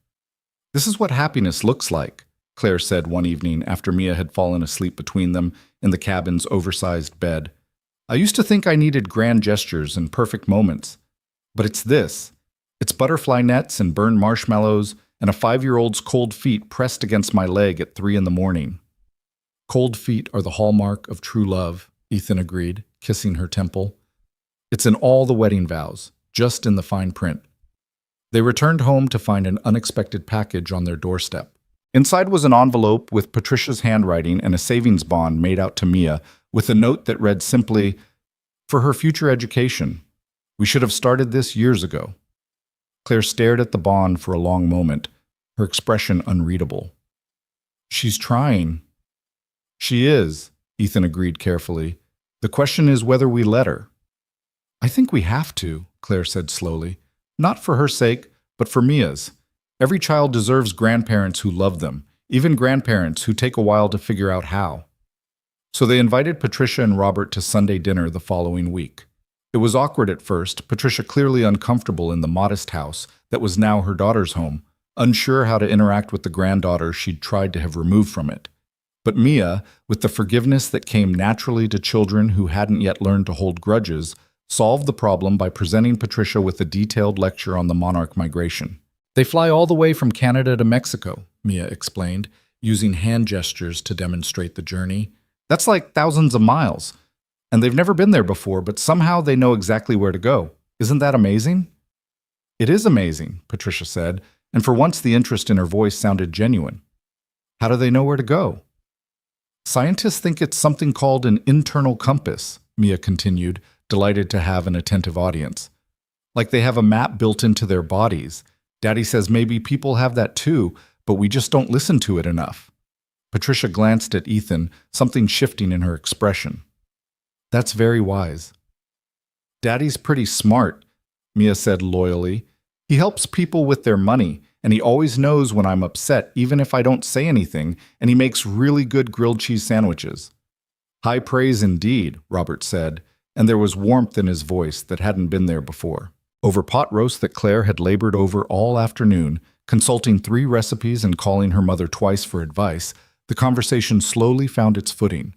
This is what happiness looks like, Claire said one evening after Mia had fallen asleep between them in the cabin's oversized bed. I used to think I needed grand gestures and perfect moments. But it's this. It's butterfly nets and burned marshmallows and a 5-year-old's cold feet pressed against my leg at 3 a.m. Cold feet are the hallmark of true love, Ethan agreed, kissing her temple. It's in all the wedding vows, just in the fine print. They returned home to find an unexpected package on their doorstep. Inside was an envelope with Patricia's handwriting and a savings bond made out to Mia with a note that read simply, "For her future education. We should have started this years ago." Claire stared at the bond for a long moment, her expression unreadable. She's trying. She is, Ethan agreed carefully. The question is whether we let her. I think we have to, Claire said slowly. Not for her sake, but for Mia's. Every child deserves grandparents who love them, even grandparents who take a while to figure out how. So they invited Patricia and Robert to Sunday dinner the following week. It was awkward at first, Patricia clearly uncomfortable in the modest house that was now her daughter's home, unsure how to interact with the granddaughter she'd tried to have removed from it. But Mia, with the forgiveness that came naturally to children who hadn't yet learned to hold grudges, solved the problem by presenting Patricia with a detailed lecture on the monarch migration. They fly all the way from Canada to Mexico, Mia explained, using hand gestures to demonstrate the journey. That's like thousands of miles. And they've never been there before, but somehow they know exactly where to go. Isn't that amazing? It is amazing, Patricia said, and for once the interest in her voice sounded genuine. How do they know where to go? Scientists think it's something called an internal compass, Mia continued, delighted to have an attentive audience. Like they have a map built into their bodies. Daddy says maybe people have that too, but we just don't listen to it enough. Patricia glanced at Ethan, something shifting in her expression. That's very wise. Daddy's pretty smart, Mia said loyally. He helps people with their money, and he always knows when I'm upset even if I don't say anything, and he makes really good grilled cheese sandwiches. High praise indeed, Robert said, and there was warmth in his voice that hadn't been there before. Over pot roast that Claire had labored over all afternoon, consulting 3 recipes and calling her mother twice for advice, the conversation slowly found its footing.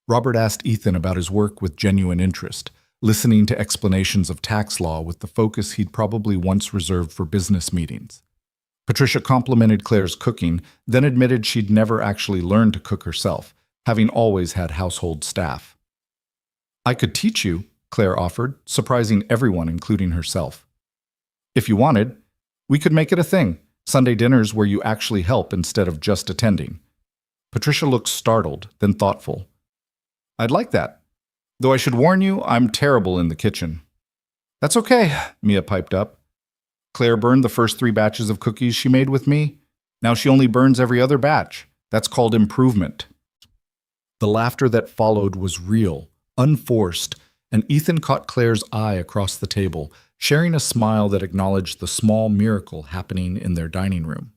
Robert asked Ethan about his work with genuine interest, listening to explanations of tax law with the focus he'd probably once reserved for business meetings. Patricia complimented Claire's cooking, then admitted she'd never actually learned to cook herself, having always had household staff. I could teach you, Claire offered, surprising everyone, including herself. If you wanted, we could make it a thing, Sunday dinners where you actually help instead of just attending. Patricia looked startled, then thoughtful. I'd like that. Though I should warn you, I'm terrible in the kitchen. That's okay, Mia piped up. Claire burned the first 3 batches of cookies she made with me. Now she only burns every other batch. That's called improvement. The laughter that followed was real, unforced, and Ethan caught Claire's eye across the table, sharing a smile that acknowledged the small miracle happening in their dining room.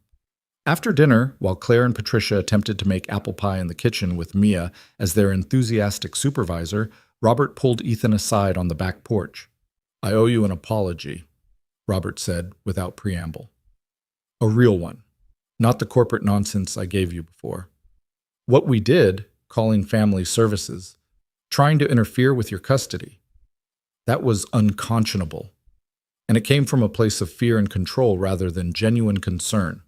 After dinner, while Claire and Patricia attempted to make apple pie in the kitchen with Mia as their enthusiastic supervisor, Robert pulled Ethan aside on the back porch. I owe you an apology, Robert said without preamble. A real one, not the corporate nonsense I gave you before. What we did, calling family services, trying to interfere with your custody, that was unconscionable. And it came from a place of fear and control rather than genuine concern.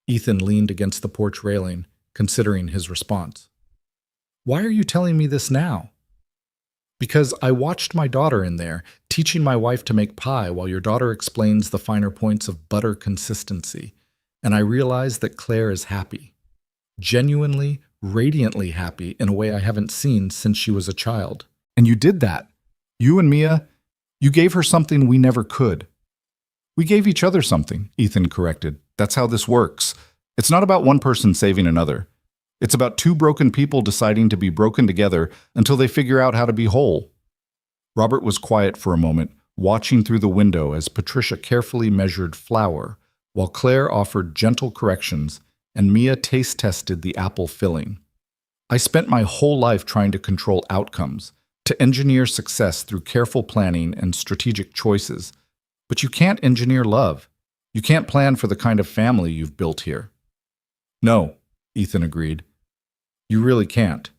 Ethan leaned against the porch railing, considering his response. Why are you telling me this now? Because I watched my daughter in there, teaching my wife to make pie while your daughter explains the finer points of butter consistency, and I realized that Claire is happy. Genuinely, radiantly happy in a way I haven't seen since she was a child. And you did that. You and Mia, you gave her something we never could. We gave each other something, Ethan corrected. That's how this works. It's not about one person saving another. It's about 2 broken people deciding to be broken together until they figure out how to be whole. Robert was quiet for a moment, watching through the window as Patricia carefully measured flour, while Claire offered gentle corrections and Mia taste-tested the apple filling. I spent my whole life trying to control outcomes, to engineer success through careful planning and strategic choices. But you can't engineer love. You can't plan for the kind of family you've built here. No, Ethan agreed. You really can't.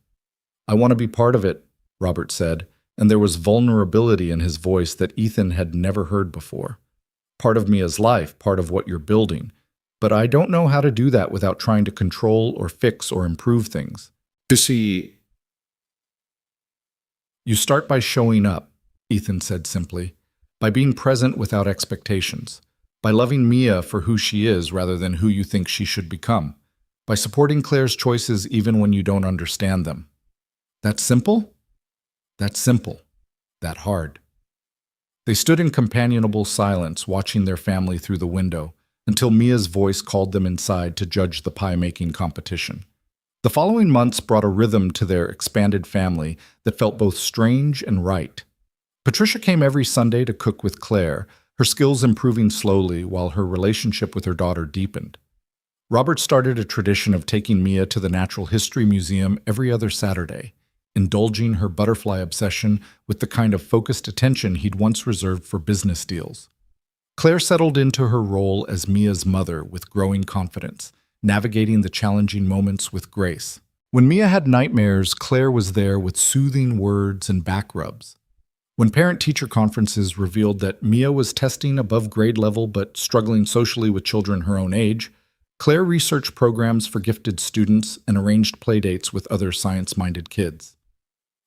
I want to be part of it, Robert said, and there was vulnerability in his voice that Ethan had never heard before. Part of Mia's life, part of what you're building. But I don't know how to do that without trying to control or fix or improve things. You start by showing up, Ethan said simply, by being present without expectations, by loving Mia for who she is rather than who you think she should become, by supporting Claire's choices even when you don't understand them. That simple? That's simple. That hard. They stood in companionable silence, watching their family through the window, until Mia's voice called them inside to judge the pie-making competition. The following months brought a rhythm to their expanded family that felt both strange and right. Patricia came every Sunday to cook with Claire, her skills improving slowly while her relationship with her daughter deepened. Robert started a tradition of taking Mia to the Natural History Museum every other Saturday, indulging her butterfly obsession with the kind of focused attention he'd once reserved for business deals. Claire settled into her role as Mia's mother with growing confidence, navigating the challenging moments with grace. When Mia had nightmares, Claire was there with soothing words and back rubs. When parent-teacher conferences revealed that Mia was testing above grade level but struggling socially with children her own age, Claire researched programs for gifted students and arranged playdates with other science-minded kids.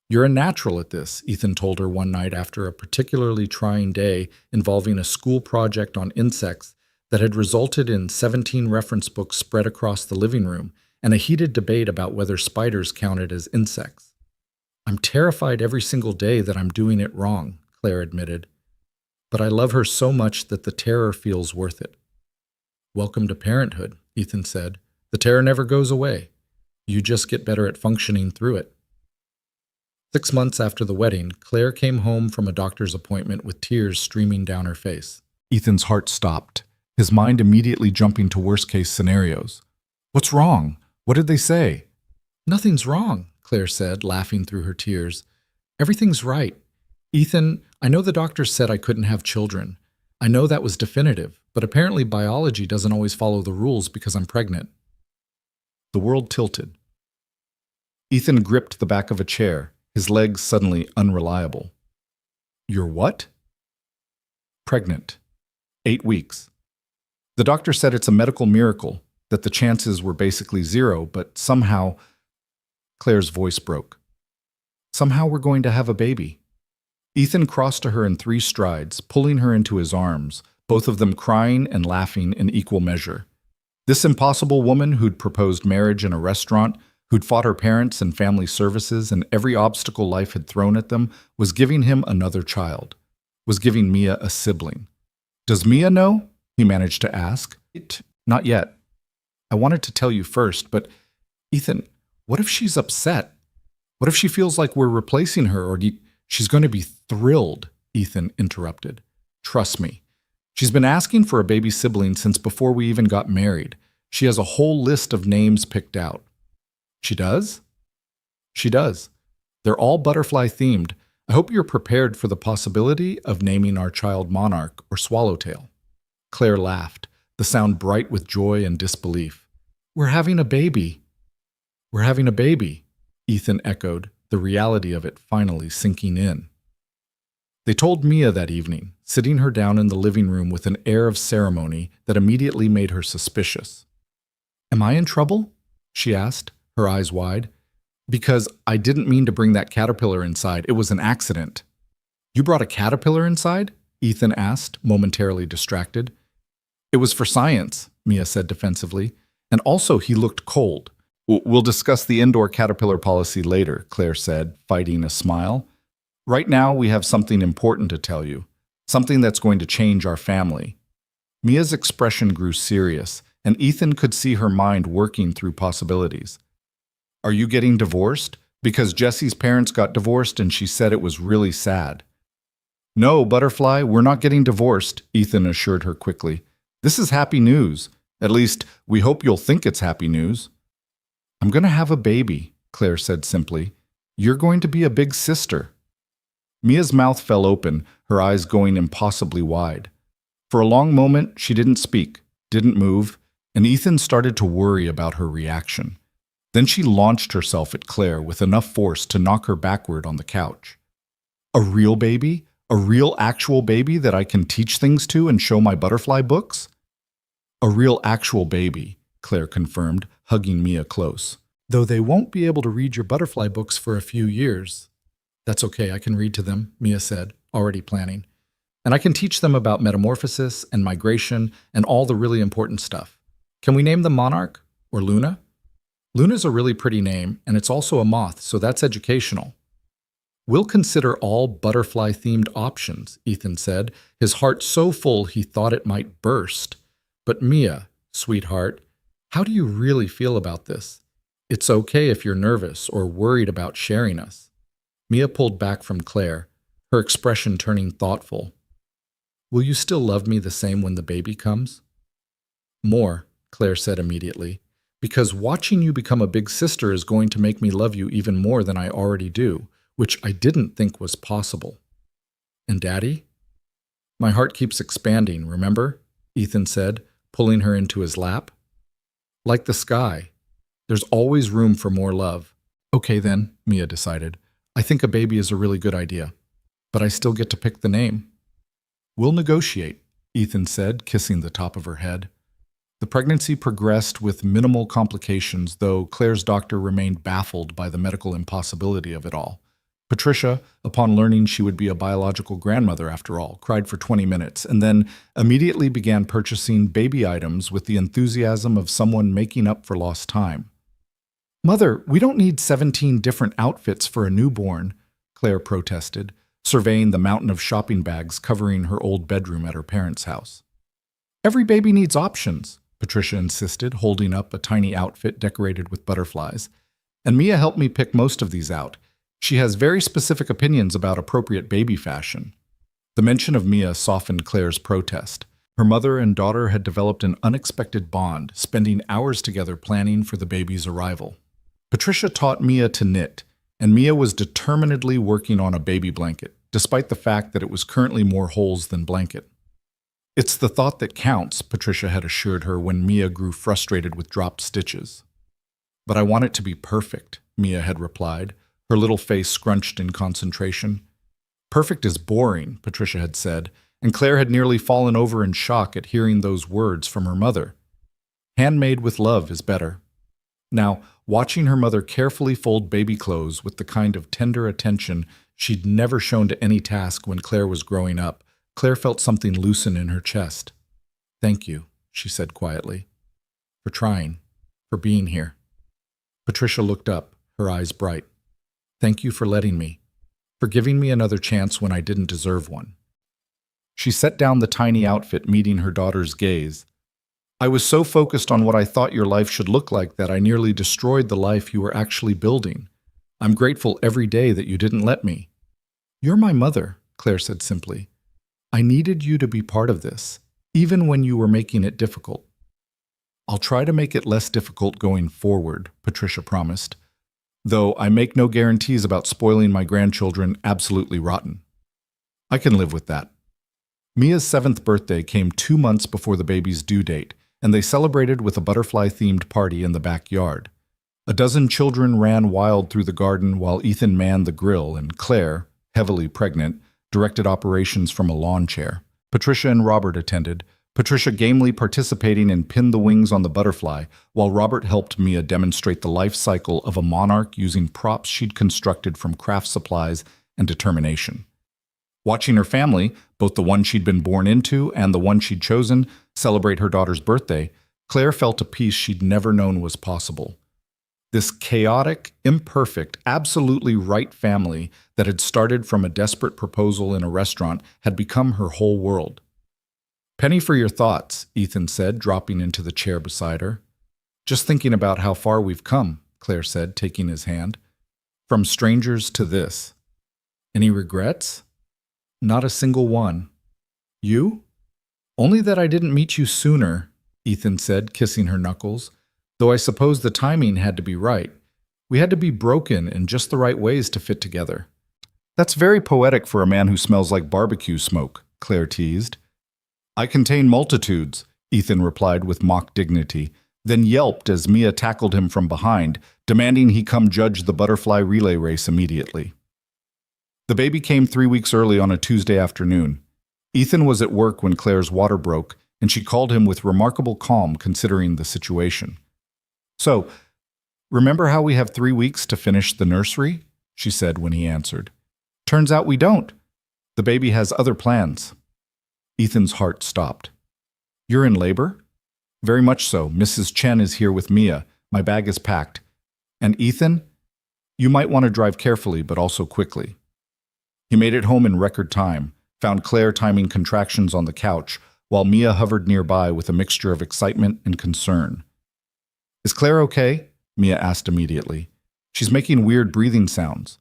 You're a natural at this, Ethan told her one night after a particularly trying day involving a school project on insects that had resulted in 17 reference books spread across the living room and a heated debate about whether spiders counted as insects. I'm terrified every single day that I'm doing it wrong, Claire admitted. But I love her so much that the terror feels worth it. Welcome to parenthood, Ethan said. The terror never goes away. You just get better at functioning through it. 6 months after the wedding, Claire came home from a doctor's appointment with tears streaming down her face. Ethan's heart stopped, his mind immediately jumping to worst-case scenarios. What's wrong? What did they say? Nothing's wrong, Claire said, laughing through her tears. Everything's right. Ethan, I know the doctor said I couldn't have children. I know that was definitive, but apparently biology doesn't always follow the rules because I'm pregnant. The world tilted. Ethan gripped the back of a chair, his legs suddenly unreliable. You're what? Pregnant. 8 weeks. The doctor said it's a medical miracle, that the chances were basically zero, but somehow, Claire's voice broke. Somehow we're going to have a baby. Ethan crossed to her in 3 strides, pulling her into his arms, both of them crying and laughing in equal measure. This impossible woman who'd proposed marriage in a restaurant, who'd fought her parents and family services and every obstacle life had thrown at them, was giving him another child, was giving Mia a sibling. Does Mia know? He managed to ask. Not yet. I wanted to tell you first, but Ethan, what if she's upset? What if she feels like we're replacing her, or she's going to be thrilled, Ethan interrupted. Trust me. She's been asking for a baby sibling since before we even got married. She has a whole list of names picked out. She does? She does. They're all butterfly themed. I hope you're prepared for the possibility of naming our child Monarch or Swallowtail. Claire laughed, the sound bright with joy and disbelief. We're having a baby. We're having a baby, Ethan echoed, the reality of it finally sinking in. They told Mia that evening, sitting her down in the living room with an air of ceremony that immediately made her suspicious. Am I in trouble? She asked, her eyes wide. Because I didn't mean to bring that caterpillar inside. It was an accident. You brought a caterpillar inside? Ethan asked, momentarily distracted. It was for science, Mia said defensively. And also he looked cold. We'll discuss the indoor caterpillar policy later, Claire said, fighting a smile. Right now we have something important to tell you. Something that's going to change our family. Mia's expression grew serious, and Ethan could see her mind working through possibilities. Are you getting divorced? Because Jessie's parents got divorced and she said it was really sad. No, Butterfly, we're not getting divorced, Ethan assured her quickly. This is happy news. At least, we hope you'll think it's happy news. I'm going to have a baby, Claire said simply. You're going to be a big sister. Mia's mouth fell open, her eyes going impossibly wide. For a long moment, she didn't speak, didn't move, and Ethan started to worry about her reaction. Then she launched herself at Claire with enough force to knock her backward on the couch. A real baby? A real actual baby that I can teach things to and show my butterfly books? A real actual baby, Claire confirmed, hugging Mia close. Though they won't be able to read your butterfly books for a few years. That's okay, I can read to them, Mia said, already planning. And I can teach them about metamorphosis and migration and all the really important stuff. Can we name them Monarch or Luna? Luna's a really pretty name, and it's also a moth, so that's educational. We'll consider all butterfly-themed options, Ethan said, his heart so full he thought it might burst. But Mia, sweetheart, how do you really feel about this? It's okay if you're nervous or worried about sharing us. Mia pulled back from Claire, her expression turning thoughtful. Will you still love me the same when the baby comes? More, Claire said immediately, because watching you become a big sister is going to make me love you even more than I already do, which I didn't think was possible. And Daddy? My heart keeps expanding, remember? Ethan said, pulling her into his lap. Like the sky. There's always room for more love. Okay then, Mia decided. I think a baby is a really good idea. But I still get to pick the name. We'll negotiate, Ethan said, kissing the top of her head. The pregnancy progressed with minimal complications, though Claire's doctor remained baffled by the medical impossibility of it all. Patricia, upon learning she would be a biological grandmother after all, cried for 20 minutes and then immediately began purchasing baby items with the enthusiasm of someone making up for lost time. Mother, we don't need 17 different outfits for a newborn, Claire protested, surveying the mountain of shopping bags covering her old bedroom at her parents' house. Every baby needs options, Patricia insisted, holding up a tiny outfit decorated with butterflies. And Mia helped me pick most of these out. She has very specific opinions about appropriate baby fashion. The mention of Mia softened Claire's protest. Her mother and daughter had developed an unexpected bond, spending hours together planning for the baby's arrival. Patricia taught Mia to knit, and Mia was determinedly working on a baby blanket, despite the fact that it was currently more holes than blanket. It's the thought that counts, Patricia had assured her when Mia grew frustrated with dropped stitches. But I want it to be perfect, Mia had replied, her little face scrunched in concentration. Perfect is boring, Patricia had said, and Claire had nearly fallen over in shock at hearing those words from her mother. Handmade with love is better. Now, watching her mother carefully fold baby clothes with the kind of tender attention she'd never shown to any task when Claire was growing up, Claire felt something loosen in her chest. "Thank you," she said quietly, "for trying, for being here." Patricia looked up, her eyes bright. "Thank you for letting me, for giving me another chance when I didn't deserve one." She set down the tiny outfit, meeting her daughter's gaze. "I was so focused on what I thought your life should look like that I nearly destroyed the life you were actually building. I'm grateful every day that you didn't let me." "You're my mother," Claire said simply. "I needed you to be part of this, even when you were making it difficult." "I'll try to make it less difficult going forward," Patricia promised, "though I make no guarantees about spoiling my grandchildren absolutely rotten." "I can live with that." Mia's 7th birthday came 2 months before the baby's due date, and they celebrated with a butterfly-themed party in the backyard. A dozen children ran wild through the garden while Ethan manned the grill and Claire, heavily pregnant, directed operations from a lawn chair. Patricia and Robert attended, Patricia gamely participating in pin the wings on the butterfly, while Robert helped Mia demonstrate the life cycle of a monarch using props she'd constructed from craft supplies and determination. Watching her family, both the one she'd been born into and the one she'd chosen, celebrate her daughter's birthday, Claire felt a peace she'd never known was possible. This chaotic, imperfect, absolutely right family that had started from a desperate proposal in a restaurant had become her whole world. "Penny for your thoughts," Ethan said, dropping into the chair beside her. "Just thinking about how far we've come," Claire said, taking his hand. "From strangers to this. Any regrets?" "Not a single one." "You?" "Only that I didn't meet you sooner," Ethan said, kissing her knuckles. "Though I suppose the timing had to be right. We had to be broken in just the right ways to fit together." "That's very poetic for a man who smells like barbecue smoke," Claire teased. "I contain multitudes," Ethan replied with mock dignity, then yelped as Mia tackled him from behind, demanding he come judge the butterfly relay race immediately. The baby came 3 weeks early on a Tuesday afternoon. Ethan was at work when Claire's water broke, and she called him with remarkable calm considering the situation. "So, remember how we have 3 weeks to finish the nursery?" she said when he answered. "Turns out we don't. The baby has other plans." Ethan's heart stopped. "You're in labor?" "Very much so. Mrs. Chen is here with Mia. My bag is packed. And Ethan, you might want to drive carefully but also quickly." He made it home in record time, found Claire timing contractions on the couch, while Mia hovered nearby with a mixture of excitement and concern. "Is Claire okay?" Mia asked immediately. "She's making weird breathing sounds."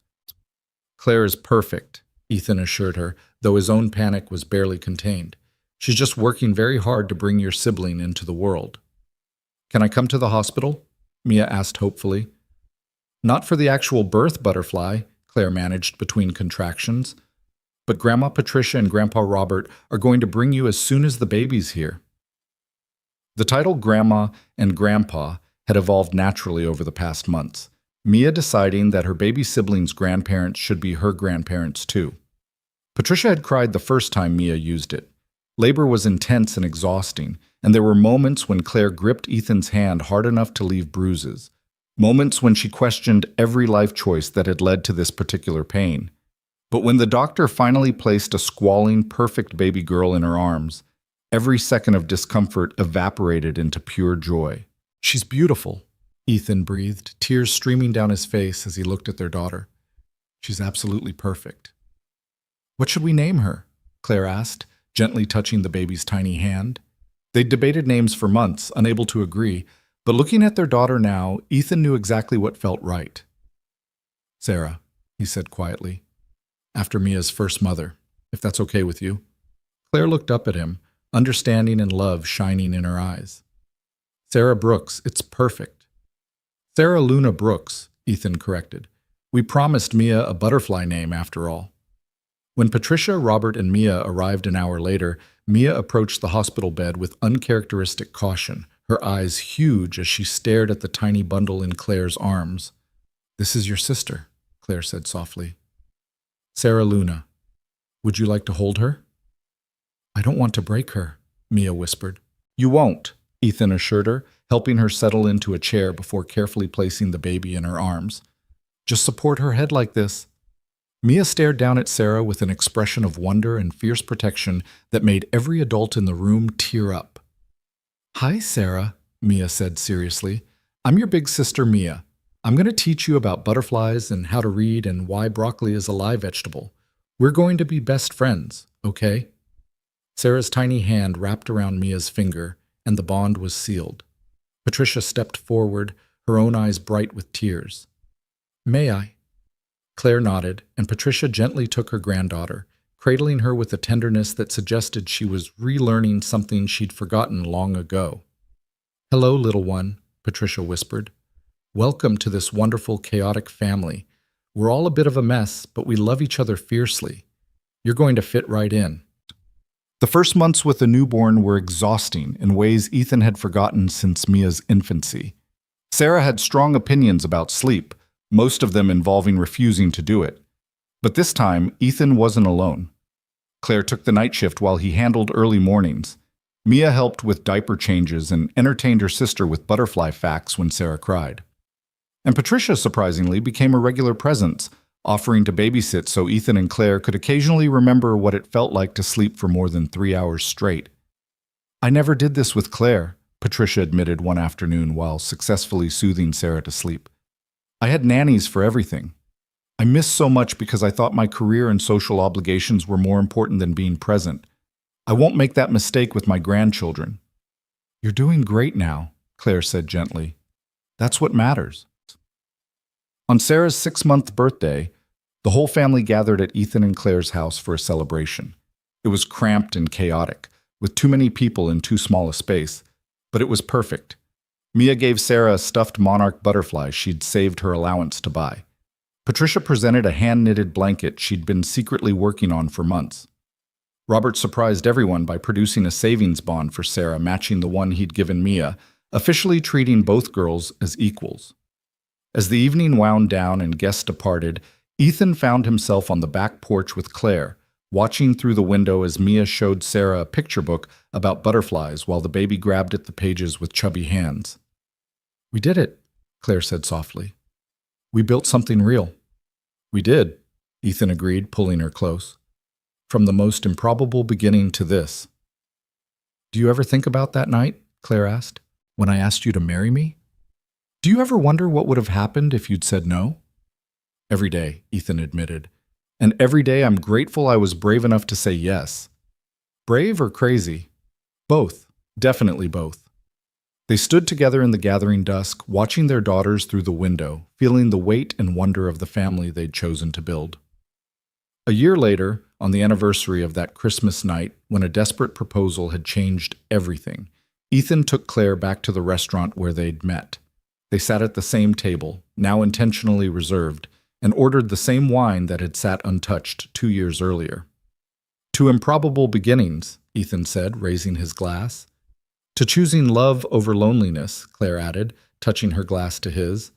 "Claire is perfect," Ethan assured her, though his own panic was barely contained. "She's just working very hard to bring your sibling into the world." "Can I come to the hospital?" Mia asked hopefully. "Not for the actual birth, Butterfly," Claire managed between contractions. "But Grandma Patricia and Grandpa Robert are going to bring you as soon as the baby's here." The title Grandma and Grandpa had evolved naturally over the past months, Mia deciding that her baby siblings' grandparents should be her grandparents too. Patricia had cried the first time Mia used it. Labor was intense and exhausting, and there were moments when Claire gripped Ethan's hand hard enough to leave bruises. Moments when she questioned every life choice that had led to this particular pain. But when the doctor finally placed a squalling, perfect baby girl in her arms, every second of discomfort evaporated into pure joy. "She's beautiful," Ethan breathed, tears streaming down his face as he looked at their daughter. "She's absolutely perfect." "What should we name her?" Claire asked, gently touching the baby's tiny hand. They'd debated names for months, unable to agree, but looking at their daughter now, Ethan knew exactly what felt right. "Sarah," he said quietly, "after Mia's first mother, if that's okay with you." Claire looked up at him, understanding and love shining in her eyes. "Sarah Brooks, it's perfect." "Sarah Luna Brooks," Ethan corrected. "We promised Mia a butterfly name after all." When Patricia, Robert, and Mia arrived an hour later, Mia approached the hospital bed with uncharacteristic caution, her eyes huge as she stared at the tiny bundle in Claire's arms. "This is your sister," Claire said softly. "Sarah Luna. Would you like to hold her?" I don't want to break her, Mia whispered. You won't, Ethan assured her, helping her settle into a chair before carefully placing the baby in her arms. Just support her head like this. Mia stared down at Sarah with an expression of wonder and fierce protection that made every adult in the room tear up. Hi, Sarah, Mia said seriously. I'm your big sister, Mia. I'm going to teach you about butterflies and how to read and why broccoli is a live vegetable. We're going to be best friends, okay? Sarah's tiny hand wrapped around Mia's finger, and the bond was sealed. Patricia stepped forward, her own eyes bright with tears. May I? Claire nodded, and Patricia gently took her granddaughter, cradling her with a tenderness that suggested she was relearning something she'd forgotten long ago. Hello, little one, Patricia whispered. Welcome to this wonderful, chaotic family. We're all a bit of a mess, but we love each other fiercely. You're going to fit right in. The first months with a newborn were exhausting in ways Ethan had forgotten since Mia's infancy. Sarah had strong opinions about sleep, most of them involving refusing to do it. But this time, Ethan wasn't alone. Claire took the night shift while he handled early mornings. Mia helped with diaper changes and entertained her sister with butterfly facts when Sarah cried. And Patricia, surprisingly, became a regular presence, offering to babysit so Ethan and Claire could occasionally remember what it felt like to sleep for more than 3 hours straight. I never did this with Claire, Patricia admitted one afternoon while successfully soothing Sarah to sleep. I had nannies for everything. I missed so much because I thought my career and social obligations were more important than being present. I won't make that mistake with my grandchildren. You're doing great now, Claire said gently. That's what matters. On Sarah's 6-month birthday, the whole family gathered at Ethan and Claire's house for a celebration. It was cramped and chaotic, with too many people in too small a space, but it was perfect. Mia gave Sarah a stuffed monarch butterfly she'd saved her allowance to buy. Patricia presented a hand-knitted blanket she'd been secretly working on for months. Robert surprised everyone by producing a savings bond for Sarah matching the one he'd given Mia, officially treating both girls as equals. As the evening wound down and guests departed, Ethan found himself on the back porch with Claire, watching through the window as Mia showed Sarah a picture book about butterflies while the baby grabbed at the pages with chubby hands. We did it, Claire said softly. We built something real. We did, Ethan agreed, pulling her close. From the most improbable beginning to this. Do you ever think about that night, Claire asked, when I asked you to marry me? Do you ever wonder what would have happened if you'd said no? Every day, Ethan admitted. And every day I'm grateful I was brave enough to say yes. Brave or crazy? Both. Definitely both. They stood together in the gathering dusk, watching their daughters through the window, feeling the weight and wonder of the family they'd chosen to build. A year later, on the anniversary of that Christmas night, when a desperate proposal had changed everything, Ethan took Claire back to the restaurant where they'd met. They sat at the same table, now intentionally reserved, and ordered the same wine that had sat untouched 2 years earlier. To improbable beginnings, Ethan said, raising his glass. To choosing love over loneliness, Claire added, touching her glass to his.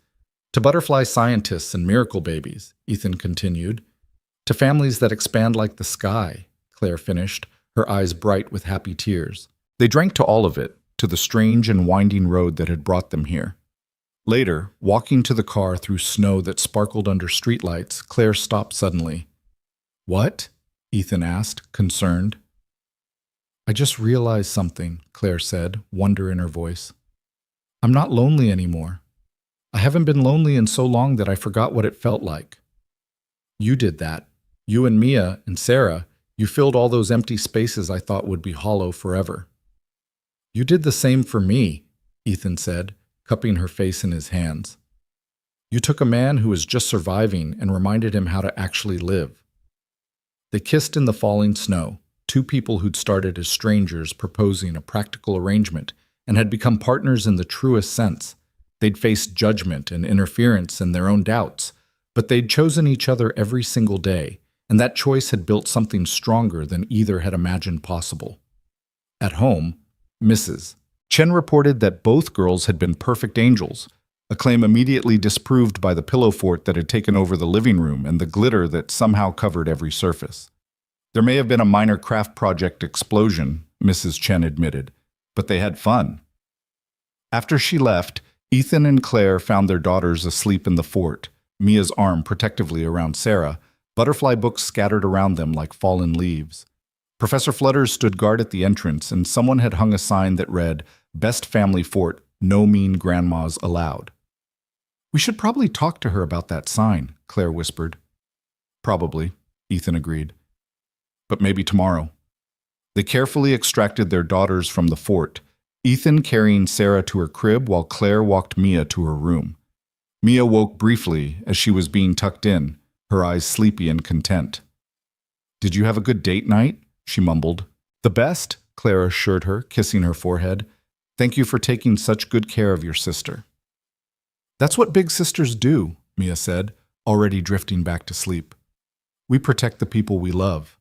To butterfly scientists and miracle babies, Ethan continued. To families that expand like the sky, Claire finished, her eyes bright with happy tears. They drank to all of it, to the strange and winding road that had brought them here. Later, walking to the car through snow that sparkled under streetlights, Claire stopped suddenly. What? Ethan asked, concerned. I just realized something, Claire said, wonder in her voice. I'm not lonely anymore. I haven't been lonely in so long that I forgot what it felt like. You did that. You and Mia and Sarah, you filled all those empty spaces I thought would be hollow forever. You did the same for me, Ethan said, cupping her face in his hands. You took a man who was just surviving and reminded him how to actually live. They kissed in the falling snow, two people who'd started as strangers proposing a practical arrangement and had become partners in the truest sense. They'd faced judgment and interference and their own doubts, but they'd chosen each other every single day, and that choice had built something stronger than either had imagined possible. At home, Mrs. Chen reported that both girls had been perfect angels, a claim immediately disproved by the pillow fort that had taken over the living room and the glitter that somehow covered every surface. There may have been a minor craft project explosion, Mrs. Chen admitted, but they had fun. After she left, Ethan and Claire found their daughters asleep in the fort, Mia's arm protectively around Sarah, butterfly books scattered around them like fallen leaves. Professor Flutters stood guard at the entrance, and someone had hung a sign that read, "Best Family Fort, no mean grandmas allowed." "We should probably talk to her about that sign," Claire whispered. "Probably," Ethan agreed. "But maybe tomorrow." They carefully extracted their daughters from the fort, Ethan carrying Sarah to her crib while Claire walked Mia to her room. Mia woke briefly as she was being tucked in, her eyes sleepy and content. "Did you have a good date night?" she mumbled. "The best," Claire assured her, kissing her forehead. "Thank you for taking such good care of your sister." "That's what big sisters do," Mia said, already drifting back to sleep. "We protect the people we love."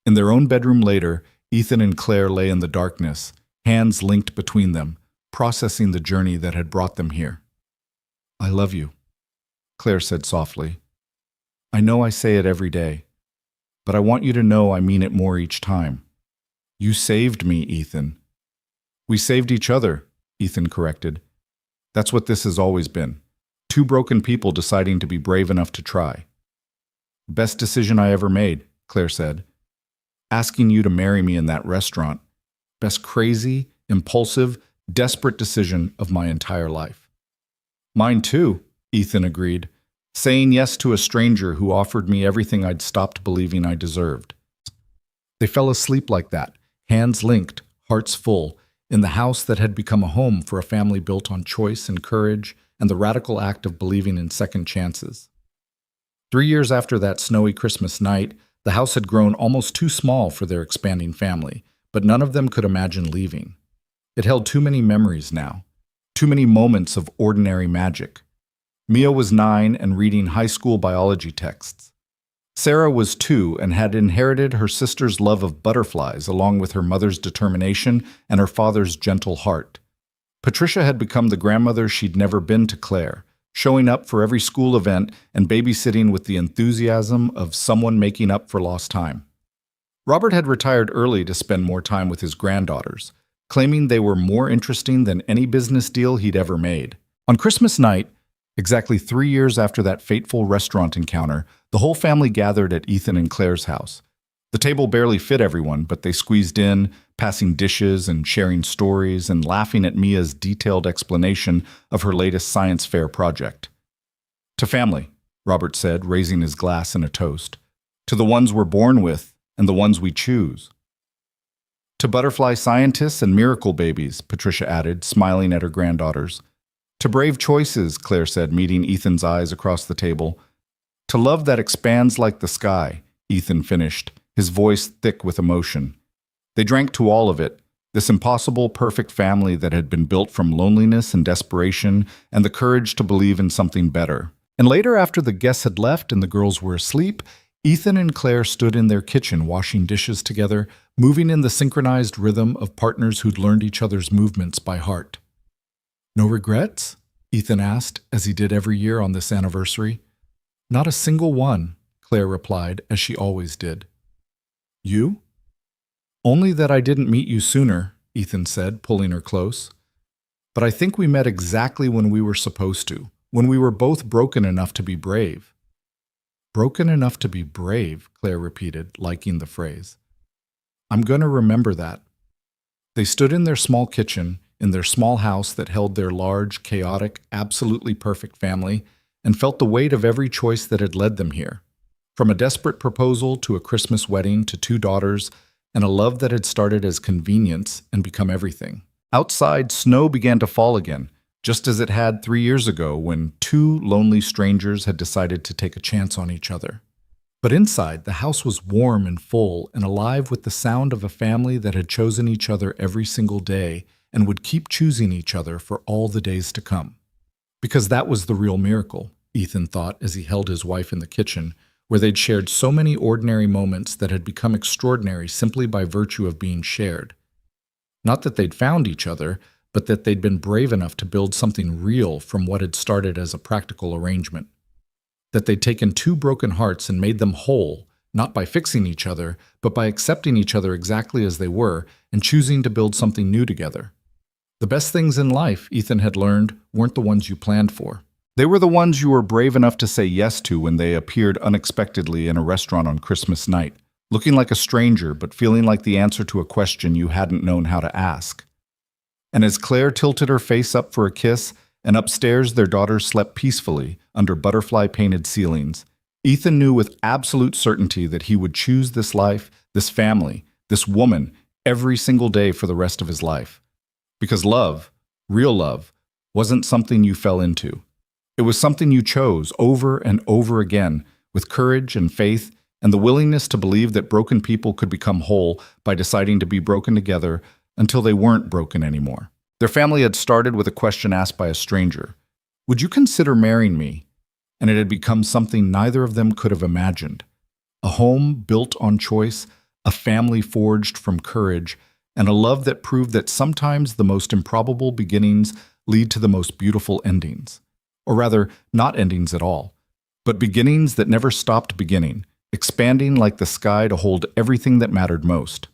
In their own bedroom later, Ethan and Claire lay in the darkness, hands linked between them, processing the journey that had brought them here. "I love you," Claire said softly. "I know I say it every day, but I want you to know I mean it more each time. You saved me, Ethan." "We saved each other," Ethan corrected. "That's what this has always been. Two broken people deciding to be brave enough to try." "Best decision I ever made," Claire said. "Asking you to marry me in that restaurant. Best crazy, impulsive, desperate decision of my entire life." "Mine too," Ethan agreed, saying yes to a stranger who offered me everything I'd stopped believing I deserved. They fell asleep like that, hands linked, hearts full, in the house that had become a home for a family built on choice and courage and the radical act of believing in second chances. 3 years after that snowy Christmas night, the house had grown almost too small for their expanding family, but none of them could imagine leaving. It held too many memories now, too many moments of ordinary magic. Mia was 9 and reading high school biology texts. Sarah was 2 and had inherited her sister's love of butterflies along with her mother's determination and her father's gentle heart. Patricia had become the grandmother she'd never been to Claire, showing up for every school event and babysitting with the enthusiasm of someone making up for lost time. Robert had retired early to spend more time with his granddaughters, claiming they were more interesting than any business deal he'd ever made. On Christmas night, exactly 3 years after that fateful restaurant encounter, the whole family gathered at Ethan and Claire's house. The table barely fit everyone, but they squeezed in, passing dishes and sharing stories and laughing at Mia's detailed explanation of her latest science fair project. "To family," Robert said, raising his glass in a toast. "To the ones we're born with and the ones we choose." "To butterfly scientists and miracle babies," Patricia added, smiling at her granddaughters. "To brave choices," Claire said, meeting Ethan's eyes across the table. "To love that expands like the sky," Ethan finished, his voice thick with emotion. They drank to all of it, this impossible, perfect family that had been built from loneliness and desperation and the courage to believe in something better. And later, after the guests had left and the girls were asleep, Ethan and Claire stood in their kitchen washing dishes together, moving in the synchronized rhythm of partners who'd learned each other's movements by heart. "No regrets?" Ethan asked, as he did every year on this anniversary. "Not a single one," Claire replied, as she always did. "You?" "Only that I didn't meet you sooner," Ethan said, pulling her close. "But I think we met exactly when we were supposed to, when we were both broken enough to be brave." "Broken enough to be brave," Claire repeated, liking the phrase. "I'm going to remember that." They stood in their small kitchen, in their small house that held their large, chaotic, absolutely perfect family, and felt the weight of every choice that had led them here. From a desperate proposal to a Christmas wedding to 2 daughters, and a love that had started as convenience and become everything. Outside, snow began to fall again, just as it had 3 years ago when 2 lonely strangers had decided to take a chance on each other. But inside, the house was warm and full and alive with the sound of a family that had chosen each other every single day and would keep choosing each other for all the days to come. Because that was the real miracle, Ethan thought as he held his wife in the kitchen, where they'd shared so many ordinary moments that had become extraordinary simply by virtue of being shared. Not that they'd found each other, but that they'd been brave enough to build something real from what had started as a practical arrangement. That they'd taken 2 broken hearts and made them whole, not by fixing each other, but by accepting each other exactly as they were and choosing to build something new together. The best things in life, Ethan had learned, weren't the ones you planned for. They were the ones you were brave enough to say yes to when they appeared unexpectedly in a restaurant on Christmas night, looking like a stranger but feeling like the answer to a question you hadn't known how to ask. And as Claire tilted her face up for a kiss, and upstairs their daughters slept peacefully under butterfly-painted ceilings, Ethan knew with absolute certainty that he would choose this life, this family, this woman, every single day for the rest of his life. Because love, real love, wasn't something you fell into. It was something you chose over and over again, with courage and faith and the willingness to believe that broken people could become whole by deciding to be broken together until they weren't broken anymore. Their family had started with a question asked by a stranger. Would you consider marrying me? And it had become something neither of them could have imagined. A home built on choice, a family forged from courage, and a love that proved that sometimes the most improbable beginnings lead to the most beautiful endings. Or rather, not endings at all, but beginnings that never stopped beginning, expanding like the sky to hold everything that mattered most.